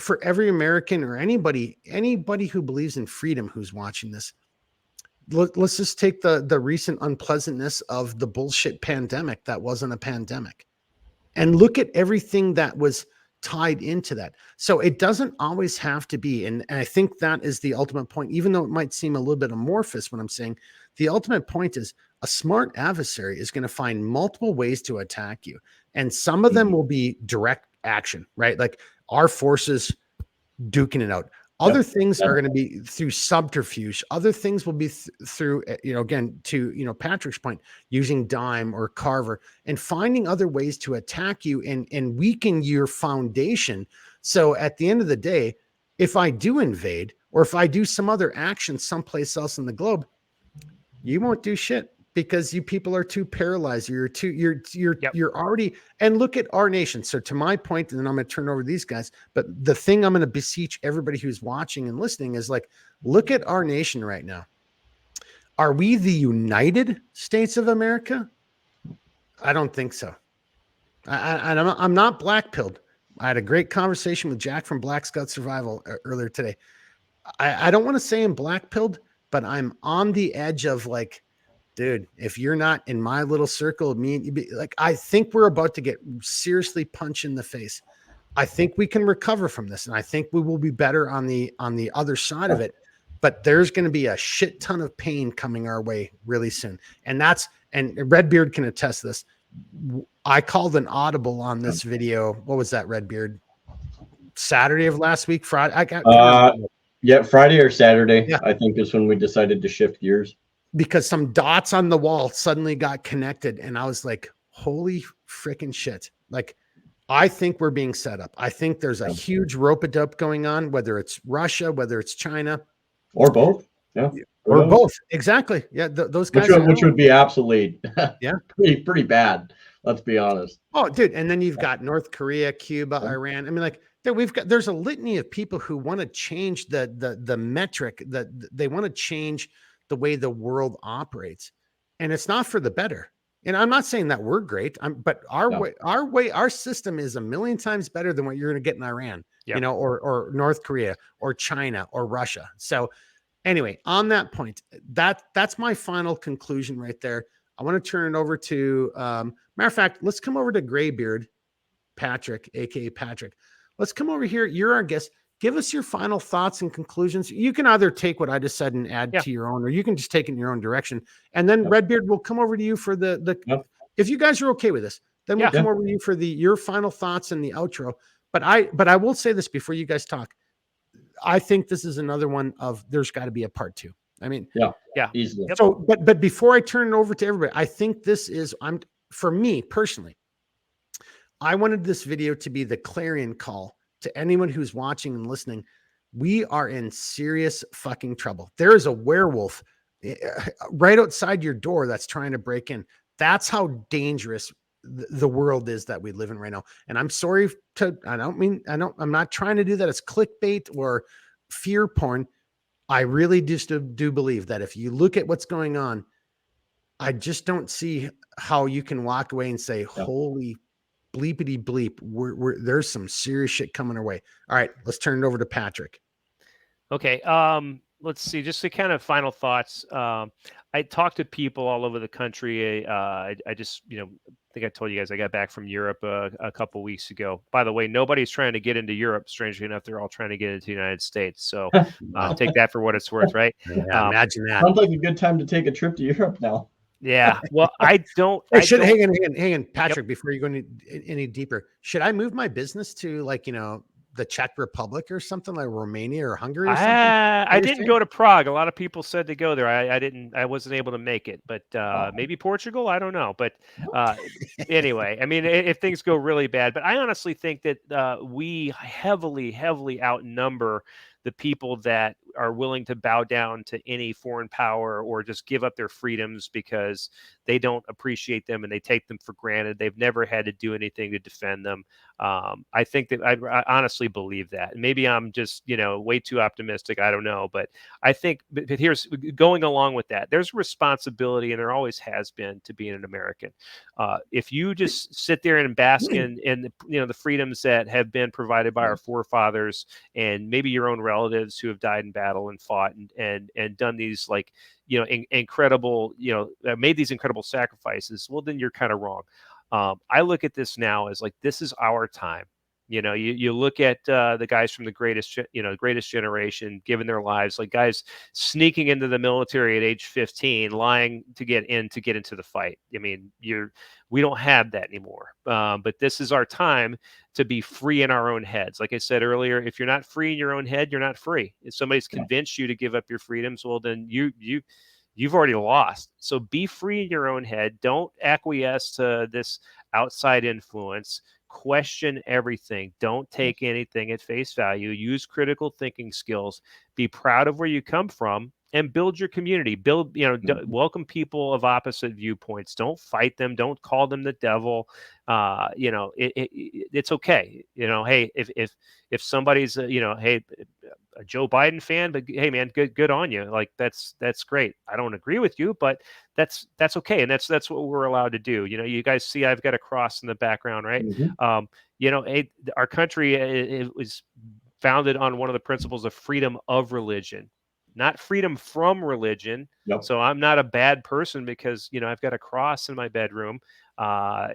for every American or anybody who believes in freedom, who's watching this, let's just take the recent unpleasantness of the bullshit pandemic that wasn't a pandemic. And look at everything that was tied into that. So it doesn't always have to be, and I think that is the ultimate point, even though it might seem a little bit amorphous when I'm saying the ultimate point is a smart adversary is going to find multiple ways to attack you. And some of them will be direct action, right? Like our forces duking it out. Other things are going to be through subterfuge. Other things will be through, again, to, Patrick's point, using dime or Carver and finding other ways to attack you and weaken your foundation. So at the end of the day, if I do invade or if I do some other action someplace else in the globe, you won't do shit because you people are too paralyzed. You're already, and look at our nation. So to my point, and then I'm going to turn over to these guys, but the thing I'm going to beseech everybody who's watching and listening is like, look at our nation right now. Are we the United States of America? I don't think so. I'm not black-pilled. I had a great conversation with Jack from Black Scout Survival earlier today. I don't want to say I'm black-pilled, but I'm on the edge of like, dude, if you're not in my little circle of me and you be like, I think we're about to get seriously punched in the face. I think we can recover from this. And I think we will be better on the other side of it, but there's going to be a shit ton of pain coming our way really soon. And Redbeard can attest to this. I called an audible on this video. What was that, Redbeard? Saturday of last week, Friday. Friday or Saturday, I think is when we decided to shift gears. Because some dots on the wall suddenly got connected. And I was like, holy freaking shit. Like, I think we're being set up. I think there's a huge rope-a-dope going on, whether it's Russia, whether it's China. Or both. Yeah. Or both. Exactly. Yeah. Those guys. Which would be absolutely yeah, pretty bad. Let's be honest. Oh, dude. And then you've got North Korea, Cuba, Iran. I mean, like, there's a litany of people who want to change the metric, that they want to change the way the world operates, and it's not for the better. And I'm not saying that we're great, but our system is a million times better than what you're going to get in Iran, or North Korea or China or Russia. So anyway, on that point, that's my final conclusion right there. I want to turn it over to, matter of fact, let's come over to Graybeard, Patrick, aka Patrick. Let's come over here. You're our guest. Give us your final thoughts and conclusions. You can either take what I just said and add to your own, or you can just take it in your own direction. And then Redbeard will come over to you for if you guys are okay with this, then we'll come over to you for your final thoughts and the outro. But I will say this before you guys talk. I think this is another one of, there's got to be a part 2. I mean, easily. So, but before I turn it over to everybody, I think this is, for me personally, I wanted this video to be the clarion call to anyone who's watching and listening. We are in serious fucking trouble. There is a werewolf right outside your door that's trying to break in. That's how dangerous the world is that we live in right now. And I'm sorry I'm not trying to do that as clickbait or fear porn. I really just do believe that if you look at what's going on, I just don't see how you can walk away and say, Yeah. holy bleepity bleep, there's some serious shit coming our way. All right, let's turn it over to Patrick. Okay. Let's see. Just the kind of final thoughts. I talked to people all over the country. I just, I think I told you guys I got back from Europe a couple weeks ago. By the way, nobody's trying to get into Europe. Strangely enough, they're all trying to get into the United States. So take that for what it's worth, right? Yeah, imagine that. Sounds like a good time to take a trip to Europe now. Yeah. Well, I don't. Hey, I don't. hang on, Patrick. Before you go any deeper, should I move my business to the Czech Republic or something, like Romania or Hungary or something? I didn't go to Prague. A lot of people said to go there. I wasn't able to make it, but maybe Portugal. I don't know. But anyway, I mean, if things go really bad, but I honestly think that we heavily outnumber the people that are willing to bow down to any foreign power or just give up their freedoms because they don't appreciate them and they take them for granted. They've never had to do anything to defend them. I think that I honestly believe that. Maybe I'm just, way too optimistic. I don't know. But I think, but here's going along with that. There's a responsibility, and there always has been, to being an American. If you just sit there and bask in the freedoms that have been provided by our forefathers and maybe your own relatives who have died in battle and fought and done these incredible, made these incredible sacrifices, well, then you're kind of wrong. I look at this now as like, this is our time. You look at the guys from the greatest generation giving their lives, like guys sneaking into the military at age 15, lying to get into the fight. I mean, we don't have that anymore. But this is our time to be free in our own heads. Like I said earlier, if you're not free in your own head, you're not free. If somebody's convinced you to give up your freedoms, well, then you've already lost. So be free in your own head. Don't acquiesce to this outside influence. Question everything. Don't take anything at face value. Use critical thinking skills. Be proud of where you come from and build your community. Welcome people of opposite viewpoints. Don't fight them. Don't call them the devil. It's okay. Hey, if somebody's hey, a Joe Biden fan, but hey, man, good on you. Like that's great. I don't agree with you, but that's okay, and that's what we're allowed to do. You guys see, I've got a cross in the background, right? Mm-hmm. Our country it was founded on one of the principles of freedom of religion, not freedom from religion. Yep. So I'm not a bad person because I've got a cross in my bedroom. I've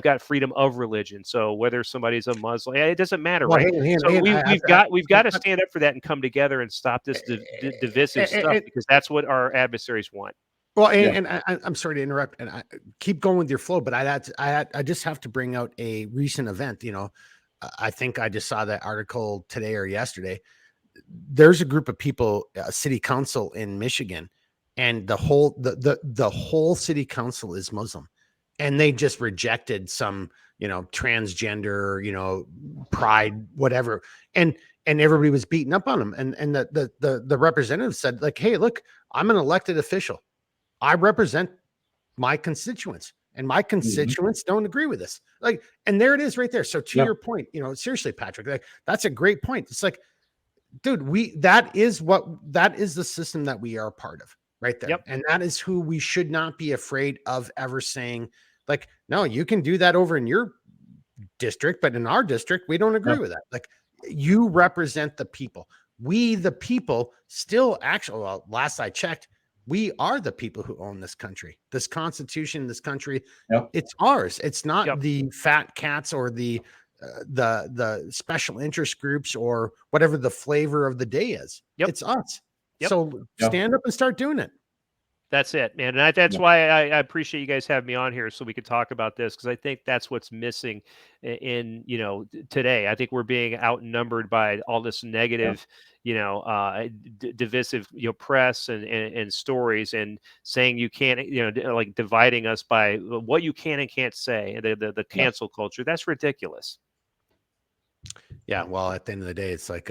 got freedom of religion. So whether somebody's a Muslim, it doesn't matter, right? We've got to stand up for that and come together and stop this divisive stuff, because that's what our adversaries want. Well, and I'm sorry to interrupt, and I keep going with your flow, but I just have to bring out a recent event. I think I just saw that article today or yesterday. There's a group of people, a city council in Michigan, and the whole city council is Muslim, and they just rejected some, transgender, pride, whatever. And everybody was beating up on them. And the representative said, like, hey, look, I'm an elected official. I represent my constituents, and my constituents don't agree with this. Like, and there it is right there. So to your point, seriously, Patrick, like, that's a great point. It's like, dude, that is the system that we are a part of right there. Yep. And that is who we should not be afraid of ever saying, like, no, you can do that over in your district, but in our district, we don't agree with that. Like, you represent the people. We, the people, still actually, well, last I checked, we are the people who own this country, this constitution, this country. It's ours. It's not the fat cats or the special interest groups or whatever the flavor of the day is. It's us. So stand up and start doing it. That's it, man. And that's why I appreciate you guys having me on here so we could talk about this, because I think that's what's missing in today. I think we're being outnumbered by all this negative, divisive, press and stories, and saying you can't, like dividing us by what you can and can't say. The cancel culture, that's ridiculous. Yeah, well, at the end of the day, it's like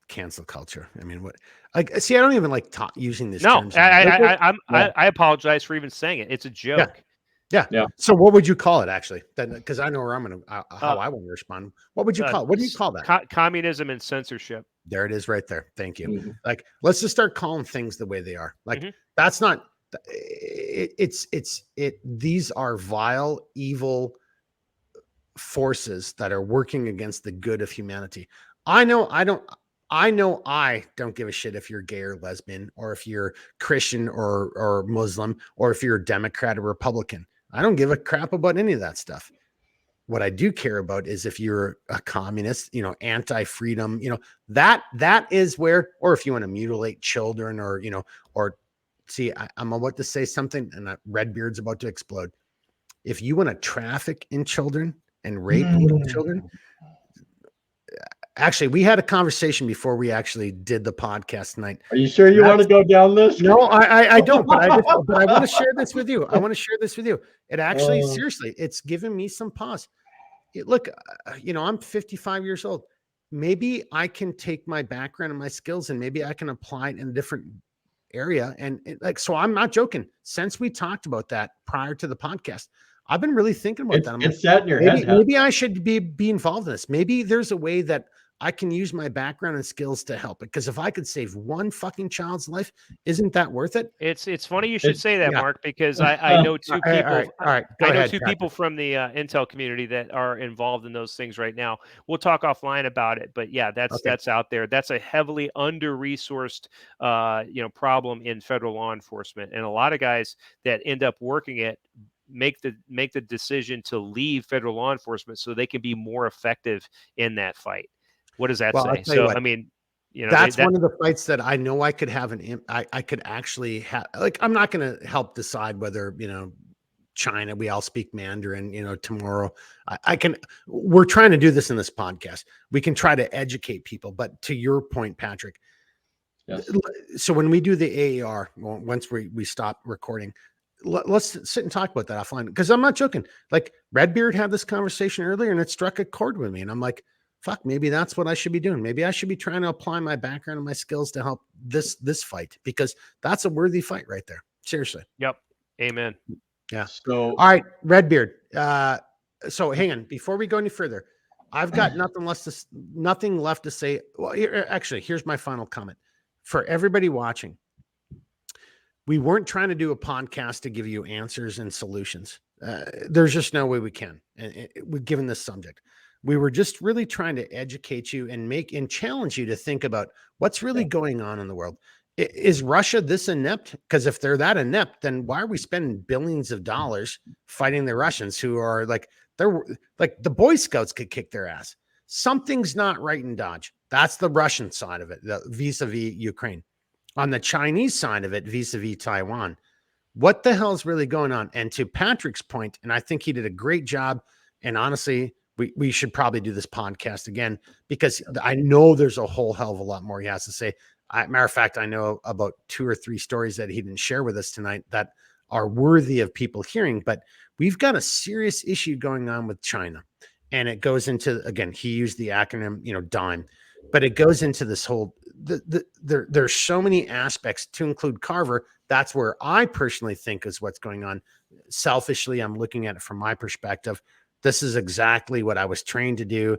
cancel culture. I mean, what? Like, see, I don't even like using this. No, I apologize for even saying it. It's a joke. Yeah. So, what would you call it, actually? Then, because I know where I'm gonna how I want to respond. What would you call it? What do you call that? Communism and censorship. There it is right there. Thank you. Mhm. Like, let's just start calling things the way they are. Like, Mhm. that's not, these are vile, evil forces that are working against the good of humanity. I know I don't give a shit if you're gay or lesbian, or if you're Christian or Muslim, or if you're a Democrat or Republican. I don't give a crap about any of that stuff. What I do care about is if you're a communist, anti-freedom, that is where, or if you want to mutilate children, or see, I'm about to say something, and Redbeard's about to explode. If you want to traffic in children and rape little children, actually, we had a conversation before we actually did the podcast tonight. Are you sure you want to go down this? No, I don't, but I want to share this with you. I want to share this with you. It actually, seriously, it's given me some pause. Look, I'm 55 years old. Maybe I can take my background and my skills, and maybe I can apply it in a different area. And so I'm not joking. Since we talked about that prior to the podcast, I've been really thinking about that. I'm It's set in your maybe, head. maybe I should be involved in this. Maybe there's a way that I can use my background and skills to help it. Because if I could save one fucking child's life, isn't that worth it? It's funny you should say that, yeah. Mark, because I know two people. All right. Go I know ahead, two Patrick. people from the Intel community that are involved in those things right now. We'll talk offline about it, but yeah, that's out there. That's a heavily under-resourced, problem in federal law enforcement, and a lot of guys that end up working it make the decision to leave federal law enforcement so they can be more effective in that fight. What does that Well, I'll say? tell you So what, I mean, that's one of the fights that I know I could have I could actually have, like, I'm not going to help decide whether, China, we all speak Mandarin, tomorrow. We're trying to do this in this podcast. We can try to educate people, but to your point, Patrick, Yes. so when we do the AAR, once we stop recording, let's sit and talk about that offline, because I'm not joking. Like, Redbeard had this conversation earlier and it struck a chord with me. And I'm like, fuck, maybe that's what I should be doing. Maybe I should be trying to apply my background and my skills to help this fight, because that's a worthy fight right there. Seriously. Yep. Amen. Yeah. So, all right, Redbeard. So hang on, before we go any further, I've got nothing left to say. Well, here's my final comment for everybody watching. We weren't trying to do a podcast to give you answers and solutions. There's just no way we can, given this subject. We were just really trying to educate you and challenge you to think about what's really going on in the world. Is Russia this inept? Because if they're that inept, then why are we spending billions of dollars fighting the Russians, who are they're like the Boy Scouts could kick their ass? Something's not right in Dodge. That's the Russian side of it, vis-a-vis Ukraine. On the Chinese side of it, vis-a-vis Taiwan, what the hell is really going on? And to Patrick's point, and I think he did a great job, and honestly, we should probably do this podcast again, because I know there's a whole hell of a lot more he has to say. Matter of fact, I know about 2 or 3 stories that he didn't share with us tonight that are worthy of people hearing. But we've got a serious issue going on with China. And it goes into, again, he used the acronym, DIME, but it goes into this whole, there's so many aspects, to include Carver. That's where I personally think is what's going on. Selfishly, I'm looking at it from my perspective. This is exactly what I was trained to do.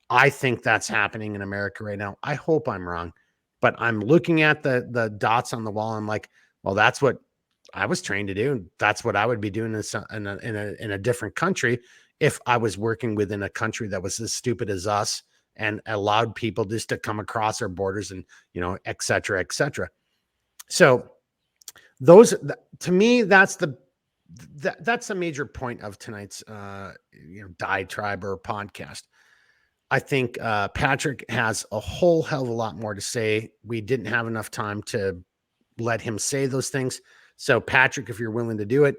I think that's happening in America right now. I hope I'm wrong, but I'm looking at the dots on the wall. I'm like, well, that's what I was trained to do. That's what I would be doing in a different country, if I was working within a country that was as stupid as us and allowed people just to come across our borders and, et cetera, et cetera. So to me, that's a major point of tonight's, diatribe or podcast. I think Patrick has a whole hell of a lot more to say. We didn't have enough time to let him say those things. So Patrick, if you're willing to do it,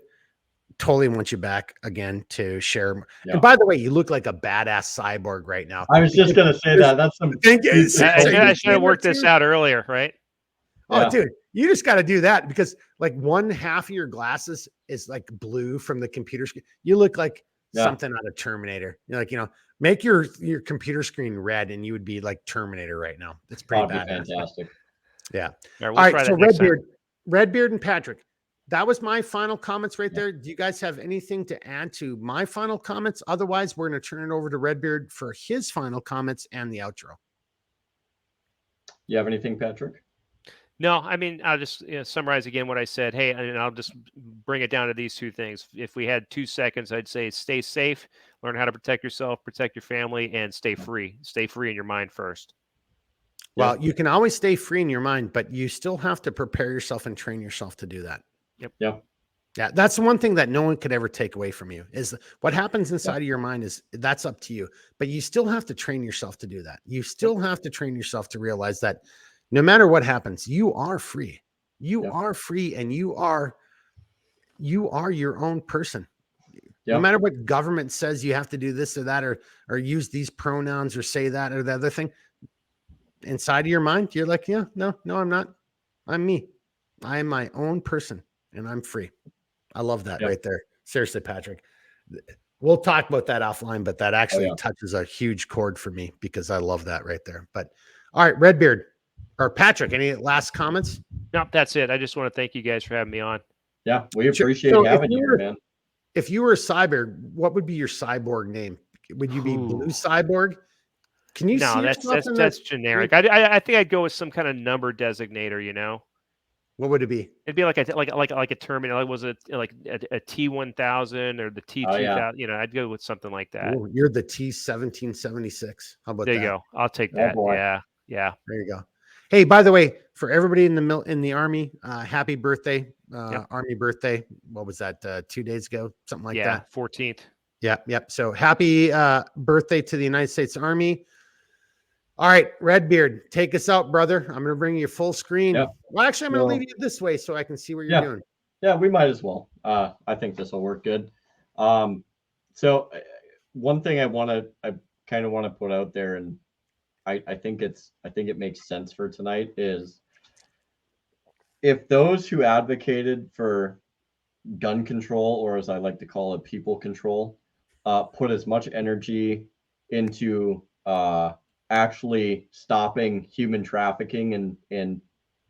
totally want you back again to share. Yeah. And by the way, you look like a badass cyborg right now. I was just going to say that. That's some. I should have worked this out earlier, right? Oh, yeah. Dude, you just got to do that, because like one half of your glasses is like blue from the computer screen. You look like something out of Terminator. You're like, make your computer screen red, and you would be like Terminator right now. It's pretty badass. Fantastic. Yeah. All right. So Redbeard and Patrick, that was my final comments right there. Do you guys have anything to add to my final comments? Otherwise, we're going to turn it over to Redbeard for his final comments and the outro. You have anything, Patrick? No, I mean, I'll just summarize again what I said. Hey, and I'll just bring it down to these two things. If we had 2 seconds, I'd say stay safe, learn how to protect yourself, protect your family, and stay free. Stay free in your mind first. Well, you can always stay free in your mind, but you still have to prepare yourself and train yourself to do that. Yep. Yeah. Yeah, that's the one thing that no one could ever take away from you is what happens inside of your mind is that's up to you. But you still have to train yourself to do that. You still have to train yourself to realize that no matter what happens, you are free. You are free, and you are your own person. No matter what government says you have to do this or that, or use these pronouns or say that or the other thing. Inside of your mind, you're like, yeah, no, I'm not. I'm me. I am my own person, and I'm free. I love that right there. Seriously, Patrick. We'll talk about that offline, but that actually touches a huge chord for me because I love that right there. But all right, Redbeard or Patrick, any last comments? No, that's it. I just want to thank you guys for having me on. Yeah, we appreciate having you, man. If you were a cyborg, what would be your cyborg name? Would you be Blue Cyborg? Can you see that's generic. I think I'd go with some kind of number designator, you know. What would it be? It'd be like a terminal. Was it like a T1000 or the T2000? You know, I'd go with something like that. Ooh, you're the T1776. How about that? There you go. I'll take that. Yeah. There you go. Hey, by the way, for everybody in the Army, happy birthday, Army birthday. What was that? 2 days ago, something like that. 14th. Yep. So happy birthday to the United States Army. All right, Redbeard, take us out, brother. I'm going to bring you full screen. Yep. Well, actually, I'm going to leave you this way so I can see what you're doing. Yeah, we might as well. I think this will work good. So one thing I kind of want to put out there, and I think it makes sense for tonight, is if those who advocated for gun control, or as I like to call it, people control, put as much energy into actually stopping human trafficking and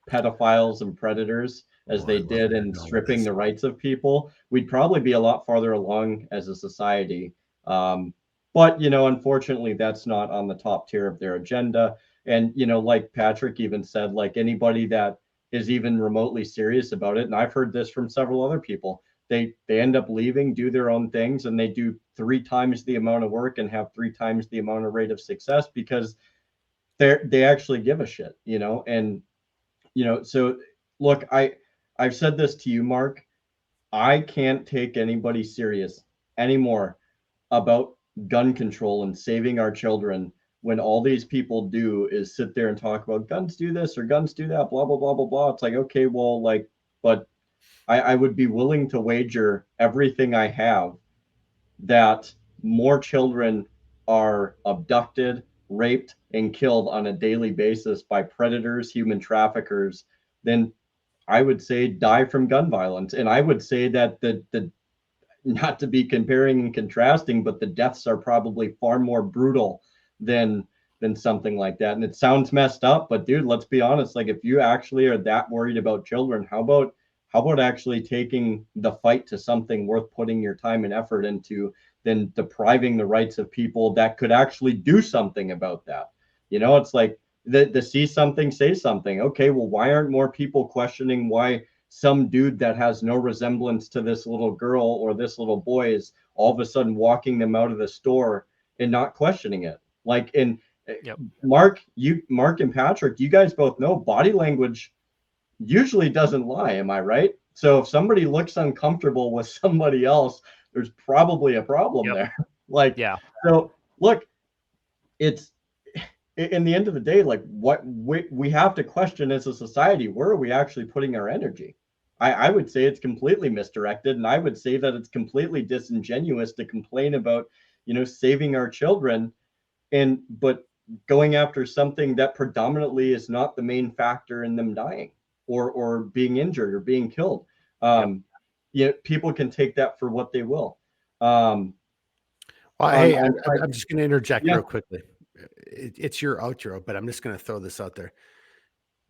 pedophiles and predators as they did in stripping the rights of people, we'd probably be a lot farther along as a society. But, unfortunately, that's not on the top tier of their agenda. And, like Patrick even said, like anybody that is even remotely serious about it, and I've heard this from several other people, they end up leaving, do their own things, and they do 3 times the amount of work and have 3 times the amount of rate of success because they actually give a shit, and, so look, I've said this to you, Mark, I can't take anybody serious anymore about gun control and saving our children when all these people do is sit there and talk about guns do this or guns do that, blah, blah, blah, blah, blah. It's like, okay, well, like, but I would be willing to wager everything I have that more children are abducted, raped, and killed on a daily basis by predators, human traffickers, than I would say die from gun violence. And I would say that the not to be comparing and contrasting, but the deaths are probably far more brutal than something like that. And it sounds messed up, but dude, let's be honest. Like if you actually are that worried about children, how about actually taking the fight to something worth putting your time and effort into than depriving the rights of people that could actually do something about that? It's like the see something, say something. Okay, well, why aren't more people questioning why some dude that has no resemblance to this little girl or this little boy is all of a sudden walking them out of the store and not questioning it? Like, and Mark and Patrick, you guys both know body language usually doesn't lie. Am I right? So if somebody looks uncomfortable with somebody else, there's probably a problem there. So look, it's in the end of the day, like what we have to question as a society, where are we actually putting our energy? I would say it's completely misdirected, and I would say that it's completely disingenuous to complain about, saving our children, but going after something that predominantly is not the main factor in them dying or being injured or being killed. People can take that for what they will. Well, hey, I'm just going to interject real quickly. It's your outro, but I'm just going to throw this out there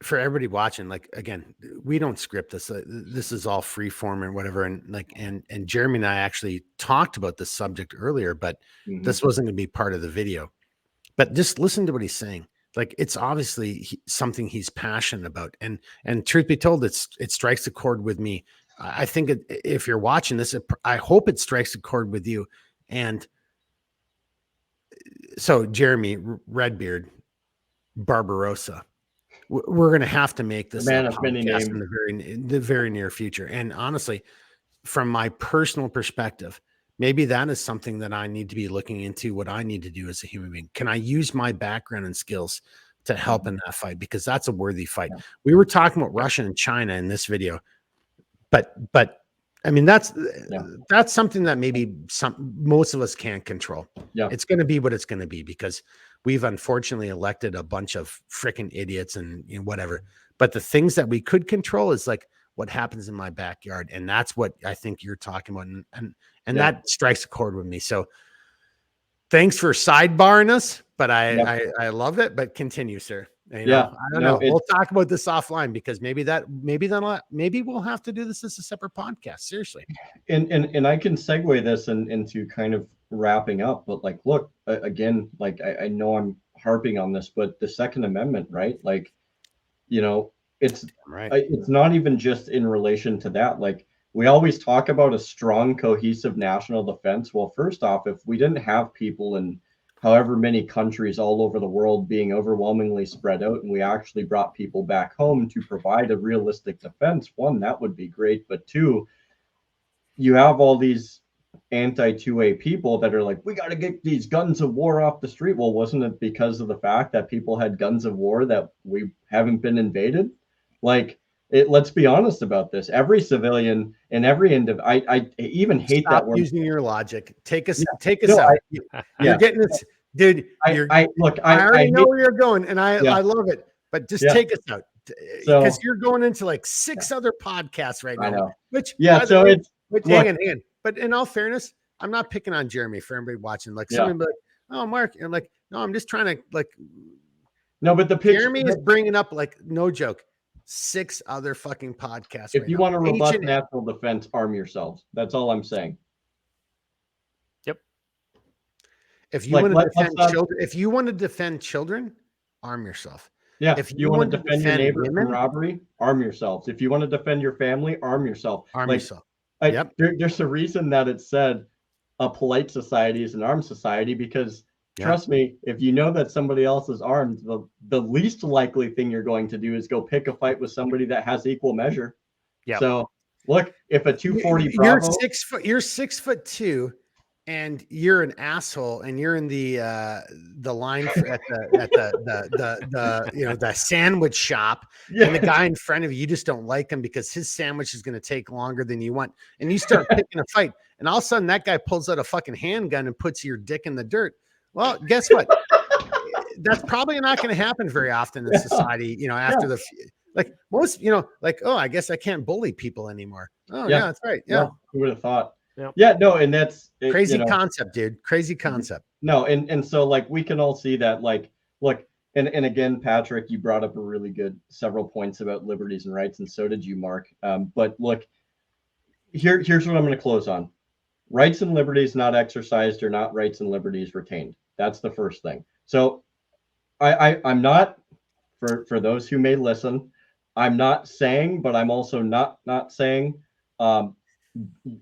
for everybody watching. Like, again, we don't script this. This is all free form and whatever. And like, and Jeremy and I actually talked about this subject earlier, but this wasn't going to be part of the video. But just listen to what he's saying. Like it's obviously something he's passionate about, and truth be told, it strikes a chord with me. I think if you're watching this, I hope it strikes a chord with you. And so, Jeremy, Redbeard, Barbarossa, we're going to have to make this a man of many podcast names. in the very near future. And honestly, from my personal perspective, maybe that is something that I need to be looking into, what I need to do as a human being. Can I use my background and skills to help in that fight? Because that's a worthy fight. Yeah. We were talking about Russia and China in this video, but I mean, that's something that maybe most of us can't control. Yeah. It's going to be what it's going to be, because we've unfortunately elected a bunch of freaking idiots and whatever. But the things that we could control is like what happens in my backyard. And that's what I think you're talking about. And that strikes a chord with me. So thanks for sidebarring us, but I love it. But continue, sir. I don't know. We'll talk about this offline, because maybe we'll have to do this as a separate podcast. Seriously. And I can segue this into kind of wrapping up, but like, look, again, like I know I'm harping on this, but the Second Amendment, right? Like, it's right. It's not even just in relation to that. Like, we always talk about a strong, cohesive national defense. Well, first off, if we didn't have people in however many countries all over the world being overwhelmingly spread out, and we actually brought people back home to provide a realistic defense, one, that would be great. But two, you have all these anti-2A people that are like, we got to get these guns of war off the street. Well, wasn't it because of the fact that people had guns of war that we haven't been invaded? Like, let's be honest about this. Every civilian and every I even hate Stop that word. using your logic. Take us out. You're getting this, dude. I already know where you're going, and I love it. But just take us out, because you're going into like 6 other podcasts right now. I know. Which hang on. But in all fairness, I'm not picking on Jeremy for everybody watching. Like somebody be like, oh, Mark, and I'm like, no, I'm just trying to like. No, but the picture, Jeremy is bringing up, like, no joke, 6 other fucking podcasts. If you want to robust national defense, arm yourselves. That's all I'm saying. Yep. If you want to defend children, arm yourself. Yeah. If you want to defend your neighbor from robbery, arm yourselves. If you want to defend your family, arm yourself. Arm yourself. There's a reason that it said a polite society is an armed society, because trust me, if you know that somebody else is armed, the least likely thing you're going to do is go pick a fight with somebody that has equal measure. Yeah. So look, if a 240 Bravo, you're 6'2", and you're an asshole, and you're in the line at the sandwich shop, and the guy in front of you just don't like him because his sandwich is going to take longer than you want, and you start picking a fight, and all of a sudden that guy pulls out a fucking handgun and puts your dick in the dirt. Well, guess what? That's probably not going to happen very often in society. After the like most, like, oh, I guess I can't bully people anymore. Oh yeah, that's right. Yeah, who would have thought? Yeah, no, and that's crazy concept, dude. Crazy concept. No, and so like we can all see that, like, look, and again, Patrick, you brought up a really good several points about liberties and rights, and so did you, Mark. But look, here's what I'm going to close on: rights and liberties not exercised are not rights and liberties retained. That's the first thing. So I'm not, for those who may listen, I'm not saying, but I'm also not saying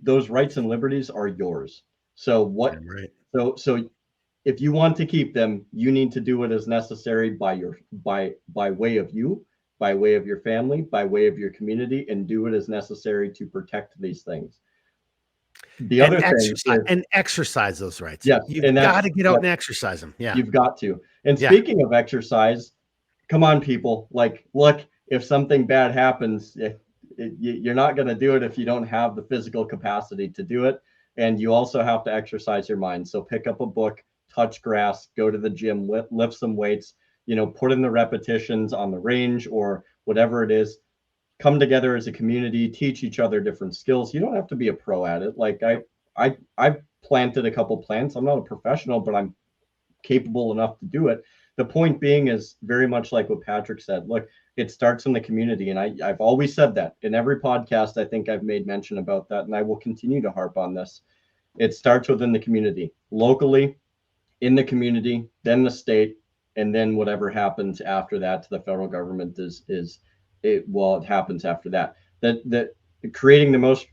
those rights and liberties are yours. So what? Right. So if you want to keep them, you need to do what is necessary by way of you, by way of your family, by way of your community, and do what is necessary to protect these things. The other thing and exercise those rights. Yeah, you've got to get out and exercise them. Yeah, you've got to. And speaking of exercise, come on, people. Like, look, if something bad happens, you're not going to do it if you don't have the physical capacity to do it. And you also have to exercise your mind. So pick up a book, touch grass, go to the gym, lift some weights, put in the repetitions on the range or whatever it is. Come together as a community, teach each other different skills. You don't have to be a pro at it. Like I've planted a couple plants. I'm not a professional, but I'm capable enough to do it. The point being is very much like what Patrick said. Look, it starts in the community. And I've always said that in every podcast. I think I've made mention about that. And I will continue to harp on this. It starts within the community, locally, in the community, then the state, and then whatever happens after that to the federal government it happens after that. That creating the most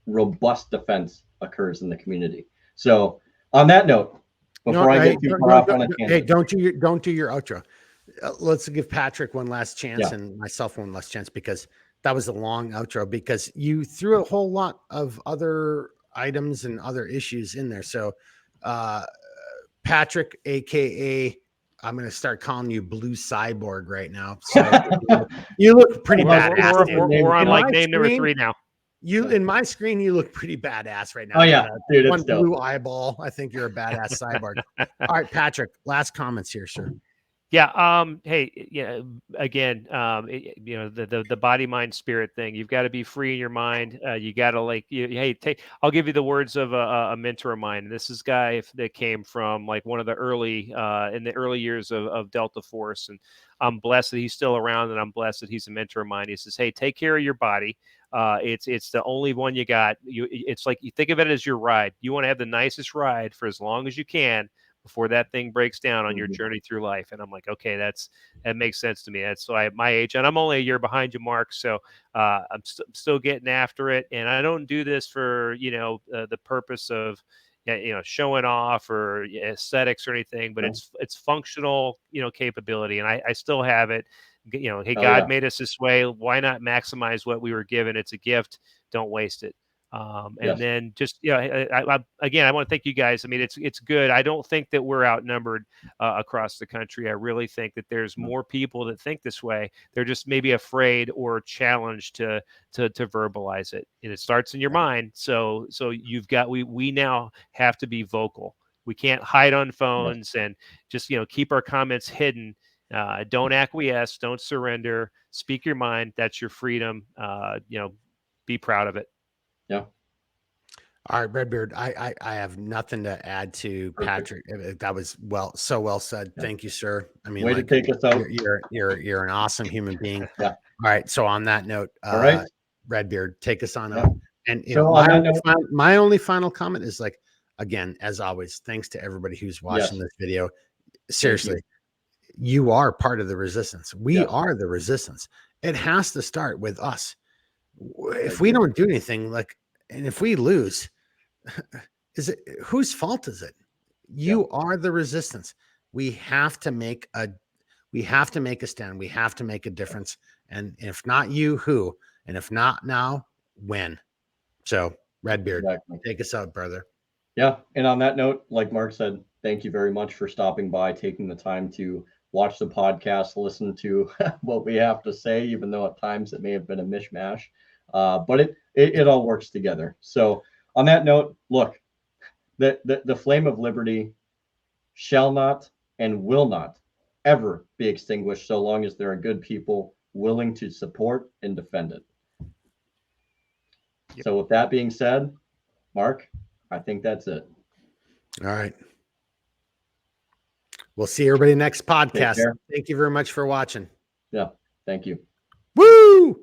robust defense occurs in the community. So on that note, before I get too far off on a tangent, hey, don't do your outro. Let's give Patrick one last chance and myself one last chance, because that was a long outro, because you threw a whole lot of other items and other issues in there. So Patrick, aka I'm going to start calling you Blue Cyborg right now. So you look pretty badass. We're on like name number 3 now. In my screen, you look pretty badass right now. Oh yeah, dude, one blue eyeball. I think you're a badass cyborg. All right, Patrick, last comments here, sir. Yeah. Hey, yeah. Again, the body, mind, spirit thing. You've got to be free in your mind. You got to I'll give you the words of a mentor of mine. This is a guy that came from like one of the early in the early years of Delta Force, and I'm blessed that he's still around, and I'm blessed that he's a mentor of mine. He says, "Hey, take care of your body. It's the only one you got. It's like you think of it as your ride. You want to have the nicest ride for as long as you can before that thing breaks down on your journey through life." And I'm like, okay, that makes sense to me. That's so at my age, and I'm only a year behind you, Mark. So I'm still getting after it, and I don't do this for the purpose of showing off or aesthetics or anything, but it's functional capability, and I still have it. Hey, God made us this way. Why not maximize what we were given? It's a gift. Don't waste it. And then just, again, I want to thank you guys. I mean, it's good. I don't think that we're outnumbered across the country. I really think that there's more people that think this way. They're just maybe afraid or challenged to verbalize it. And it starts in your mind. So we now have to be vocal. We can't hide on phones and just, keep our comments hidden. Don't acquiesce, don't surrender, speak your mind. That's your freedom. Be proud of it. Yeah. All right, Redbeard. I have nothing to add to Patrick. That was so well said. Yeah. Thank you, sir. I mean, way to take us out. You're an awesome human being. Yeah. All right. So on that note, all right, Redbeard, take us on out. And so my only final comment is again, as always, thanks to everybody who's watching this video. Seriously, you are part of the resistance. We are the resistance. It has to start with us. If we don't do anything, and if we lose, whose fault is it? You are the resistance. We have to make a stand. We have to make a difference. And if not you, who? And if not now, when? So Redbeard, take us out, brother. Yeah. And on that note, like Mark said, thank you very much for stopping by, taking the time to watch the podcast, listen to what we have to say, even though at times it may have been a mishmash. But it all works together. So on that note, look, the flame of liberty shall not and will not ever be extinguished so long as there are good people willing to support and defend it. Yep. So with that being said, Mark, I think that's it. All right. We'll see everybody next podcast. Thank you very much for watching. Yeah. Thank you. Woo!